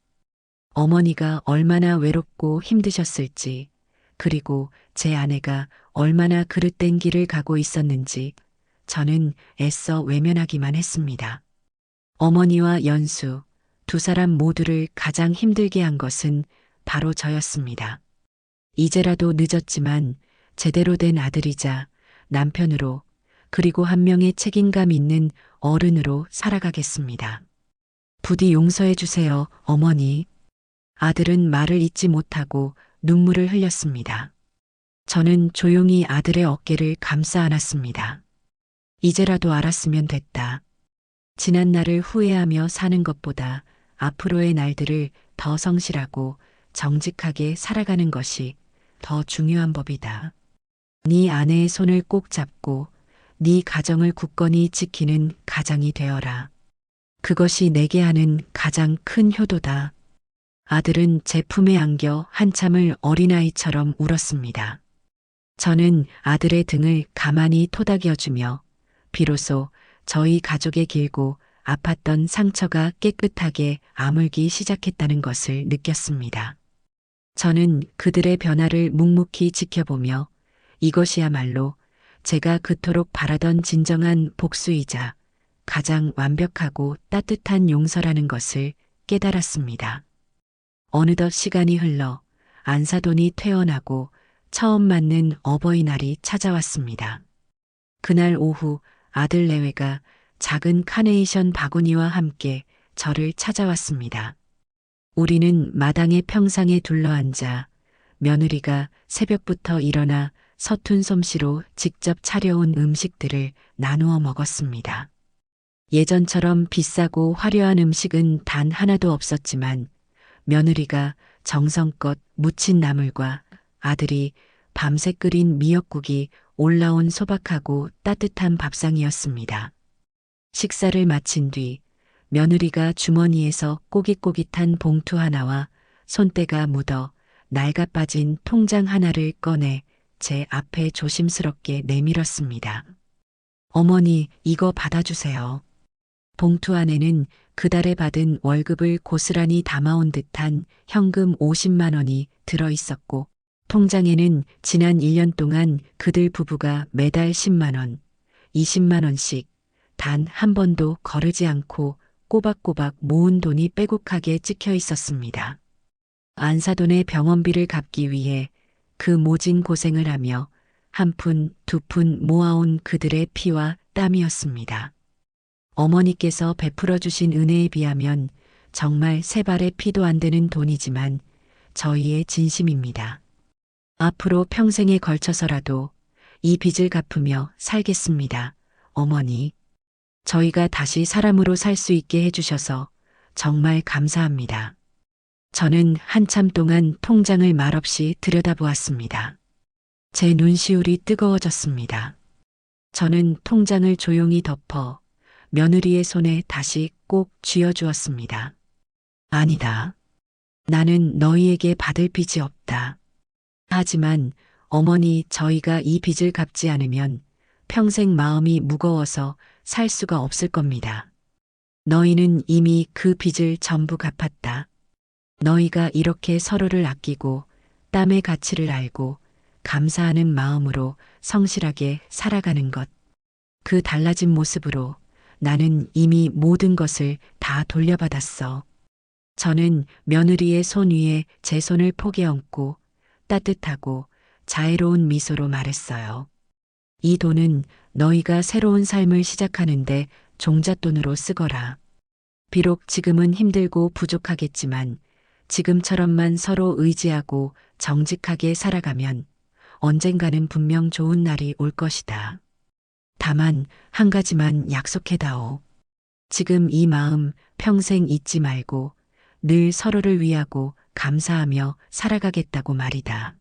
어머니가 얼마나 외롭고 힘드셨을지, 그리고 제 아내가 얼마나 그릇된 길을 가고 있었는지 저는 애써 외면하기만 했습니다. 어머니와 연수, 두 사람 모두를 가장 힘들게 한 것은 바로 저였습니다. 이제라도 늦었지만 제대로 된 아들이자 남편으로 그리고 한 명의 책임감 있는 어른으로 살아가겠습니다. 부디 용서해 주세요, 어머니. 아들은 말을 잇지 못하고 눈물을 흘렸습니다. 저는 조용히 아들의 어깨를 감싸 안았습니다. 이제라도 알았으면 됐다. 지난 날을 후회하며 사는 것보다 앞으로의 날들을 더 성실하고 정직하게 살아가는 것이 더 중요한 법이다. 네 아내의 손을 꼭 잡고 네 가정을 굳건히 지키는 가장이 되어라. 그것이 내게 하는 가장 큰 효도다. 아들은 제 품에 안겨 한참을 어린아이처럼 울었습니다. 저는 아들의 등을 가만히 토닥여주며 비로소 저희 가족의 길고 아팠던 상처가 깨끗하게 아물기 시작했다는 것을 느꼈습니다. 저는 그들의 변화를 묵묵히 지켜보며 이것이야말로 제가 그토록 바라던 진정한 복수이자 가장 완벽하고 따뜻한 용서라는 것을 깨달았습니다. 어느덧 시간이 흘러 안사돈이 퇴원하고 처음 맞는 어버이날이 찾아왔습니다. 그날 오후 아들 내외가 작은 카네이션 바구니와 함께 저를 찾아왔습니다. 우리는 마당의 평상에 둘러앉아 며느리가 새벽부터 일어나 서툰 솜씨로 직접 차려온 음식들을 나누어 먹었습니다. 예전처럼 비싸고 화려한 음식은 단 하나도 없었지만 며느리가 정성껏 무친 나물과 아들이 밤새 끓인 미역국이 올라온 소박하고 따뜻한 밥상이었습니다. 식사를 마친 뒤 며느리가 주머니에서 꼬깃꼬깃한 봉투 하나와 손때가 묻어 낡아 빠진 통장 하나를 꺼내 제 앞에 조심스럽게 내밀었습니다. 어머니, 이거 받아주세요. 봉투 안에는 그달에 받은 월급을 고스란히 담아온 듯한 현금 50만 원이 들어 있었고, 통장에는 지난 1년 동안 그들 부부가 매달 10만 원, 20만 원씩 단 한 번도 거르지 않고 꼬박꼬박 모은 돈이 빼곡하게 찍혀 있었습니다. 안사돈의 병원비를 갚기 위해 그 모진 고생을 하며 한 푼, 두 푼 모아온 그들의 피와 땀이었습니다. 어머니께서 베풀어 주신 은혜에 비하면 정말 세 발의 피도 안 되는 돈이지만 저희의 진심입니다. 앞으로 평생에 걸쳐서라도 이 빚을 갚으며 살겠습니다. 어머니, 저희가 다시 사람으로 살 수 있게 해주셔서 정말 감사합니다. 저는 한참 동안 통장을 말없이 들여다보았습니다. 제 눈시울이 뜨거워졌습니다. 저는 통장을 조용히 덮어 며느리의 손에 다시 꼭 쥐어주었습니다. 아니다. 나는 너희에게 받을 빚이 없다. 하지만 어머니, 저희가 이 빚을 갚지 않으면 평생 마음이 무거워서 살 수가 없을 겁니다. 너희는 이미 그 빚을 전부 갚았다. 너희가 이렇게 서로를 아끼고 땀의 가치를 알고 감사하는 마음으로 성실하게 살아가는 것. 그 달라진 모습으로 나는 이미 모든 것을 다 돌려받았어. 저는 며느리의 손 위에 제 손을 포개 얹고 따뜻하고 자애로운 미소로 말했어요. 이 돈은 너희가 새로운 삶을 시작하는데 종잣돈으로 쓰거라. 비록 지금은 힘들고 부족하겠지만 지금처럼만 서로 의지하고 정직하게 살아가면 언젠가는 분명 좋은 날이 올 것이다. 다만 한 가지만 약속해다오. 지금 이 마음 평생 잊지 말고 늘 서로를 위하고 감사하며 살아가겠다고 말이다.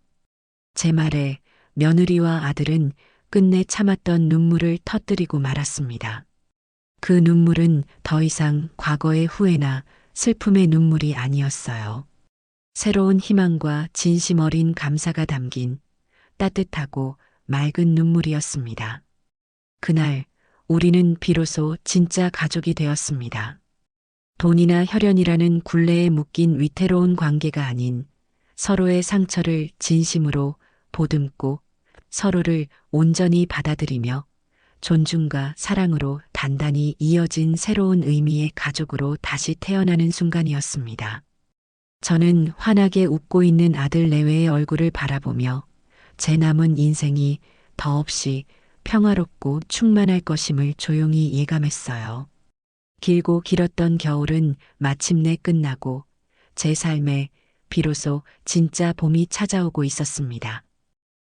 제 말에 며느리와 아들은 끝내 참았던 눈물을 터뜨리고 말았습니다. 그 눈물은 더 이상 과거의 후회나 슬픔의 눈물이 아니었어요. 새로운 희망과 진심 어린 감사가 담긴 따뜻하고 맑은 눈물이었습니다. 그날 우리는 비로소 진짜 가족이 되었습니다. 돈이나 혈연이라는 굴레에 묶인 위태로운 관계가 아닌 서로의 상처를 진심으로 보듬고 서로를 온전히 받아들이며 존중과 사랑으로 단단히 이어진 새로운 의미의 가족으로 다시 태어나는 순간이었습니다. 저는 환하게 웃고 있는 아들 내외의 얼굴을 바라보며 제 남은 인생이 더없이 평화롭고 충만할 것임을 조용히 예감했어요. 길고 길었던 겨울은 마침내 끝나고 제 삶에 비로소 진짜 봄이 찾아오고 있었습니다.